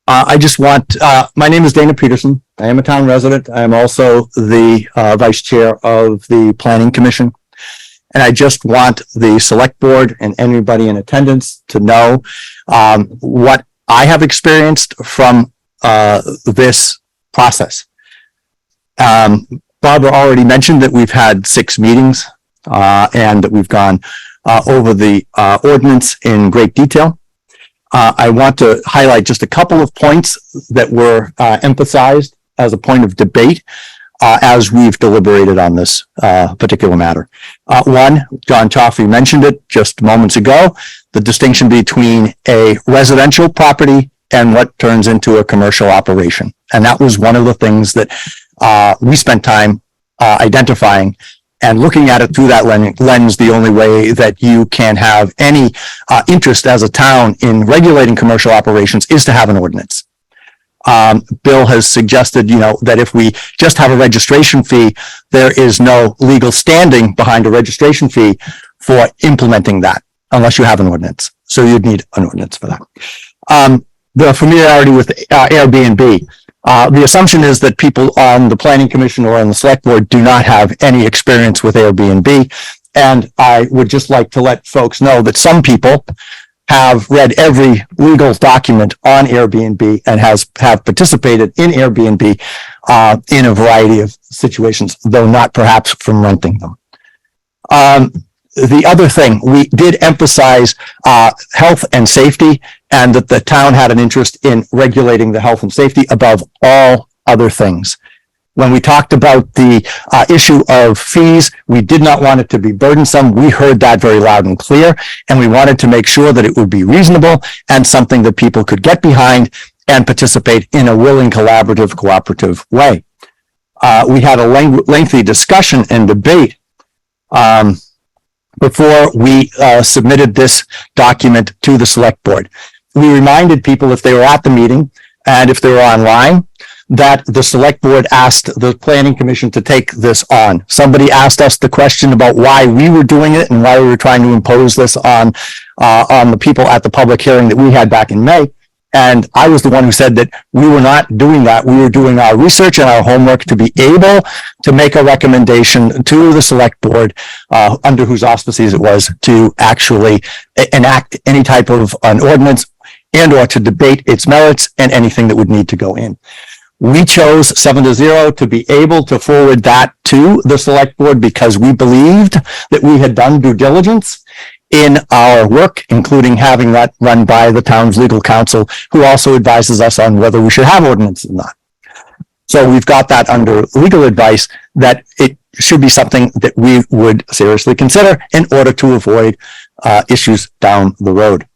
I just want, my name is Dana Peterson. I am a town resident. I am also the vice chair of the Planning Commission. And I just want the select board and anybody in attendance to know what I have experienced from this process. Barbara already mentioned that we've had 6 meetings and that we've gone over the ordinance in great detail. I want to highlight just a couple of points that were emphasized as a point of debate as we've deliberated on this particular matter. One, John Chioffi mentioned it just moments ago, the distinction between a residential property and what turns into a commercial operation. And that was one of the things that we spent time identifying and looking at it through that lens. The only way that you can have any interest as a town in regulating commercial operations is to have an ordinance. Bill has suggested, that if we just have a registration fee, there is no legal standing behind a registration fee for implementing that unless you have an ordinance. So you'd need an ordinance for that. The familiarity with Airbnb. The assumption is that people on the Planning Commission or on the Select Board do not have any experience with Airbnb. And I would just like to let folks know that some people have read every legal document on Airbnb and have participated in Airbnb in a variety of situations, though not perhaps from renting them. The other thing, we did emphasize health and safety, and that the town had an interest in regulating the health and safety above all other things. When we talked about the issue of fees, we did not want it to be burdensome. We heard that very loud and clear, and we wanted to make sure that it would be reasonable and something that people could get behind and participate in a willing, collaborative, cooperative way. We had a lengthy discussion and debate before we submitted this document to the select board. We reminded people, if they were at the meeting and if they were online, that the select board asked the planning commission to take this on. Somebody asked us the question about why we were doing it and why we were trying to impose this on the people at the public hearing that we had back in May. And I was the one who said that we were not doing that. We were doing our research and our homework to be able to make a recommendation to the select board, under whose auspices it was, to actually enact any type of an ordinance and or to debate its merits and anything that would need to go in. We chose 7-0 to be able to forward that to the select board because we believed that we had done due diligence in our work, including having that run by the town's legal counsel, who also advises us on whether we should have ordinances or not. So we've got that under legal advice that it should be something that we would seriously consider in order to avoid issues down the road.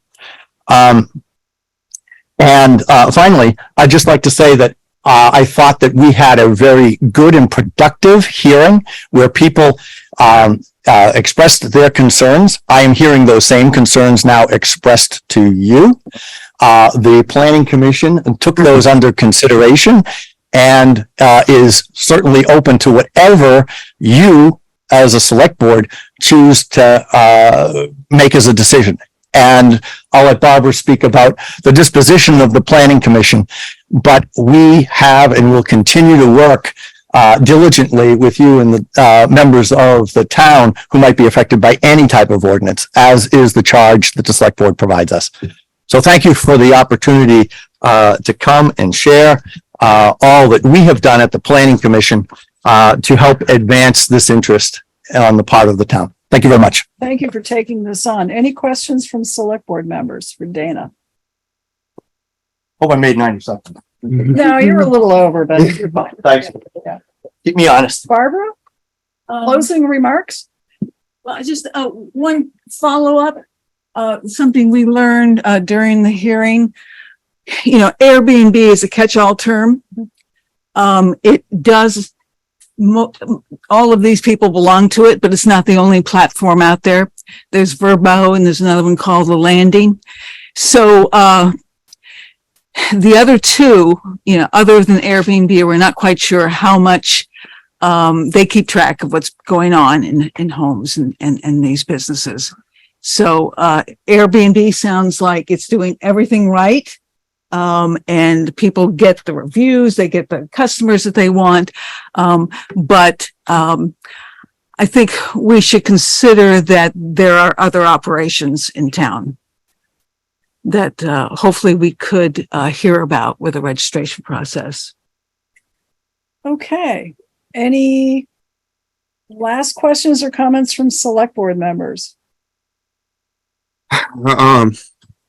Finally, I'd just like to say that I thought that we had a very good and productive hearing where people expressed their concerns. I am hearing those same concerns now expressed to you. The Planning Commission took those under consideration and is certainly open to whatever you, as a select board, choose to make as a decision. And I'll let Barbara speak about the disposition of the Planning Commission, but we have and will continue to work diligently with you and the members of the town who might be affected by any type of ordinance, as is the charge that the select board provides us. So thank you for the opportunity to come and share all that we have done at the Planning Commission to help advance this interest on the part of the town. Thank you very much. Thank you for taking this on. Any questions from select board members for Dana? Hope I made 90 something. No, you're a little over, but you're fine. Thanks. Yeah. Keep me honest. Barbara, closing remarks? Well, just one follow-up, something we learned during the hearing. You know, Airbnb is a catch-all term. It does, all of these people belong to it, but it's not the only platform out there. There's Verbo and there's another one called The Landing. So the other two, you know, other than Airbnb, we're not quite sure how much they keep track of what's going on in homes and these businesses. So Airbnb sounds like it's doing everything right. And people get the reviews, they get the customers that they want. But I think we should consider that there are other operations in town that hopefully we could hear about with the registration process. Okay. Any last questions or comments from select board members? I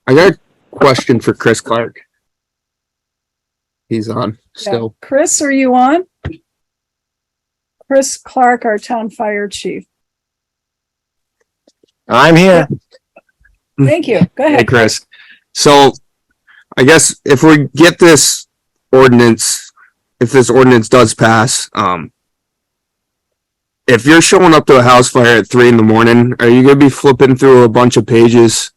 got a question for Chris Clark. He's on still. Yeah. Chris, are you on? Chris Clark, our town fire chief. I'm here. Thank you. Go ahead. Hey, Chris. So I guess if we get this ordinance, if this ordinance does pass, if you're showing up to a house fire at 3 a.m, are you going to be flipping through a bunch of pages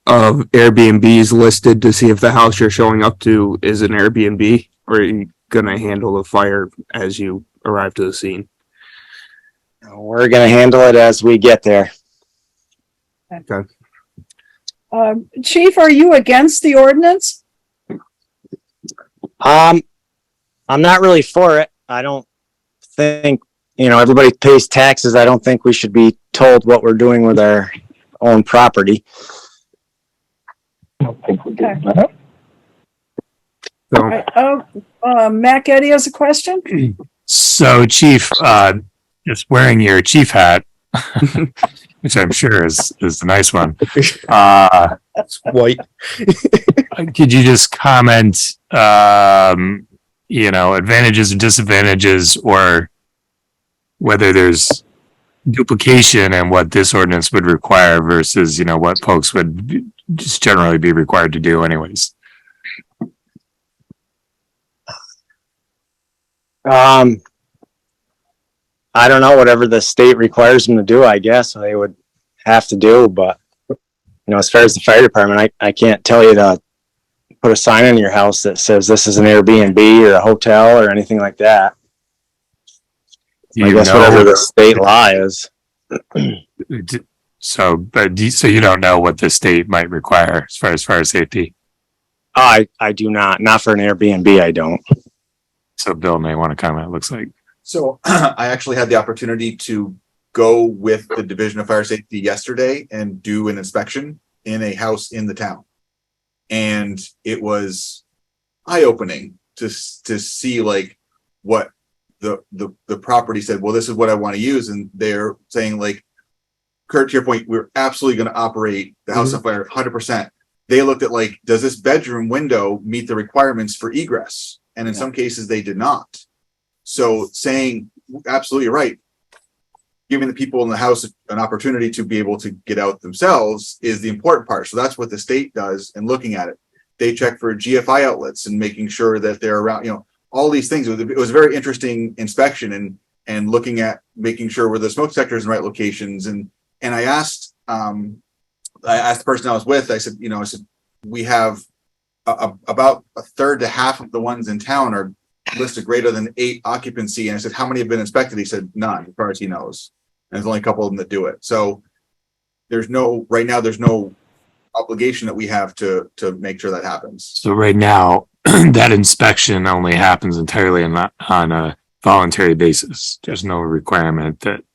of Airbnbs listed to see if the house you're showing up to is an Airbnb, or are you going to handle the fire as you arrive to the scene? We're going to handle it as we get there. Okay. Chief, are you against the ordinance? I'm not really for it. I don't think, everybody pays taxes. I don't think we should be told what we're doing with our own property. Okay. Mac Eddy has a question. So, Chief, just wearing your chief hat, which I'm sure is the nice one. That's white. Could you just comment, advantages and disadvantages, or whether there's duplication and what this ordinance would require versus, what folks would just generally be required to do anyways? I don't know, whatever the state requires them to do, I guess they would have to do, but as far as the fire department, I can't tell you to put a sign on your house that says this is an Airbnb or a hotel or anything like that. I guess whatever the state law is. So you don't know what the state might require as far as fire safety? I do not for an Airbnb. I don't. So Bill may want to comment, it looks like. So I actually had the opportunity to go with the Division of Fire Safety yesterday and do an inspection in a house in the town. And it was eye-opening to see like what the property said, well, this is what I want to use. And they're saying like, Kurt, to your point, we're absolutely going to operate the house on fire 100%. They looked at like, does this bedroom window meet the requirements for egress? And in some cases they did not. So saying absolutely right, giving the people in the house an opportunity to be able to get out themselves is the important part. So that's what the state does. And looking at it, they check for GFI outlets and making sure that they're around, all these things. It was a very interesting inspection and looking at making sure where the smoke detectors in the right locations. And I asked the person I was with, I said, we have about a third to half of the ones in town are listed greater than 8 occupancy. And I said, how many have been inspected? He said, none, as far as he knows. And there's only a couple of them that do it. So right now, there's no obligation that we have to make sure that happens. So right now, that inspection only happens entirely on a voluntary basis. There's no requirement that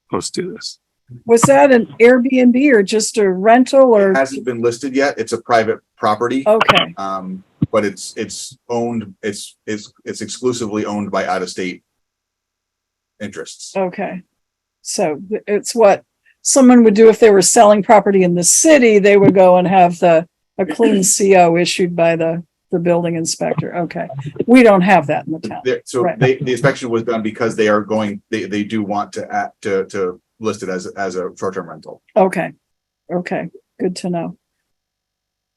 folks do this. Was that an Airbnb or just a rental or? It hasn't been listed yet. It's a private property. Okay. But it's owned, it's exclusively owned by out-of-state interests. Okay. So it's what someone would do if they were selling property in the city, they would go and have a clean CO issued by the building inspector. Okay. We don't have that in the town. So right. the inspection was done because they do want to list it as a short-term rental. Okay. Okay. Good to know.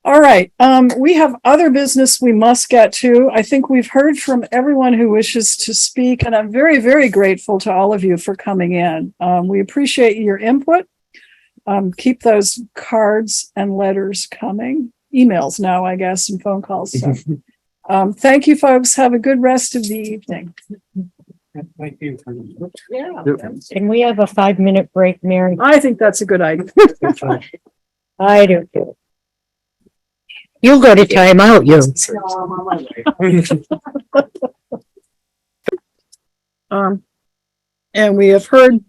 All right. We have other business we must get to. I think we've heard from everyone who wishes to speak, and I'm very, very grateful to all of you for coming in. We appreciate your input. Keep those cards and letters coming. Emails now, I guess, and phone calls. So. Thank you, folks. Have a good rest of the evening. Yeah. Can we have a 5-minute break, Mary? I think that's a good idea. I do too. You'll go to timeout, you. And we have heard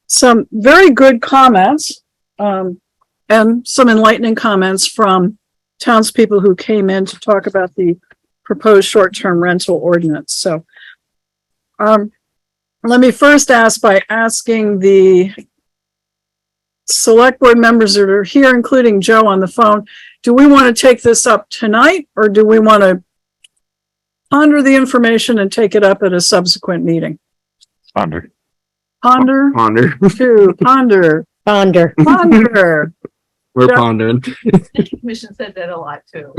some very good comments, and some enlightening comments from townspeople who came in to talk about the proposed short-term rental ordinance. So, let me first ask by asking the select board members that are here, including Joe on the phone, do we want to take this up tonight, or do we want to ponder the information and take it up at a subsequent meeting? Ponder. Ponder? Ponder. To ponder. Ponder. Ponder. We're Yeah. pondering. The commission said that a lot too.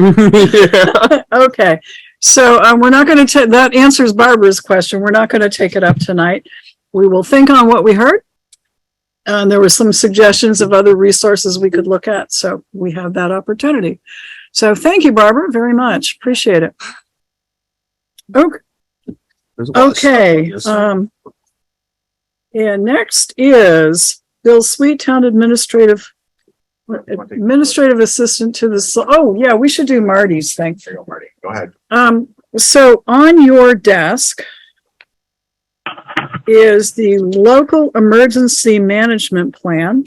Yeah. Okay, so we're not going to take, that answers Barbara's question. We're not going to take it up tonight. We will think on what we heard. And there were some suggestions of other resources we could look at, so we have that opportunity. So thank you, Barbara, very much. Appreciate it. Okay. Okay. And next is Bill Sweet, Town Administrative Assistant to the, oh yeah, we should do Marty's thing. There you go, Marty. Go ahead. So on your desk is the local emergency management plan.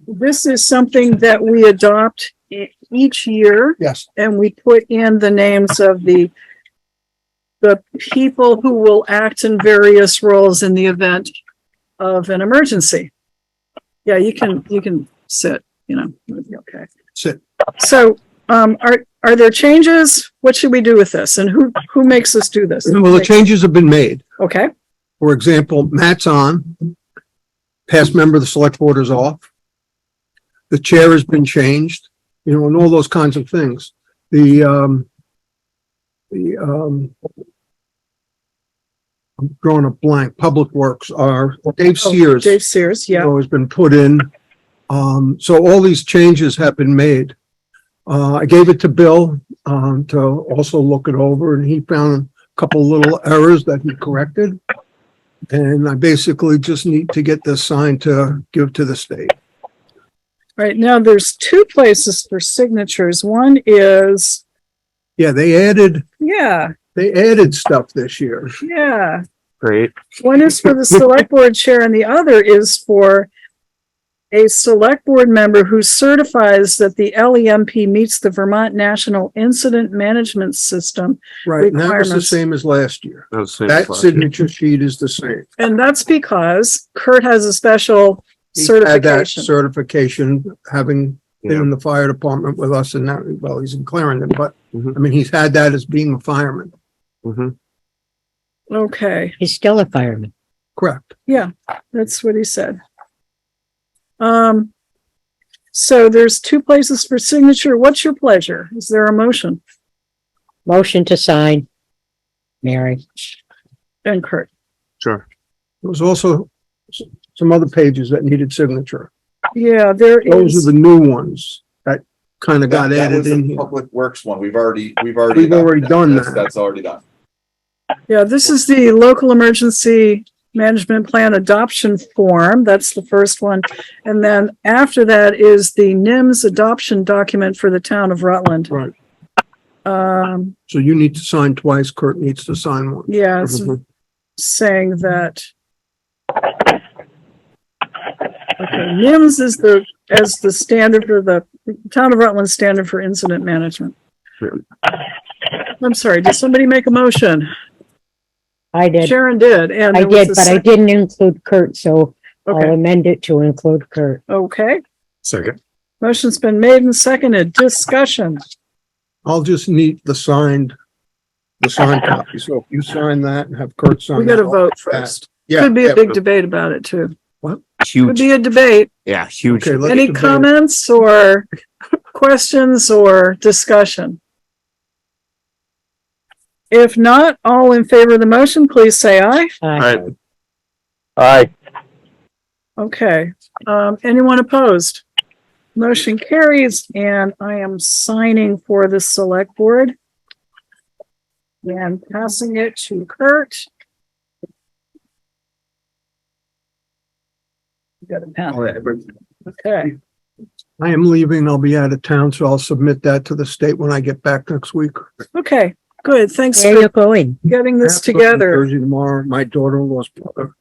This is something that we adopt each year. Yes. And we put in the names of the people who will act in various roles in the event of an emergency. Yeah, you can sit, okay. Sit. So, are there changes? What should we do with this? And who makes us do this? Well, the changes have been made. Okay. For example, Matt's on. Past member of the select board is off. The chair has been changed, and all those kinds of things. The I'm drawing a blank, Public Works are Dave Sears. Dave Sears, yeah. Has been put in. So all these changes have been made. I gave it to Bill, to also look it over, and he found a couple little errors that he corrected. And I basically just need to get this signed to give to the state. Right now, there's two places for signatures. One is, Yeah, they added stuff this year. yeah. Great. One is for the select board chair and the other is for a select board member who certifies that the LEMP meets the Vermont National Incident Management System Right, and that was the requirements. same as last year. That was the same That as last year. signature sheet is the same. And that's because Kurt has a special He's had that certification. certification, having been in the fire department with us, and now, well, he's in Clarendon, but I mean, he's had that as being a fireman. Okay, He's still a fireman. Correct. yeah, that's what he said. So there's two places for signature. What's your pleasure? Is there a motion? Motion to sign. Mary. And Kurt. Sure. There was also some other pages that needed signature. Yeah, there Those is. are the new ones that kind of got That added was in the here. Public Works one. We've already We've already done that. That's already done. Yeah, this is the local emergency management plan adoption form. That's the first one. And then after that is the NIMS adoption document for the town of Rutland. Right. So you need to sign twice. Kurt needs to sign one. Yeah, it's saying that. Okay, NIMS is the standard for the town of Rutland standard for incident management. I'm sorry, did somebody make a motion? I did. Sharon did, and I there was did, a but I sec- didn't include Kurt, so Okay. I'll amend it to include Kurt. Okay, Second. motion's been made and seconded. Discussion. I'll just need the signed copy. So if you sign that and have Kurt sign. We gotta that, vote that. first. Yeah. Could be a yeah, big debate about it too. What? Could Huge. be a debate. Yeah, huge. Okay, let's Any debate it. comments or questions or discussion? If not, all in favor of the motion, please say aye. All right. Aye. Okay, anyone opposed? Motion carries, and I am signing for the select board. And passing it to Kurt. You got a pen. Okay, I am leaving. I'll be out of town, so I'll submit that to the state when I get back next week. okay, good. Thanks Where for you going? getting this I have to go to together. Jersey tomorrow. My daughter-in-law's brother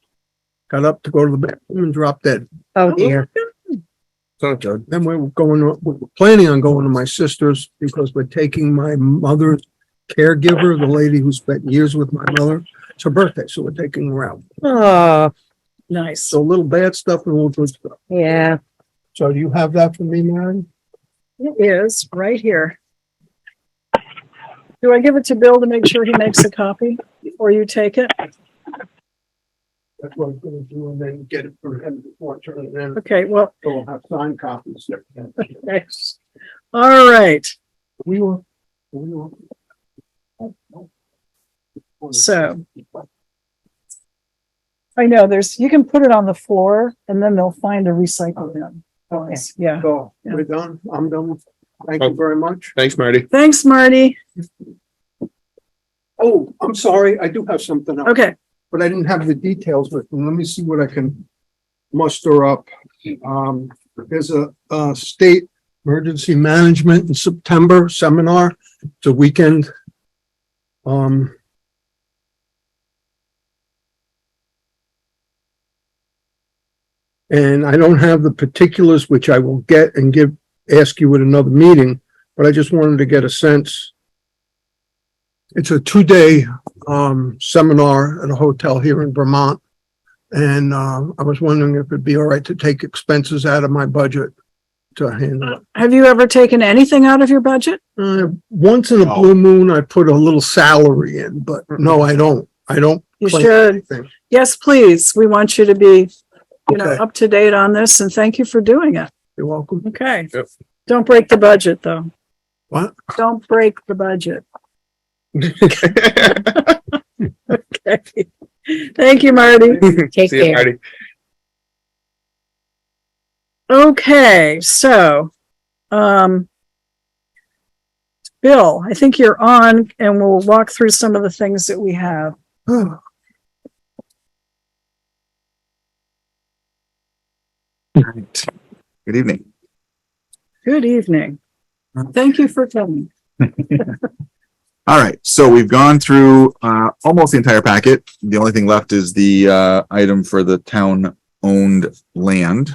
got up to go to the bathroom and dropped dead. Oh dear. Then we're planning on going to my sister's because we're taking my mother's caregiver, the lady who spent years with my mother. It's her birthday, so we're taking her out. Oh, Nice. So a little bad stuff and a little good stuff. yeah. So do you have that for me, Mary? It is right here. Do I give it to Bill to make sure he makes a copy before you take it? That's what I'm gonna do, and then get it for him before I turn it in. Okay, well, So we'll have signed copies. thanks. All right. We will. So I know you can put it on the floor and then they'll find a recycle bin. Okay. Yeah. So we're done. I'm done. Thank you very much. Thanks, Marty. Thanks, Marty. Oh, I'm sorry. I do have something else. Okay. But I didn't have the details with me. Let me see what I can muster up. There's a state emergency management in September seminar. It's a weekend. And I don't have the particulars, which I will get and ask you at another meeting, but I just wanted to get a sense. It's a 2-day seminar at a hotel here in Vermont. And I was wondering if it'd be all right to take expenses out of my budget to handle it. Have you ever taken anything out of your budget? Once in a blue moon, I put a little salary in, but no, I don't. You claim should. anything. Yes, please. We want you to be, Okay. up to date on this and thank you for doing it. You're welcome. Okay. Yep. Don't break the budget though. What? Don't break the budget. Okay. Thank you, Marty. Take See you, care. Marty. Okay, so, Bill, I think you're on and we'll walk through some of the things that we have. Good evening. Good evening. Thank you for coming. All right, so we've gone through almost the entire packet. The only thing left is the item for the town-owned land.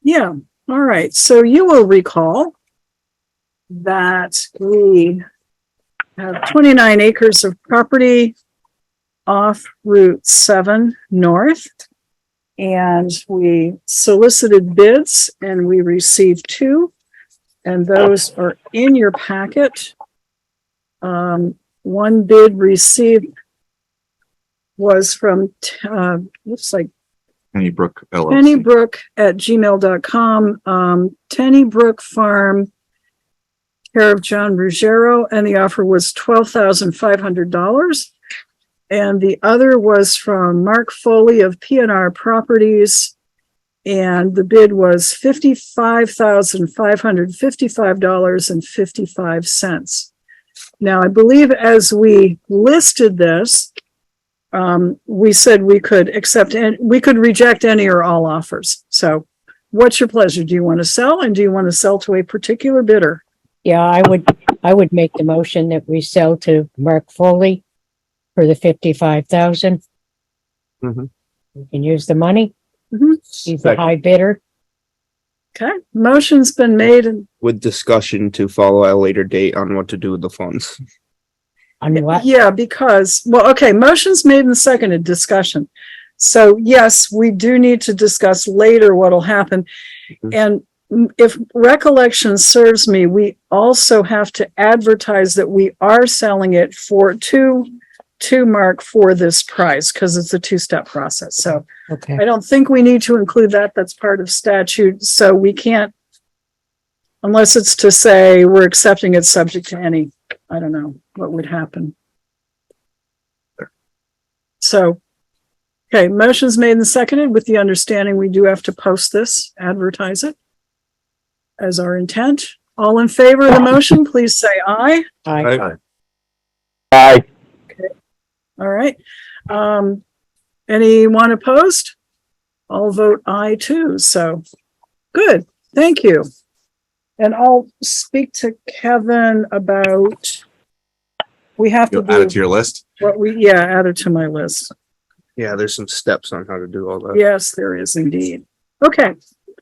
Yeah, all right. So you will recall that we have 29 acres of property off Route 7 North. And we solicited bids and we received 2. And those are in your packet. One bid received was from, looks like Pennybrook LLC. Pennybrook@gmail.com. Tennybrook Farm, care of John Ruggiero, and the offer was $12,500. And the other was from Mark Foley of PNR Properties, and the bid was $55,555.55. Now, I believe as we listed this, we said we could accept and we could reject any or all offers. So what's your pleasure? Do you want to sell, and do you want to sell to a particular bidder? Yeah, I would make the motion that we sell to Mark Foley for the 55,000. Mhm. We can use the money. Mhm. He's a high bidder. Okay, motion's been made and With discussion to follow at a later date on what to do with the funds. On what? yeah, because, well, okay, motion's made and seconded, discussion. So yes, we do need to discuss later what'll happen. And if recollection serves me, we also have to advertise that we are selling it to Mark for this price, because it's a 2-step process. So Okay. I don't think we need to include that. That's part of statute. So we can't, unless it's to say we're accepting it subject to any, I don't know what would happen. So, okay, motion's made and seconded with the understanding we do have to post this, advertise it as our intent. All in favor of the motion, please say aye. Aye. Aye. All right. Anyone opposed? I'll vote aye too. So good. Thank you. And I'll speak to Kevin about, we have to You'll add it to do your list. what we, add it to my list. Yeah, there's some steps on how to do all that. Yes, there is indeed. Okay,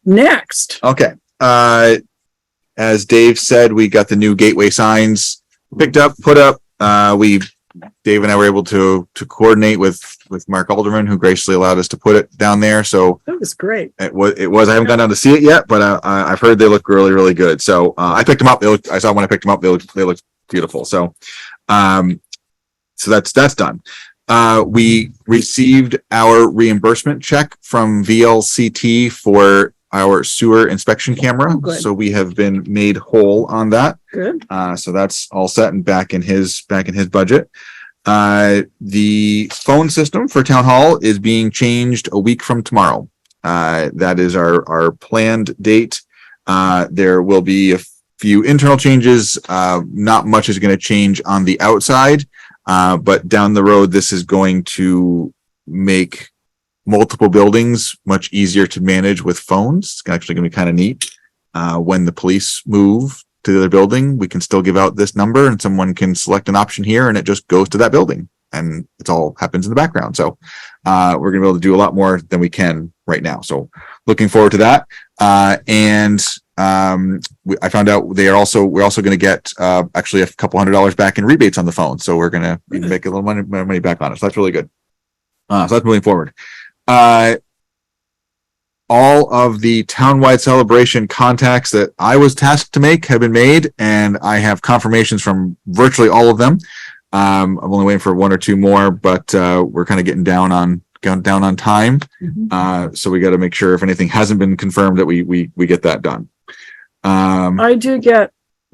next. Okay. As Dave said, we got the new gateway signs picked up, put up. Dave and I were able to coordinate with Mark Alderman, who graciously allowed us to put it down there. So That was great. it was, I haven't gone down to see it yet, but I've heard they look really, really good. So, I picked them up. I saw when I picked them up, they look beautiful. So, so that's done. We received our reimbursement check from VLCT for our sewer inspection camera. Oh, good. So we have been made whole on that. Good. So that's all set and back in his budget. The phone system for town hall is being changed a week from tomorrow. That is our planned date. There will be a few internal changes. Not much is going to change on the outside. But down the road, this is going to make multiple buildings much easier to manage with phones. It's actually going to be kind of neat. When the police move to the other building, we can still give out this number and someone can select an option here and it just goes to that building and it all happens in the background. So, we're going to be able to do a lot more than we can right now. So looking forward to that. I found out we're also going to get, actually a couple $100 back in rebates on the phone. So we're going to make a little money back on it. So that's really good. So that's moving forward. All of the townwide celebration contacts that I was tasked to make have been made, and I have confirmations from virtually all of them. I'm only waiting for 1 or 2 more, but we're kind of getting down on time. So we got to make sure if anything hasn't been confirmed that we get that done. I do get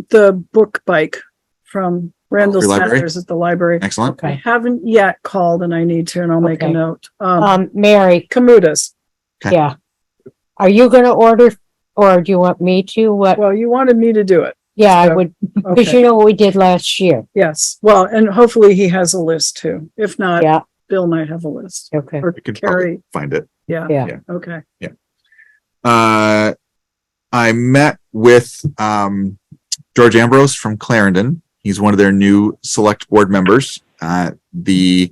the book bike from Randall Free library? Centers at the library. Excellent. I haven't yet called and I need to, and I'll make a Okay. note. Mary, Kamutas. Okay. yeah. Are you gonna order, or do you want me to? What? Well, you wanted me to do it. Yeah, I so- would, because Okay. you know what we did last year. Yes. Well, and hopefully he has a list too. If not, Yeah. Bill might have a list. Okay. Or I can Kari. find it. Yeah. Yeah. Okay. I met with George Ambrose from Clarendon. He's one of their new select board members. The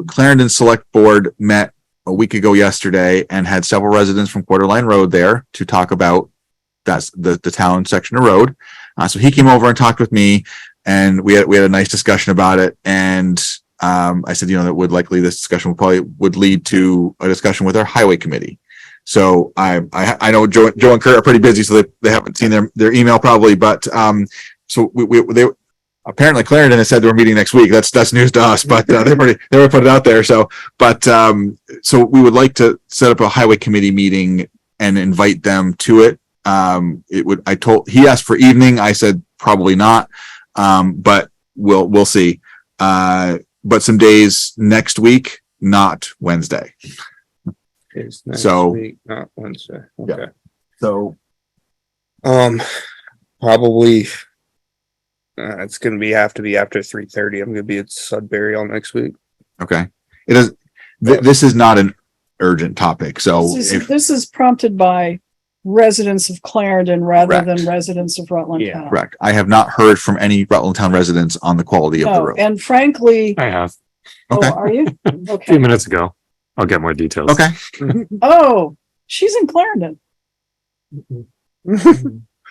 Clarendon Select Board met a week ago yesterday and had several residents from Quarterline Road there to talk about that's the town section of road. So he came over and talked with me, and we had a nice discussion about it. And I said, that would likely this discussion would lead to a discussion with our highway committee. So I know Joe and Kurt are pretty busy, so they haven't seen their email probably, but so they apparently Clarendon has said they were meeting next week. That's news to us, but they were put it out there. So so we would like to set up a highway committee meeting and invite them to it. He asked for evening. I said probably not, but we'll see. But some days next week, not Wednesday. Week, not Wednesday. Okay. Yeah. So, probably it's going to have to be after 3:30. I'm going to be at Sudbury all next week. okay. It is. This is not an urgent topic. So This is prompted by residents of Clarendon rather Correct. than residents of Rutland Yeah. Town. correct. I have not heard from any Rutland Town residents on the quality of the No, road. and frankly, I have Okay. oh, are you? a few Okay. minutes ago. I'll get more details. Okay. Oh, she's in Clarendon.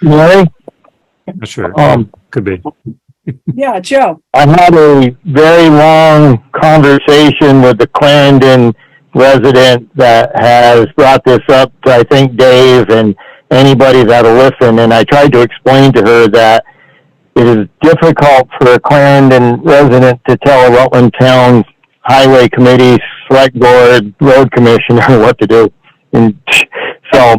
Mary, Sure. Could be. Yeah, Joe. I had a very long conversation with the Clarendon resident that has brought this up to, I think, Dave and anybody that'll listen. And I tried to explain to her that it is difficult for a Clarendon resident to tell a Rutland Town highway committee, select board, road commissioner what to do. And so,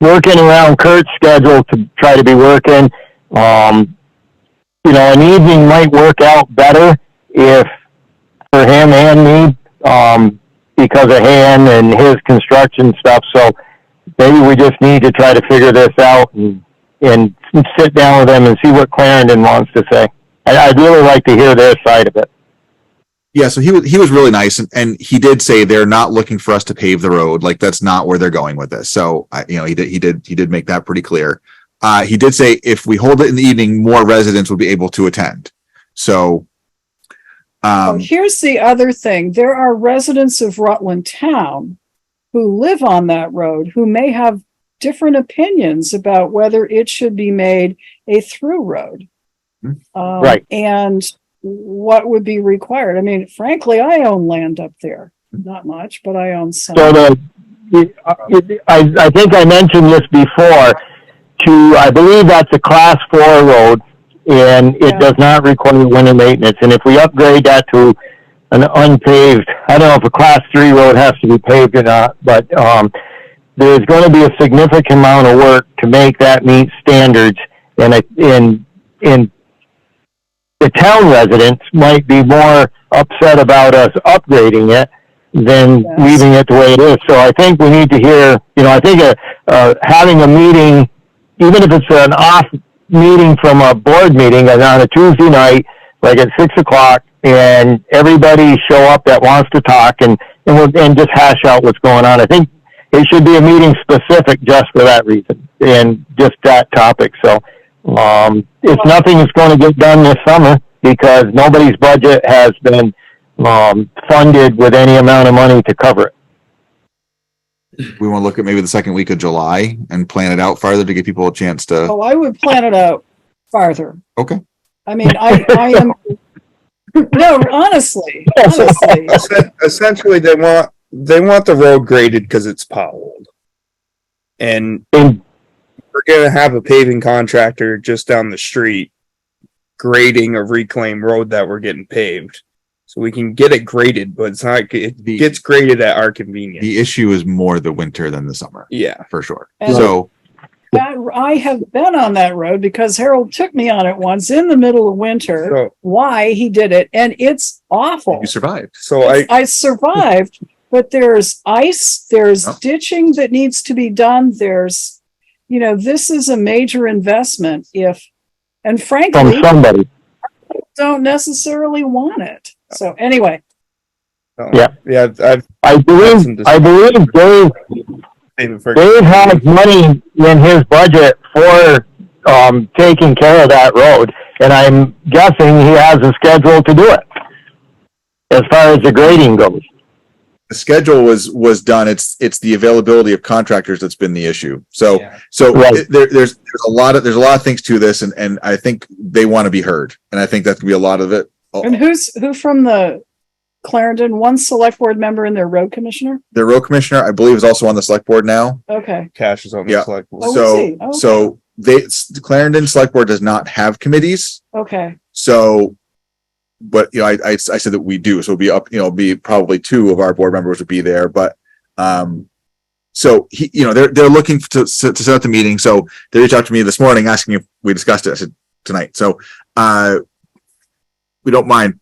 working around Kurt's schedule to try to be working, an evening might work out better if for him and me, because of him and his construction stuff. So maybe we just need to try to figure this out and sit down with them and see what Clarendon wants to say. I'd really like to hear their side of it. Yeah, so he was really nice, and he did say they're not looking for us to pave the road. Like that's not where they're going with this. So he did make that pretty clear. He did say if we hold it in the evening, more residents will be able to attend. So, Here's the other thing. There are residents of Rutland Town who live on that road who may have different opinions about whether it should be made a through road. Right. And what would be required. I mean, frankly, I own land up there. Not much, but I own some. So I think I mentioned this before, I believe that's a class 4 road and it does not require winter maintenance. And if we upgrade that to an unpaved, I don't know if a class 3 road has to be paved or not, but, there's going to be a significant amount of work to make that meet standards. And in the town residents might be more upset about us upgrading it than leaving it the way it is. So I think we need to hear, I think having a meeting, even if it's an off meeting from a board meeting on a Tuesday night, like at 6:00, and everybody show up that wants to talk and just hash out what's going on. I think it should be a meeting specific just for that reason and just that topic. So if nothing is going to get done this summer because nobody's budget has been funded with any amount of money to cover it. we want to look at maybe the second week of July and plan it out farther to give people a chance to. Oh, I would plan it out farther. Okay. I mean, I am, no, honestly, Essentially, they want the road graded because it's potholed, and we're gonna have a paving contractor just down the street grading a reclaimed road that we're getting paved, so we can get it graded. But it's not. It gets graded at our convenience. The issue is more the winter than the summer. Yeah, for sure. And- So I have been on that road because Harold took me on it once in the middle of winter. So- Why he did it, and it's awful. You survived. So I survived, but there's ice, there's ditching that needs to be done. There's, this is a major investment and frankly, From somebody. don't necessarily want it. So anyway, Yeah. I believe Dave has money in his budget for, taking care of that road. And I'm guessing he has a schedule to do it. As far as the grading goes. The schedule was done. It's the availability of contractors that's been the issue. So Right. there's a lot of things to this, and I think they want to be heard, and I think that could be a lot of it. and who from the Clarendon, one select board member and their road commissioner? The road commissioner, I believe, is also on the select board now. Okay. Cash is on Yeah. select board. Oh, is So he? Okay. so the Clarendon select board does not have committees. Okay. So, but I said that we do, so it'll be up, be probably 2 of our board members would be there, but, so he, they're looking to set up the meeting. So they reached out to me this morning asking if we discussed it. I said tonight. So, we don't mind,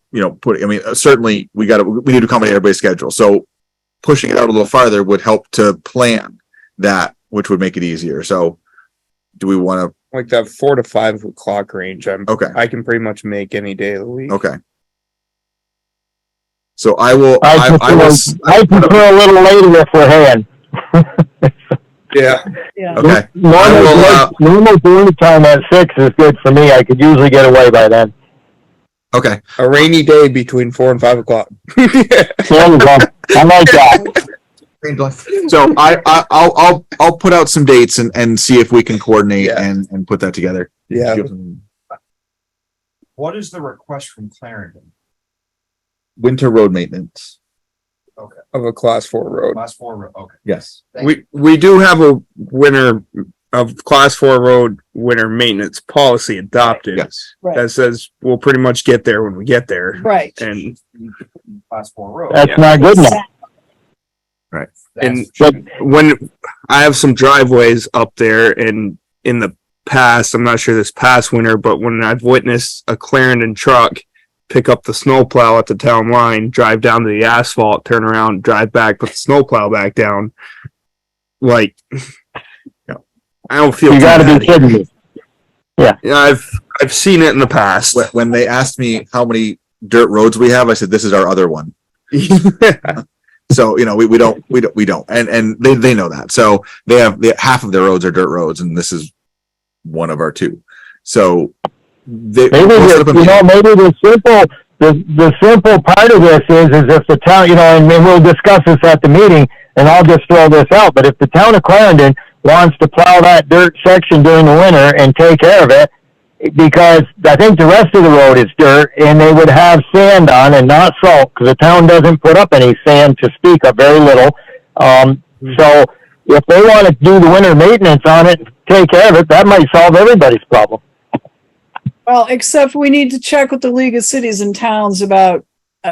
certainly we need to accommodate everybody's schedule. So pushing it out a little farther would help to plan that, which would make it easier. So do we want to? Like that 4 to 5 o'clock range. Okay. I can pretty much make any day of the week. Okay. So I will. I prefer a little later if we're haying. Yeah. Yeah. Okay. Normal board time at 6 is good for me. I could usually get away by then. Okay. A rainy day between 4 and 5 o'clock. There we go. I like that. So I'll put out some dates and see if we can coordinate and put that together. Yeah. What is the request from Clarendon? Winter road maintenance. Okay. Of a class 4 road. Class 4 road, okay. Yes. We do have a winter of class 4 road winter maintenance policy adopted. Yes. Right. That says we'll pretty much get there when we get there. Right. And Class 4 road. That's not good enough. Right. And when I have some driveways up there, and in the past, I'm not sure this past winter, but when I've witnessed a Clarendon truck pick up the snowplow at the town line, drive down to the asphalt, turn around, drive back, put the snowplow back down, like, I don't feel. You gotta be kidding me. Yeah. Yeah, I've seen it in the past. When they asked me how many dirt roads we have, I said, this is our other one. So, we don't, and they know that. So they have half of their roads are dirt roads, and this is one of our 2. So maybe the simple part of this is if the town, and we'll discuss this at the meeting, and I'll just throw this out, but if the town of Clarendon wants to plow that dirt section during the winter and take care of it, because I think the rest of the road is dirt, and they would have sand on and not salt, because the town doesn't put up any sand to speak of, very little. So if they want to do the winter maintenance on it, take care of it, that might solve everybody's problem. Well, except we need to check with the League of Cities and Towns about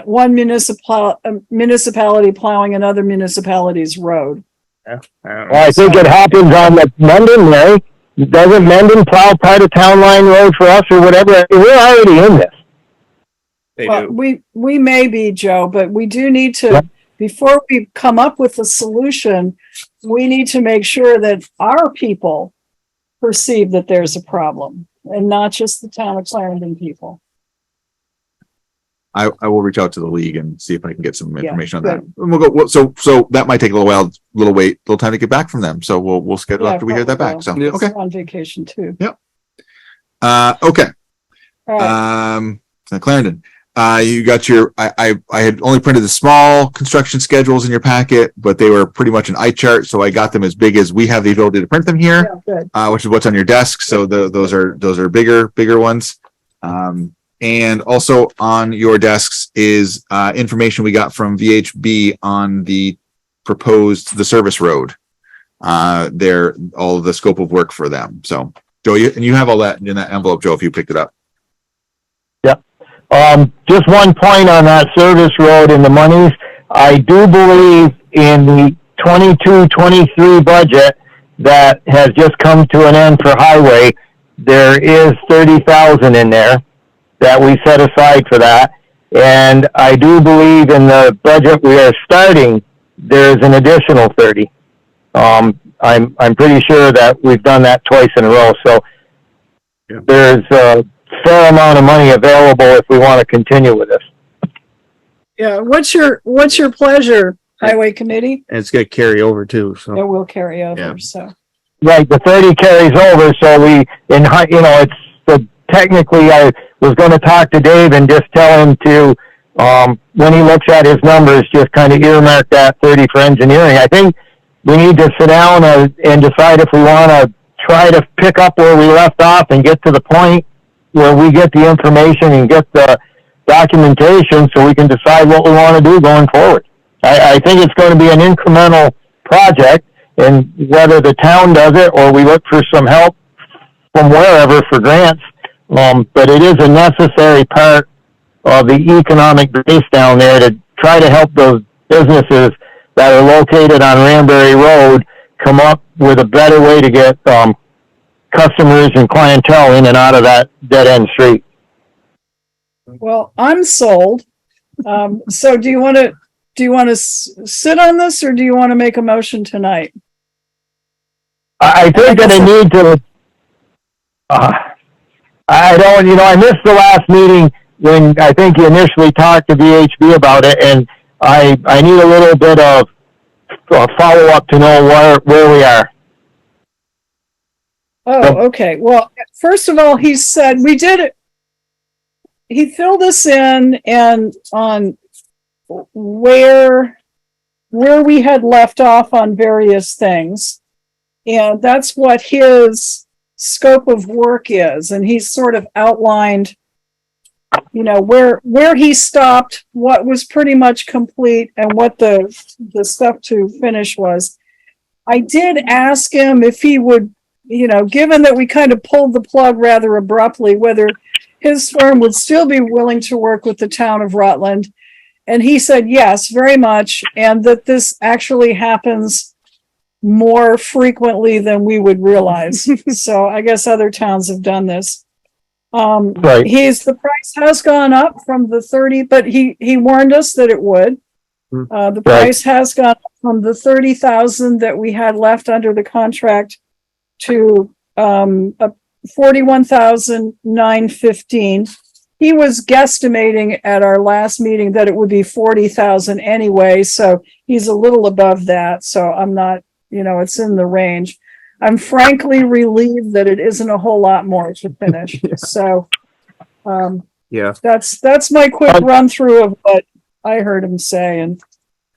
one municipality plowing another municipality's road. Well, I think it happens on the Mendon, Mary. Doesn't Mendon plow part of Town Line Road for us or whatever? We're already in this. Well, we may be, Joe, but we do need to, before we come up with a solution, we need to make sure that our people perceive that there's a problem and not just the town of Clarendon people. I will reach out to the league and see if I can get some information on that. good. And we'll go. So that might take a little time to get back from them. So we'll schedule after we hear that back. So okay. We're on vacation too. Yep. Okay. All right. So Clarendon, you got your. I had only printed the small construction schedules in your packet, but they were pretty much an eye chart, so I got them as big as we have the ability to print them here, which is what's on your desk. So those are bigger ones. And also on your desks is information we got from VHB on the service road. They're all the scope of work for them. So Joe, you have all that in that envelope, Joe, if you picked it up. Yep. Just one point on that service road and the monies. I do believe in the 22-23 budget, that has just come to an end for highway, there is 30,000 in there that we set aside for that. And I do believe in the budget we are starting, there's an additional 30. I'm pretty sure that we've done that twice in a row. So there's a fair amount of money available if we want to continue with this. Yeah, what's your pleasure, Highway Committee? And it's gonna carry over too, so. It will carry over, Yeah. so. Right, the 30 carries over, so technically I was gonna talk to Dave and just tell him to, when he looks at his numbers, just kind of earmark that 30 for engineering. I think we need to sit down and decide if we wanna try to pick up where we left off and get to the point where we get the information and get the documentation so we can decide what we wanna do going forward. I think it's gonna be an incremental project, and whether the town does it or we look for some help from wherever for grants, but it is a necessary part of the economic base down there to try to help those businesses that are located on Ranbury Road come up with a better way to get customers and clientele in and out of that dead-end street. Well, I'm sold. So do you want to sit on this, or do you want to make a motion tonight? I think that I need to, I missed the last meeting when I think you initially talked to VHB about it, and I need a little bit of follow-up to know where we are. Oh, okay. Well, first of all, he said we did it. He filled us in and on where we had left off on various things. And that's what his scope of work is. And he's sort of outlined, where he stopped, what was pretty much complete, and what the stuff to finish was. I did ask him if he would, given that we kind of pulled the plug rather abruptly, whether his firm would still be willing to work with the town of Rutland. And he said, yes, very much. And that this actually happens more frequently than we would realize. So I guess other towns have done this. Right. The price has gone up from the 30, but he warned us that it would. The price has gone up from the 30,000 that we had left under the contract to 41,915. He was guesstimating at our last meeting that it would be 40,000 anyway, so he's a little above that. So I'm not, it's in the range. I'm frankly relieved that it isn't a whole lot more to finish. So, Yeah. That's my quick run through of what I heard him say, and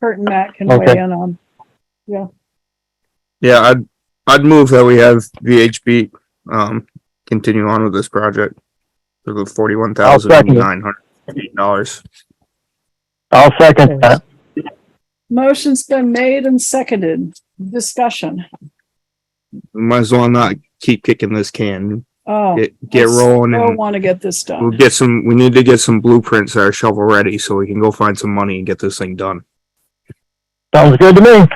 Kurt and Matt can weigh in on. Yeah. Yeah, I'd move that we have VHB continue on with this project for the $41,908. I'll second that. Motion's been made and seconded. Discussion. We might as well not keep kicking this can. Oh, Get rolling, I and want to get this done. we need to get some blueprints that are shovel ready so we can go find some money and get this thing done. Sounds good to me.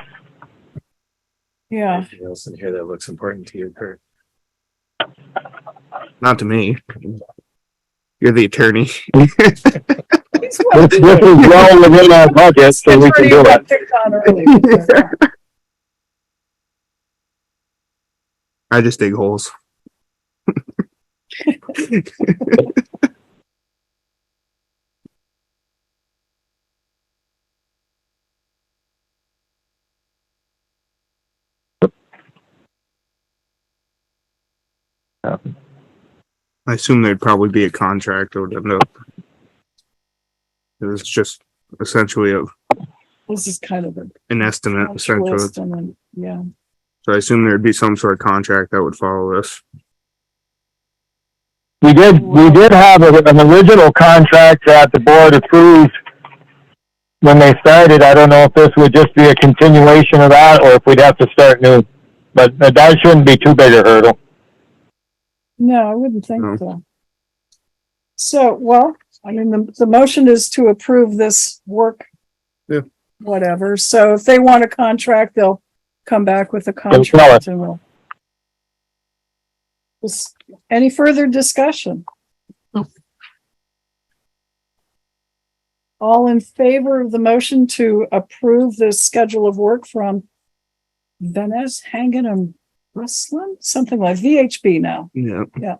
Yeah. Anything else in here that looks important to you, Kurt? Not to me. You're the attorney. This is well within our budget, so we can do it. I just dig holes. I assume there'd probably be a contract or no. It's just essentially This is kind of an estimate, essentially. estimate. Yeah. So I assume there'd be some sort of contract that would follow this. We did have an original contract that the board approved when they started. I don't know if this would just be a continuation of that or if we'd have to start new, but that shouldn't be too big a hurdle. No, I wouldn't think so. So, well, I mean, the motion is to approve this work. Yeah. Whatever. So if they want a contract, they'll come back with a contract and we'll. Any further discussion? All in favor of the motion to approve the schedule of work from Venice, Hangan and Rutland? Something like VHB now. Yeah. Yeah.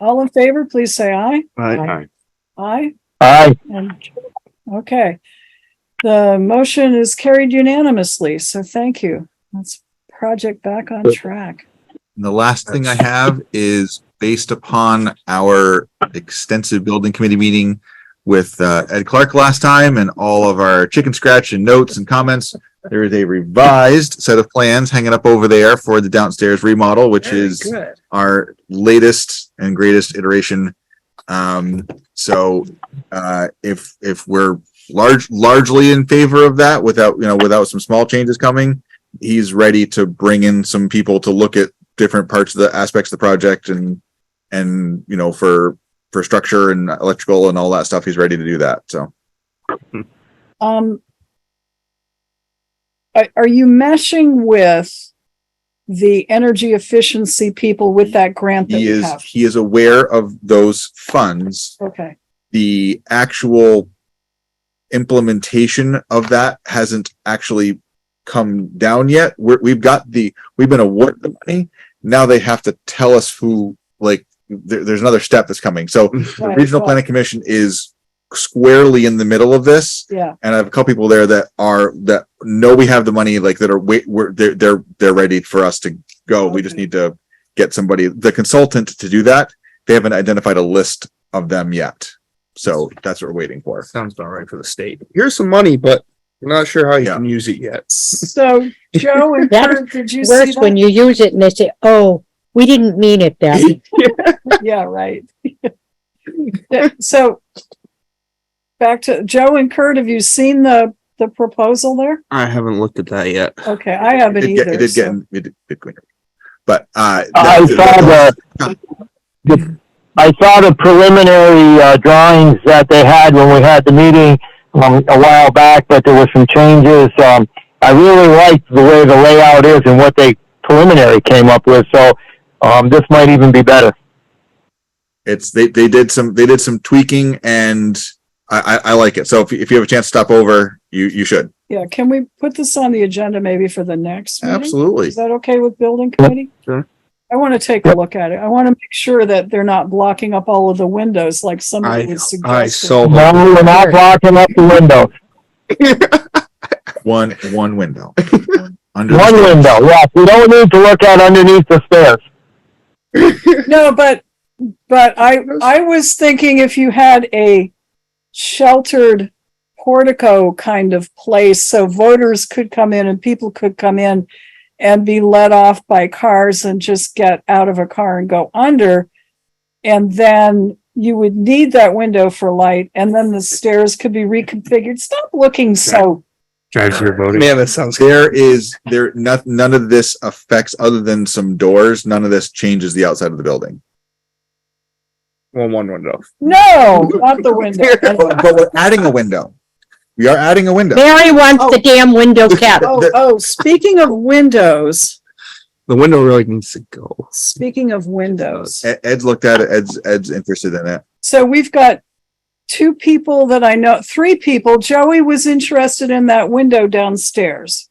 All in favor, please say aye. Aye. Aye. Aye. And, okay. The motion is carried unanimously, so thank you. Let's project back on track. And the last thing I have is based upon our extensive building committee meeting with Ed Clark last time and all of our chicken scratch and notes and comments. There is a revised set of plans hanging up over there for the downstairs remodel, which is our latest and greatest iteration. So if we're largely in favor of that without some small changes coming, he's ready to bring in some people to look at different parts of the aspects of the project and for structure and electrical and all that stuff. He's ready to do that. So, are you meshing with the energy efficiency people with that grant that we have? He is aware of those funds. Okay. The actual implementation of that hasn't actually come down yet. We've been awarded the money. Now they have to tell us who, there's another step that's coming. So the Regional Planning Commission is squarely in the middle of this. Yeah. And I have a couple people there that know we have the money, they're ready for us to go. Okay. We just need to get somebody, the consultant, to do that. They haven't identified a list of them yet. So that's what we're waiting for. Sounds about right for the state. Here's some money, but we're not sure how you can use it yet. So Joe and Kurt, did you see Worse that? when you use it and they say, "Oh, we didn't mean it that way." Yeah, right. So back to Joe and Kurt, have you seen the proposal there? I haven't looked at that yet. Okay, I haven't either. It did but I saw the preliminary drawings that they had when we had the meeting a while back, but there were some changes. I really liked the way the layout is and what they preliminary came up with. So this might even be better. They did some tweaking, and I like it. So if you have a chance to stop over, you should. Yeah, can we put this on the agenda maybe for the next meeting? Absolutely. Is that okay with building committee? Sure. I want to take a look at it. I want to make sure that they're not blocking up all of the windows like somebody was suggesting. No, we're not blocking up the windows. One window. One window. Yes, we don't need to look out underneath the stairs. No, but I was thinking if you had a sheltered portico kind of place so voters could come in and people could come in and be let off by cars and just get out of a car and go under. And then you would need that window for light, and then the stairs could be reconfigured. Stop looking so. Drives your voting. Man, that sounds None of this affects, other than some doors, none of this changes the outside of the building. Well, one window. No, not the window. But we're adding a window. We are adding a window. Mary wants the damn window kept. Speaking of windows. The window really needs to go. Speaking of windows. Ed's looked at it. Ed's interested in it. So we've got two people that I know, three people. Joey was interested in that window downstairs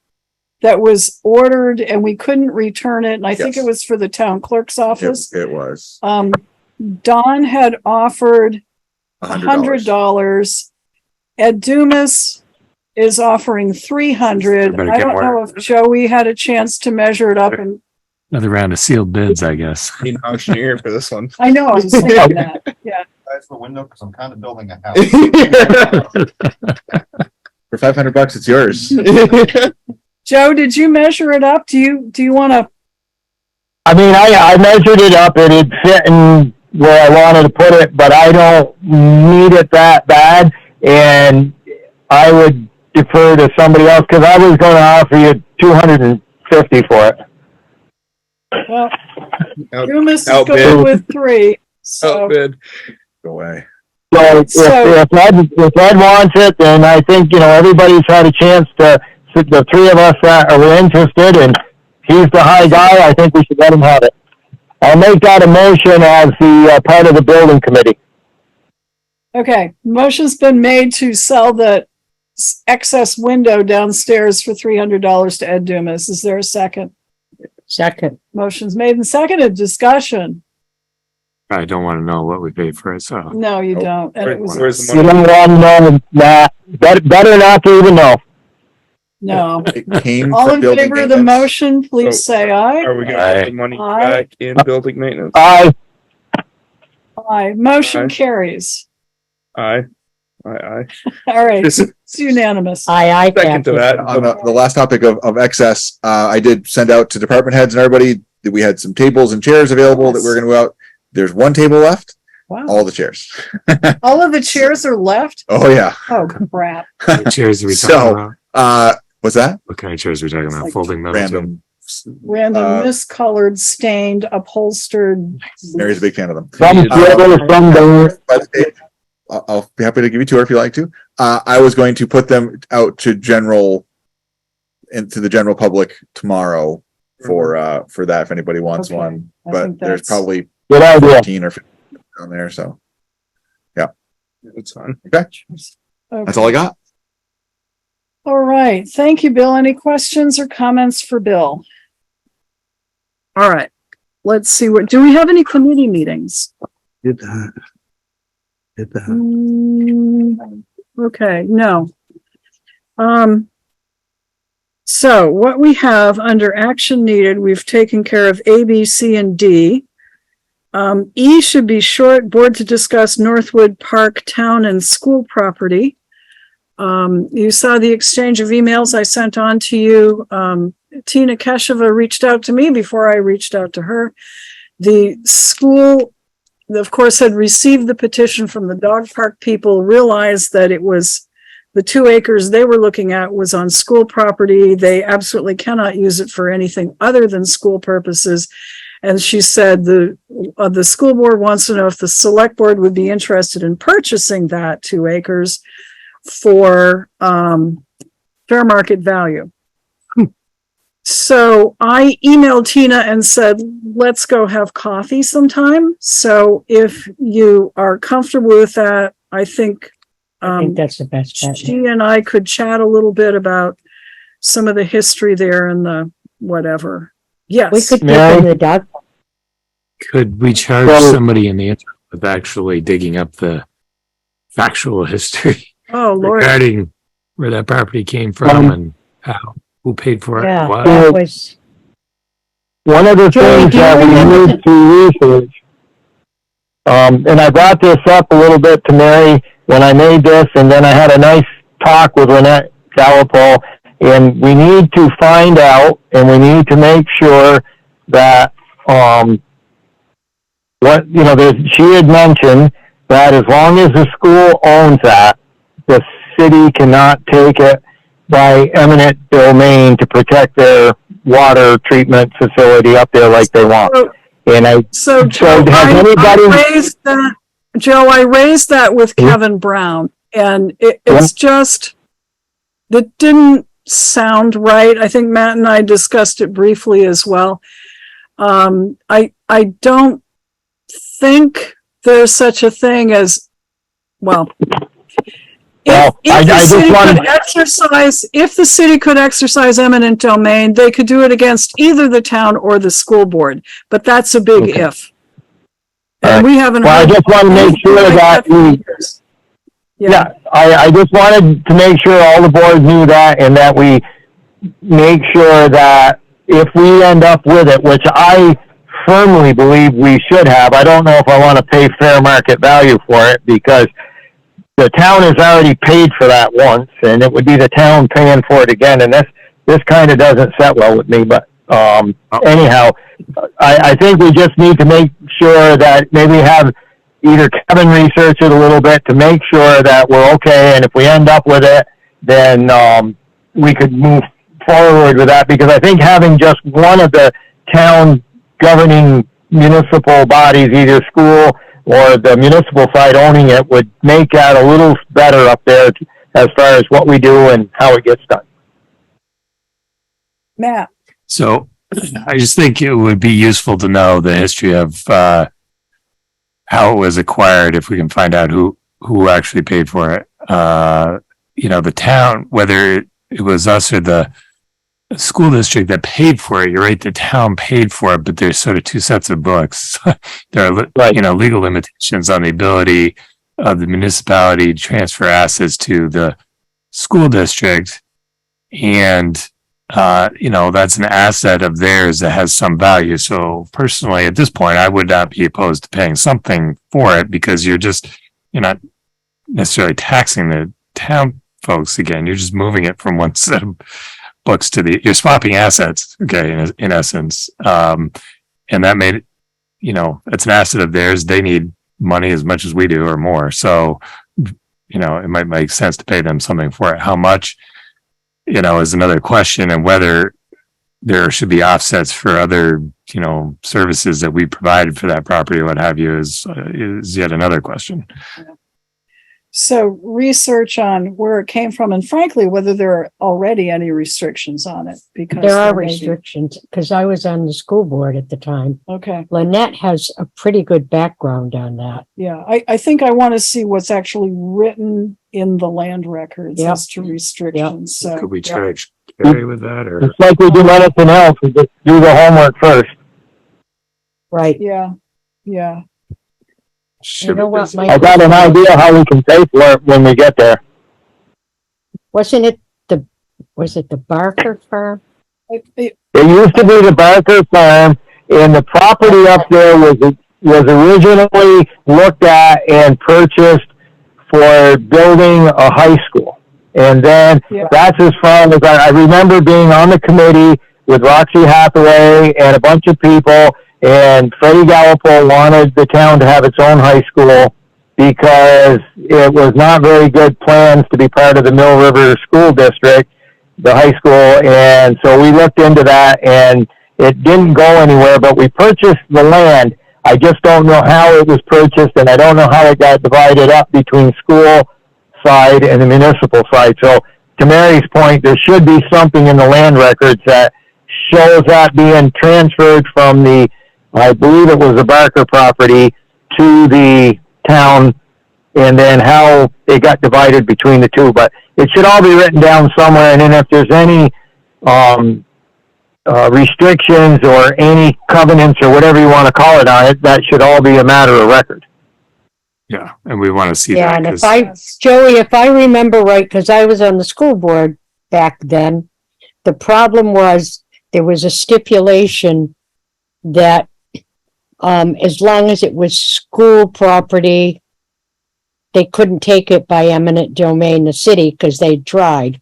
that was ordered and we couldn't return it. And I think it was for the town clerk's office. It was. Don had offered $100. Ed Dumas is offering $300. I don't know if Joey had a chance to measure it up and another round of sealed bids, I guess. Need an auctioneer for this one. I know, I was thinking that. Yeah. That's the window because I'm kind of building a house. For $500, it's yours. Joe, did you measure it up? Do you want to? I mean, I measured it up and it fit in where I wanted to put it, but I don't need it that bad. And I would defer to somebody else because I was going to offer you $250 for it. Well, Dumas is going with 3. So outbid. Go away. So if Ed wants it, then I think, everybody's had a chance to the three of us that are interested, and he's the high guy, I think we should let him have it. I'll make that a motion as the part of the building committee. Okay, motion's been made to sell the excess window downstairs for $300 to Ed Dumas. Is there a second? Second. Motion's made and seconded. Discussion. I don't want to know what we paid for it, so. No, you don't. And it was, You don't want to know that. Better not to even know. no. It came All from in building favor of the maintenance. motion, please say aye. Are we gonna put the money Aye. back in building maintenance? Aye. Aye. Motion Aye. carries. Aye. Aye. All right, it's unanimous. Aye. Second to that. On the last topic of excess, I did send out to department heads and everybody that we had some tables and chairs available that we're gonna go out. There's one table left, Wow. all the chairs. All of the chairs are left? Oh, yeah. Oh, crap. What chairs are we talking So, about? what's that? What kind of chairs are we talking about? like Folding those? Random. Random, miscolored, stained, upholstered. Mary's a big fan of them. Some By the page. I'll be happy to give you a tour if you like to. I was going to put them out to into the general public tomorrow for that if anybody wants Okay. one. I But think there's that's- probably Good idea. 14 or 15 on there. So It's fine. okay, that's all I got. All right, thank you, Bill. Any questions or comments for Bill? All right, let's see, do we have any committee meetings? Did that. Okay, no. So what we have under action needed, we've taken care of A, B, C, and D. E should be short, board to discuss Northwood Park Town and School property. You saw the exchange of emails I sent on to you. Tina Keshava reached out to me before I reached out to her. The school, of course, had received the petition from the dog park people, realized that it was the 2 acres they were looking at was on school property. They absolutely cannot use it for anything other than school purposes. And she said the school board wants to know if the select board would be interested in purchasing that 2 acres for fair market value. So I emailed Tina and said, let's go have coffee sometime. So if you are comfortable with that, I think that's the best bet. she and I could chat a little bit about some of the history there and the whatever. Yes. We could take in the dog. Could we charge So- somebody in the interim with actually digging up the factual history Oh, Lord. regarding where that property came from and how, who paid for it? Yeah, What? that was, One of the Joey, things do you that we remember need to research, and I brought this up a little bit to Mary when I made this, and then I had a nice talk with Lynette Gallipo, and we need to find out, and we need to make sure that, she had mentioned that as long as the school owns that, the city cannot take it by eminent domain to protect their water treatment facility up there like they want. So Joe, I raised that, Joe, I raised that with Kevin Brown, and it's just, that didn't sound right. I think Matt and I discussed it briefly as well. I don't think there's such a thing as, well, if the city could exercise eminent domain, they could do it against either the town or the school board, but that's a big if. And we haven't. Well, I just want to make sure that I just wanted to make sure all the boards knew that, and that we make sure that if we end up with it, which I firmly believe we should have, I don't know if I want to pay fair market value for it, because the town has already paid for that once, and it would be the town paying for it again, and this kind of doesn't set well with me, but anyhow, I think we just need to make sure that maybe have either Kevin research it a little bit to make sure that we're okay, and if we end up with it, then we could move forward with that, because I think having just one of the town governing municipal bodies, either school or the municipal side owning it, would make that a little better up there as far as what we do and how it gets done. Matt, So I just think it would be useful to know the history of how it was acquired if we can find out who actually paid for it. The town, whether it was us or the school district that paid for it. You're right, the town paid for it, but there's sort of two sets of books. There are legal limitations on the ability of the municipality to transfer assets to the school district, and that's an asset of theirs that has some value. So personally, at this point, I would not be opposed to paying something for it, because you're not necessarily taxing the town folks again. You're just moving it from one set of books to you're swapping assets. Okay. In essence. And that made it, it's an asset of theirs. They need money as much as we do or more. So, it might make sense to pay them something for it. How much, is another question, and whether there should be offsets for other, services that we provided for that property, what have you, is yet another question. so research on where it came from, and frankly, whether there are already any restrictions on it, because There are may be. restrictions, because I was on the school board at the time. Okay. Lynette has a pretty good background on that. Yeah, I think I want to see what's actually written in the land records Yep. as to restrictions. So Could we charge Kari with that, or? It's like we do anything else, we just do the homework first. Right. yeah, yeah. You know what, Mike? I got an idea how we can pay for it when we get there. Wasn't it was it the Barker firm? It used to be the Barker farm, and the property up there was originally looked at and purchased for building a high school. And then that's as far as I remember being on the committee with Roxy Hathaway and a bunch of people, and Freddie Gallipo wanted the town to have its own high school because it was not very good plans to be part of the Mill River School District, the high school. And so we looked into that, and it didn't go anywhere, but we purchased the land. I just don't know how it was purchased, and I don't know how it got divided up between school side and the municipal side. So to Mary's point, there should be something in the land records that shows that being transferred from I believe it was the Barker property, to the town, and then how it got divided between the two. But it should all be written down somewhere, and then if there's any restrictions or any covenants or whatever you want to call it on it, that should all be a matter of record. Yeah, and we want to see Yeah, that. and Joey, if I remember right, because I was on the school board back then, the problem was there was a stipulation that as long as it was school property, they couldn't take it by eminent domain, the city, because they tried.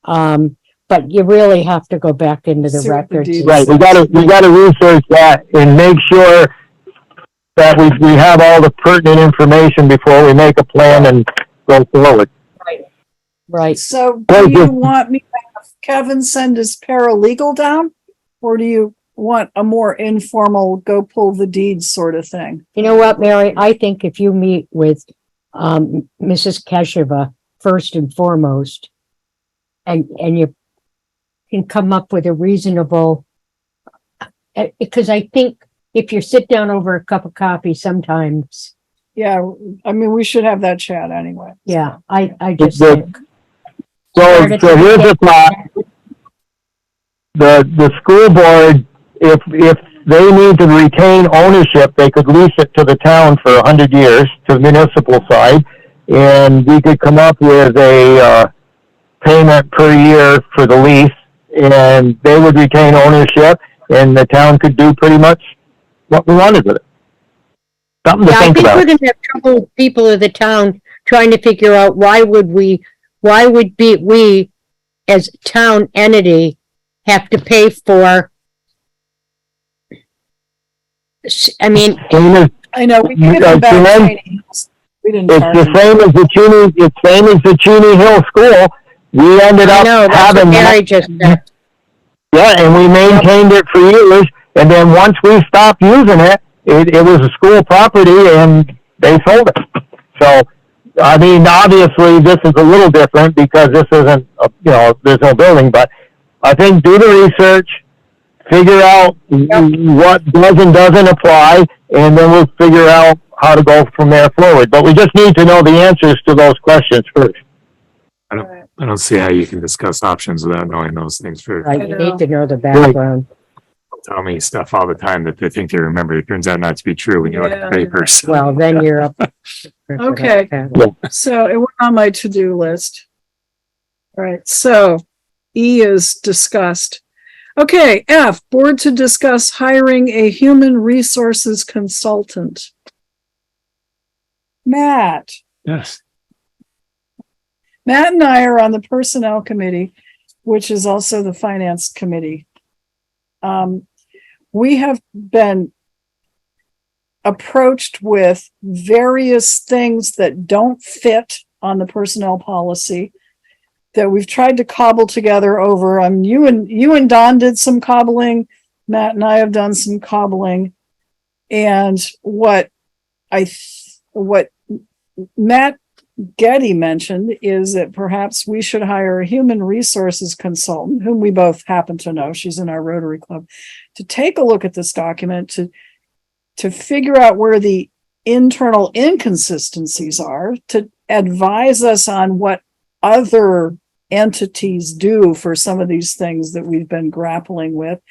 But you really have to go back into the records. Right, we gotta research that and make sure that we have all the pertinent information before we make a plan and go forward. Right. So do you want me to have Kevin send his paralegal down, or do you want a more informal go pull the deeds sort of thing? You know what, Mary? I think if you meet with Mrs. Keshava first and foremost, and you can come up with a reasonable, because I think if you sit down over a cup of coffee sometimes. Yeah, I mean, we should have that chat anyway. Yeah, I just think. So here's the thought. The school board, if they need to retain ownership, they could lease it to the town for 100 years, to the municipal side, and we could come up with a payment per year for the lease, and they would retain ownership, and the town could do pretty much what we wanted with it. Something to think about. I think we're gonna have trouble with people of the town trying to figure out why would we as a town entity have to pay for, I mean, I know we give them back. We didn't it's the same as the Cheney Hill School. We ended up having Mary just said. Yeah, and we maintained it for years, and then once we stopped using it, it was a school property, and they sold it. So, I mean, obviously, this is a little different because this isn't, there's no building, but I think do the research, figure out what does and doesn't apply, and then we'll figure out how to go from there forward. But we just need to know the answers to those questions first. I don't see how you can discuss options without knowing those things first. Right, you need to know the background. People tell me stuff all the time that they think they remember. It turns out not to be true when you look at the papers. Well, then you're up. Okay, so it went on my to-do list. All right, so E is discussed. Okay, F, board to discuss hiring a human resources consultant. Matt. Yes. Matt and I are on the personnel committee, which is also the finance committee. We have been approached with various things that don't fit on the personnel policy that we've tried to cobble together over. You and Don did some cobbling. Matt and I have done some cobbling. And what Matt Getty mentioned is that perhaps we should hire a human resources consultant, whom we both happen to know. She's in our Rotary Club, to take a look at this document, to figure out where the internal inconsistencies are, to advise us on what other entities do for some of these things that we've been grappling with,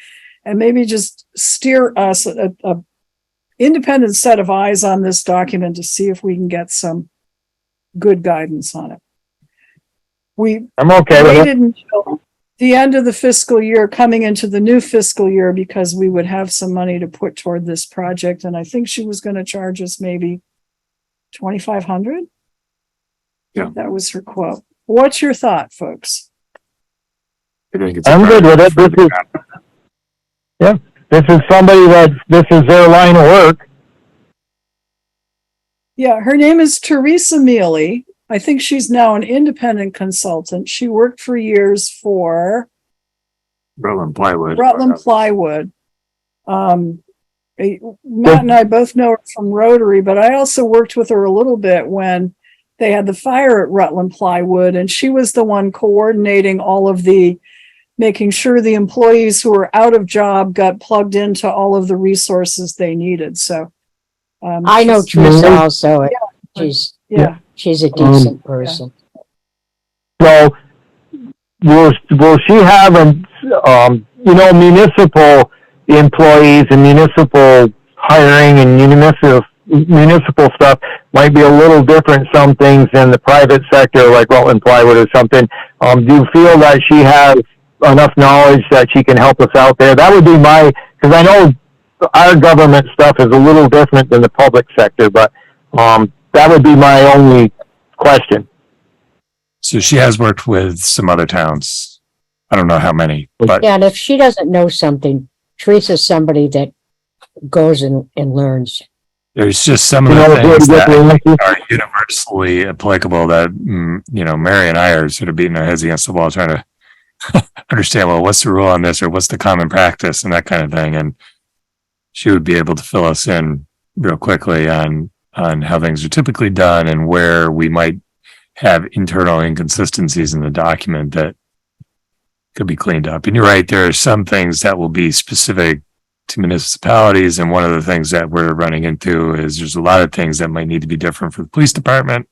and maybe just steer us a independent set of eyes on this document to see if we can get some good guidance on it. I'm okay with it. Waited until the end of the fiscal year, coming into the new fiscal year, because we would have some money to put toward this project, and I think she was going to charge us maybe $2,500. Yeah, that was her quote. What's your thought, folks? I'm good with it. This is somebody this is their line of work. Yeah, her name is Teresa Mealy. I think she's now an independent consultant. She worked for years for Rutland Plywood. Matt and I both know her from Rotary, but I also worked with her a little bit when they had the fire at Rutland Plywood, and she was the one coordinating all of making sure the employees who were out of job got plugged into all of the resources they needed. So I know Teresa also. She's a decent person. So will she have municipal employees and municipal hiring and municipal stuff might be a little different, some things, than the private sector like Rutland Plywood or something. Do you feel that she has enough knowledge that she can help us out there? That would be because I know our government stuff is a little different than the public sector, but that would be my only question. So she has worked with some other towns. I don't know how many, but yeah, and if she doesn't know something, Teresa's somebody that goes and learns. There's just some of the things that are universally applicable that, Mary and I are sort of beating our heads against the wall trying to understand, well, what's the rule on this, or what's the common practice and that kind of thing. And she would be able to fill us in real quickly on how things are typically done and where we might have internal inconsistencies in the document that could be cleaned up. And you're right, there are some things that will be specific to municipalities. And one of the things that we're running into is there's a lot of things that might need to be different for the police department.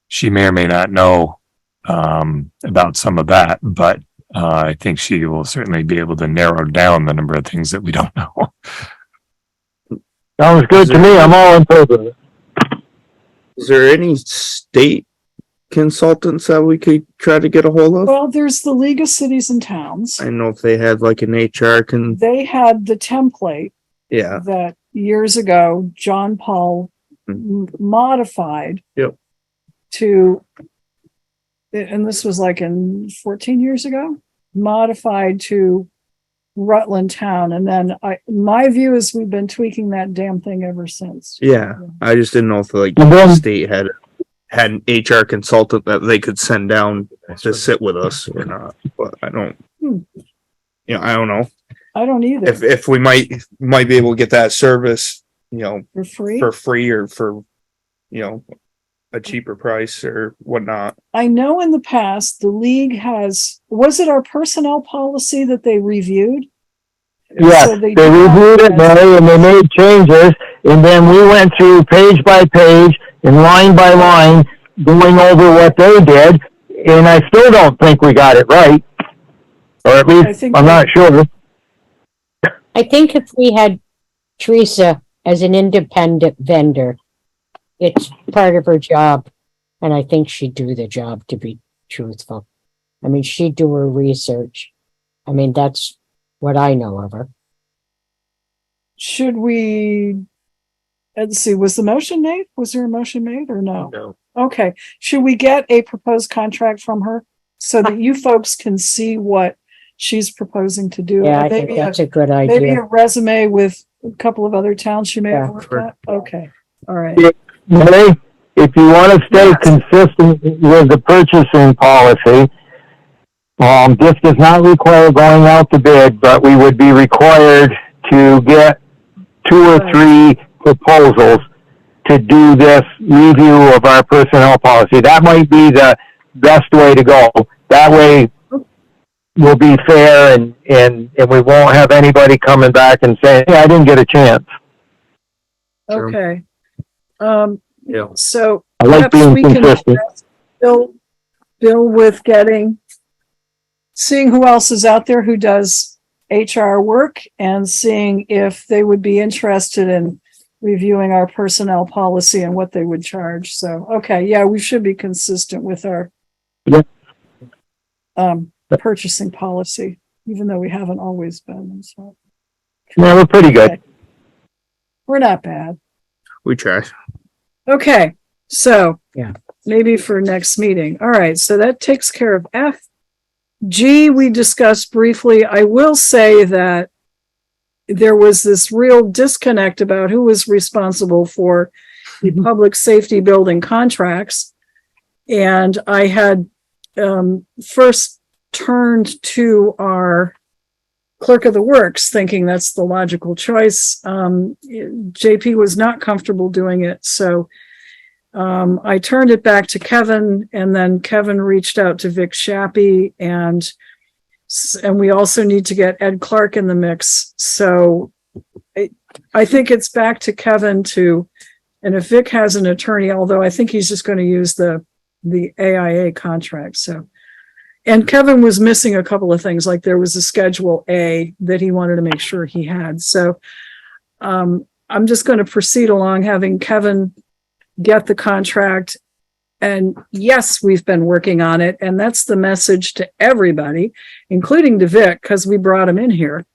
She may or may not know about some of that, but I think she will certainly be able to narrow down the number of things that we don't know. Sounds good to me. I'm all in favor of it. Is there any state consultants that we could try to get a hold of? Well, there's the League of Cities and Towns. I know if they had like an HR They had the template yeah, that years ago John Paul modified to, and this was like in 14 years ago, modified to Rutland Town. And then my view is we've been tweaking that damn thing ever since. yeah. I just didn't know if the state had an HR consultant that they could send down to sit with us or not. But I don't, I don't know. I don't either. If we might be able to get that service, for free or for, a cheaper price or whatnot. I know in the past, the league was it our personnel policy that they reviewed? Yes, So they reviewed it, Mary, and they made changes, and then we went through page by page and line by line, going over what they did, and I still don't think we got it right. Or at least, I'm not sure. I think if we had Teresa as an independent vendor, it's part of her job, and I think she'd do the job, to be truthful. I mean, she'd do her research. I mean, that's what I know of her. Should we, let's see, was the motion made? Was there a motion made or no? No. Okay, should we get a proposed contract from her so that you folks can see what she's proposing to do? Yeah, I think that's a good Maybe idea. a resume with a couple of other towns she may have worked at? Okay, all right. Mary, if you want to stay consistent with the purchasing policy, this does not require going out to bid, but we would be required to get 2 or 3 proposals to do this review of our personnel policy. That might be the best way to go. That way we'll be fair and we won't have anybody coming back and saying, hey, I didn't get a chance. Okay. Yeah. So I like perhaps being we can consistent. Bill with seeing who else is out there who does HR work and seeing if they would be interested in reviewing our personnel policy and what they would charge. So, okay, yeah, we should be consistent with our purchasing policy, even though we haven't always been. So. Yeah, we're pretty good. Okay. We're not bad. We try. Okay, so maybe for next meeting. All right, so that takes care of F. G, we discussed briefly. I will say that there was this real disconnect about who was responsible for the public safety building contracts. And I had first turned to our clerk of the works, thinking that's the logical choice. JP was not comfortable doing it, so I turned it back to Kevin, and then Kevin reached out to Vic Shappy, and we also need to get Ed Clark in the mix. So I think it's back to Kevin and if Vic has an attorney, although I think he's just going to use the AIA contract. So, and Kevin was missing a couple of things, like there was a Schedule A that he wanted to make sure he had. So I'm just going to proceed along having Kevin get the contract. And yes, we've been working on it. And that's the message to everybody, including to Vic, because we brought him in here.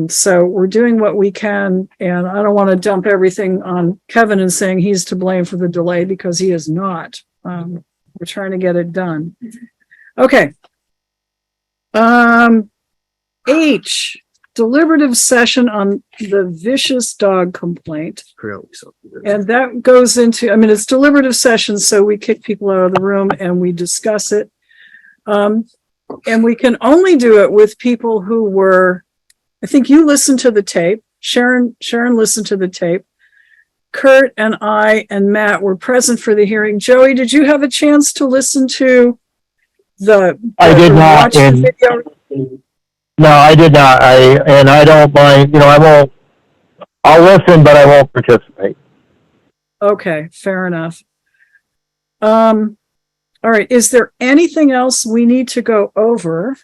So we're doing what we can. And I don't want to dump everything on Kevin and saying he's to blame for the delay, because he is not. We're trying to get it done. Okay. H, deliberative session on the vicious dog complaint. And that goes into, it's deliberative session, so we kick people out of the room and we discuss it. And we can only do it with people who were, I think you listened to the tape. Sharon listened to the tape. Kurt and I and Matt were present for the hearing. Joey, did you have a chance to listen to I did not. No, I did not. I don't mind, I'll listen, but I won't participate. Okay, fair enough. All right. Is there anything else we need to go over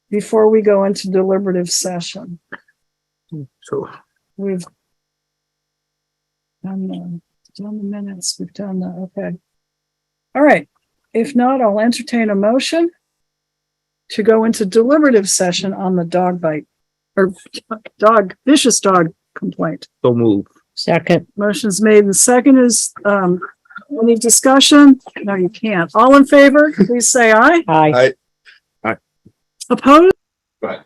before we go into deliberative session? So we've done the minutes. We've done that. Okay. All right. If not, I'll entertain a motion to go into deliberative session on the dog bite or vicious dog complaint. So move. Second. Motion's made and second is, any discussion? No, you can't. All in favor, please say aye. Aye. Aye. Opposed? Right.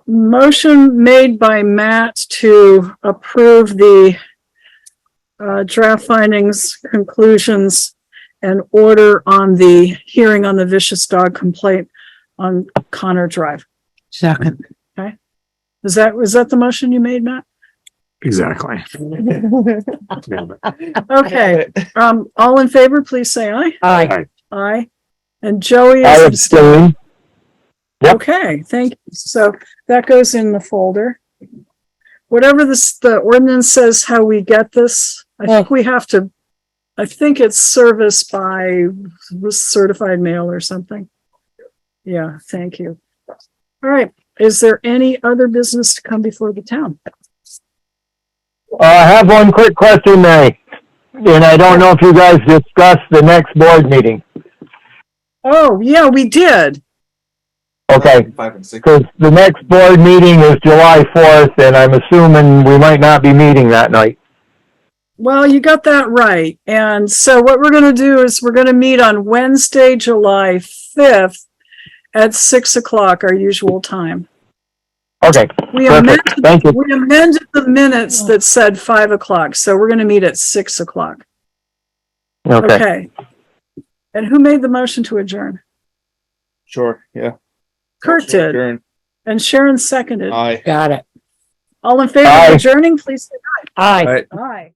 Motion made by Matt to approve the draft findings, conclusions, and order on the hearing on the vicious dog complaint on Connor Drive. Second. Okay. Was that the motion you made, Matt? Exactly. Okay, all in favor, please say aye. Aye. Aye. And Joey I is abstain. Yep. okay, thank you. So that goes in the folder. Whatever the ordinance says how we get this, I think we have to, I think it's service by certified mail or something. Yeah, thank you. All right, is there any other business to come before the town? I have one quick question, Mary. And I don't know if you guys discussed the next board meeting. Oh, yeah, we did. Okay, 5 and 6. because the next board meeting is July 4th, and I'm assuming we might not be meeting that night. Well, you got that right. And so what we're going to do is we're going to meet on Wednesday, July 5th at 6 o'clock, our usual time. Okay, We perfect. Thank you. we amended the minutes that said 5 o'clock, so we're going to meet at 6 o'clock. Okay. Okay. And who made the motion to adjourn? Sure, yeah. Kurt did. Adjourn. And Sharon seconded. Aye. Got it. All in favor Aye. of adjourning, please say Aye. aye. Aye.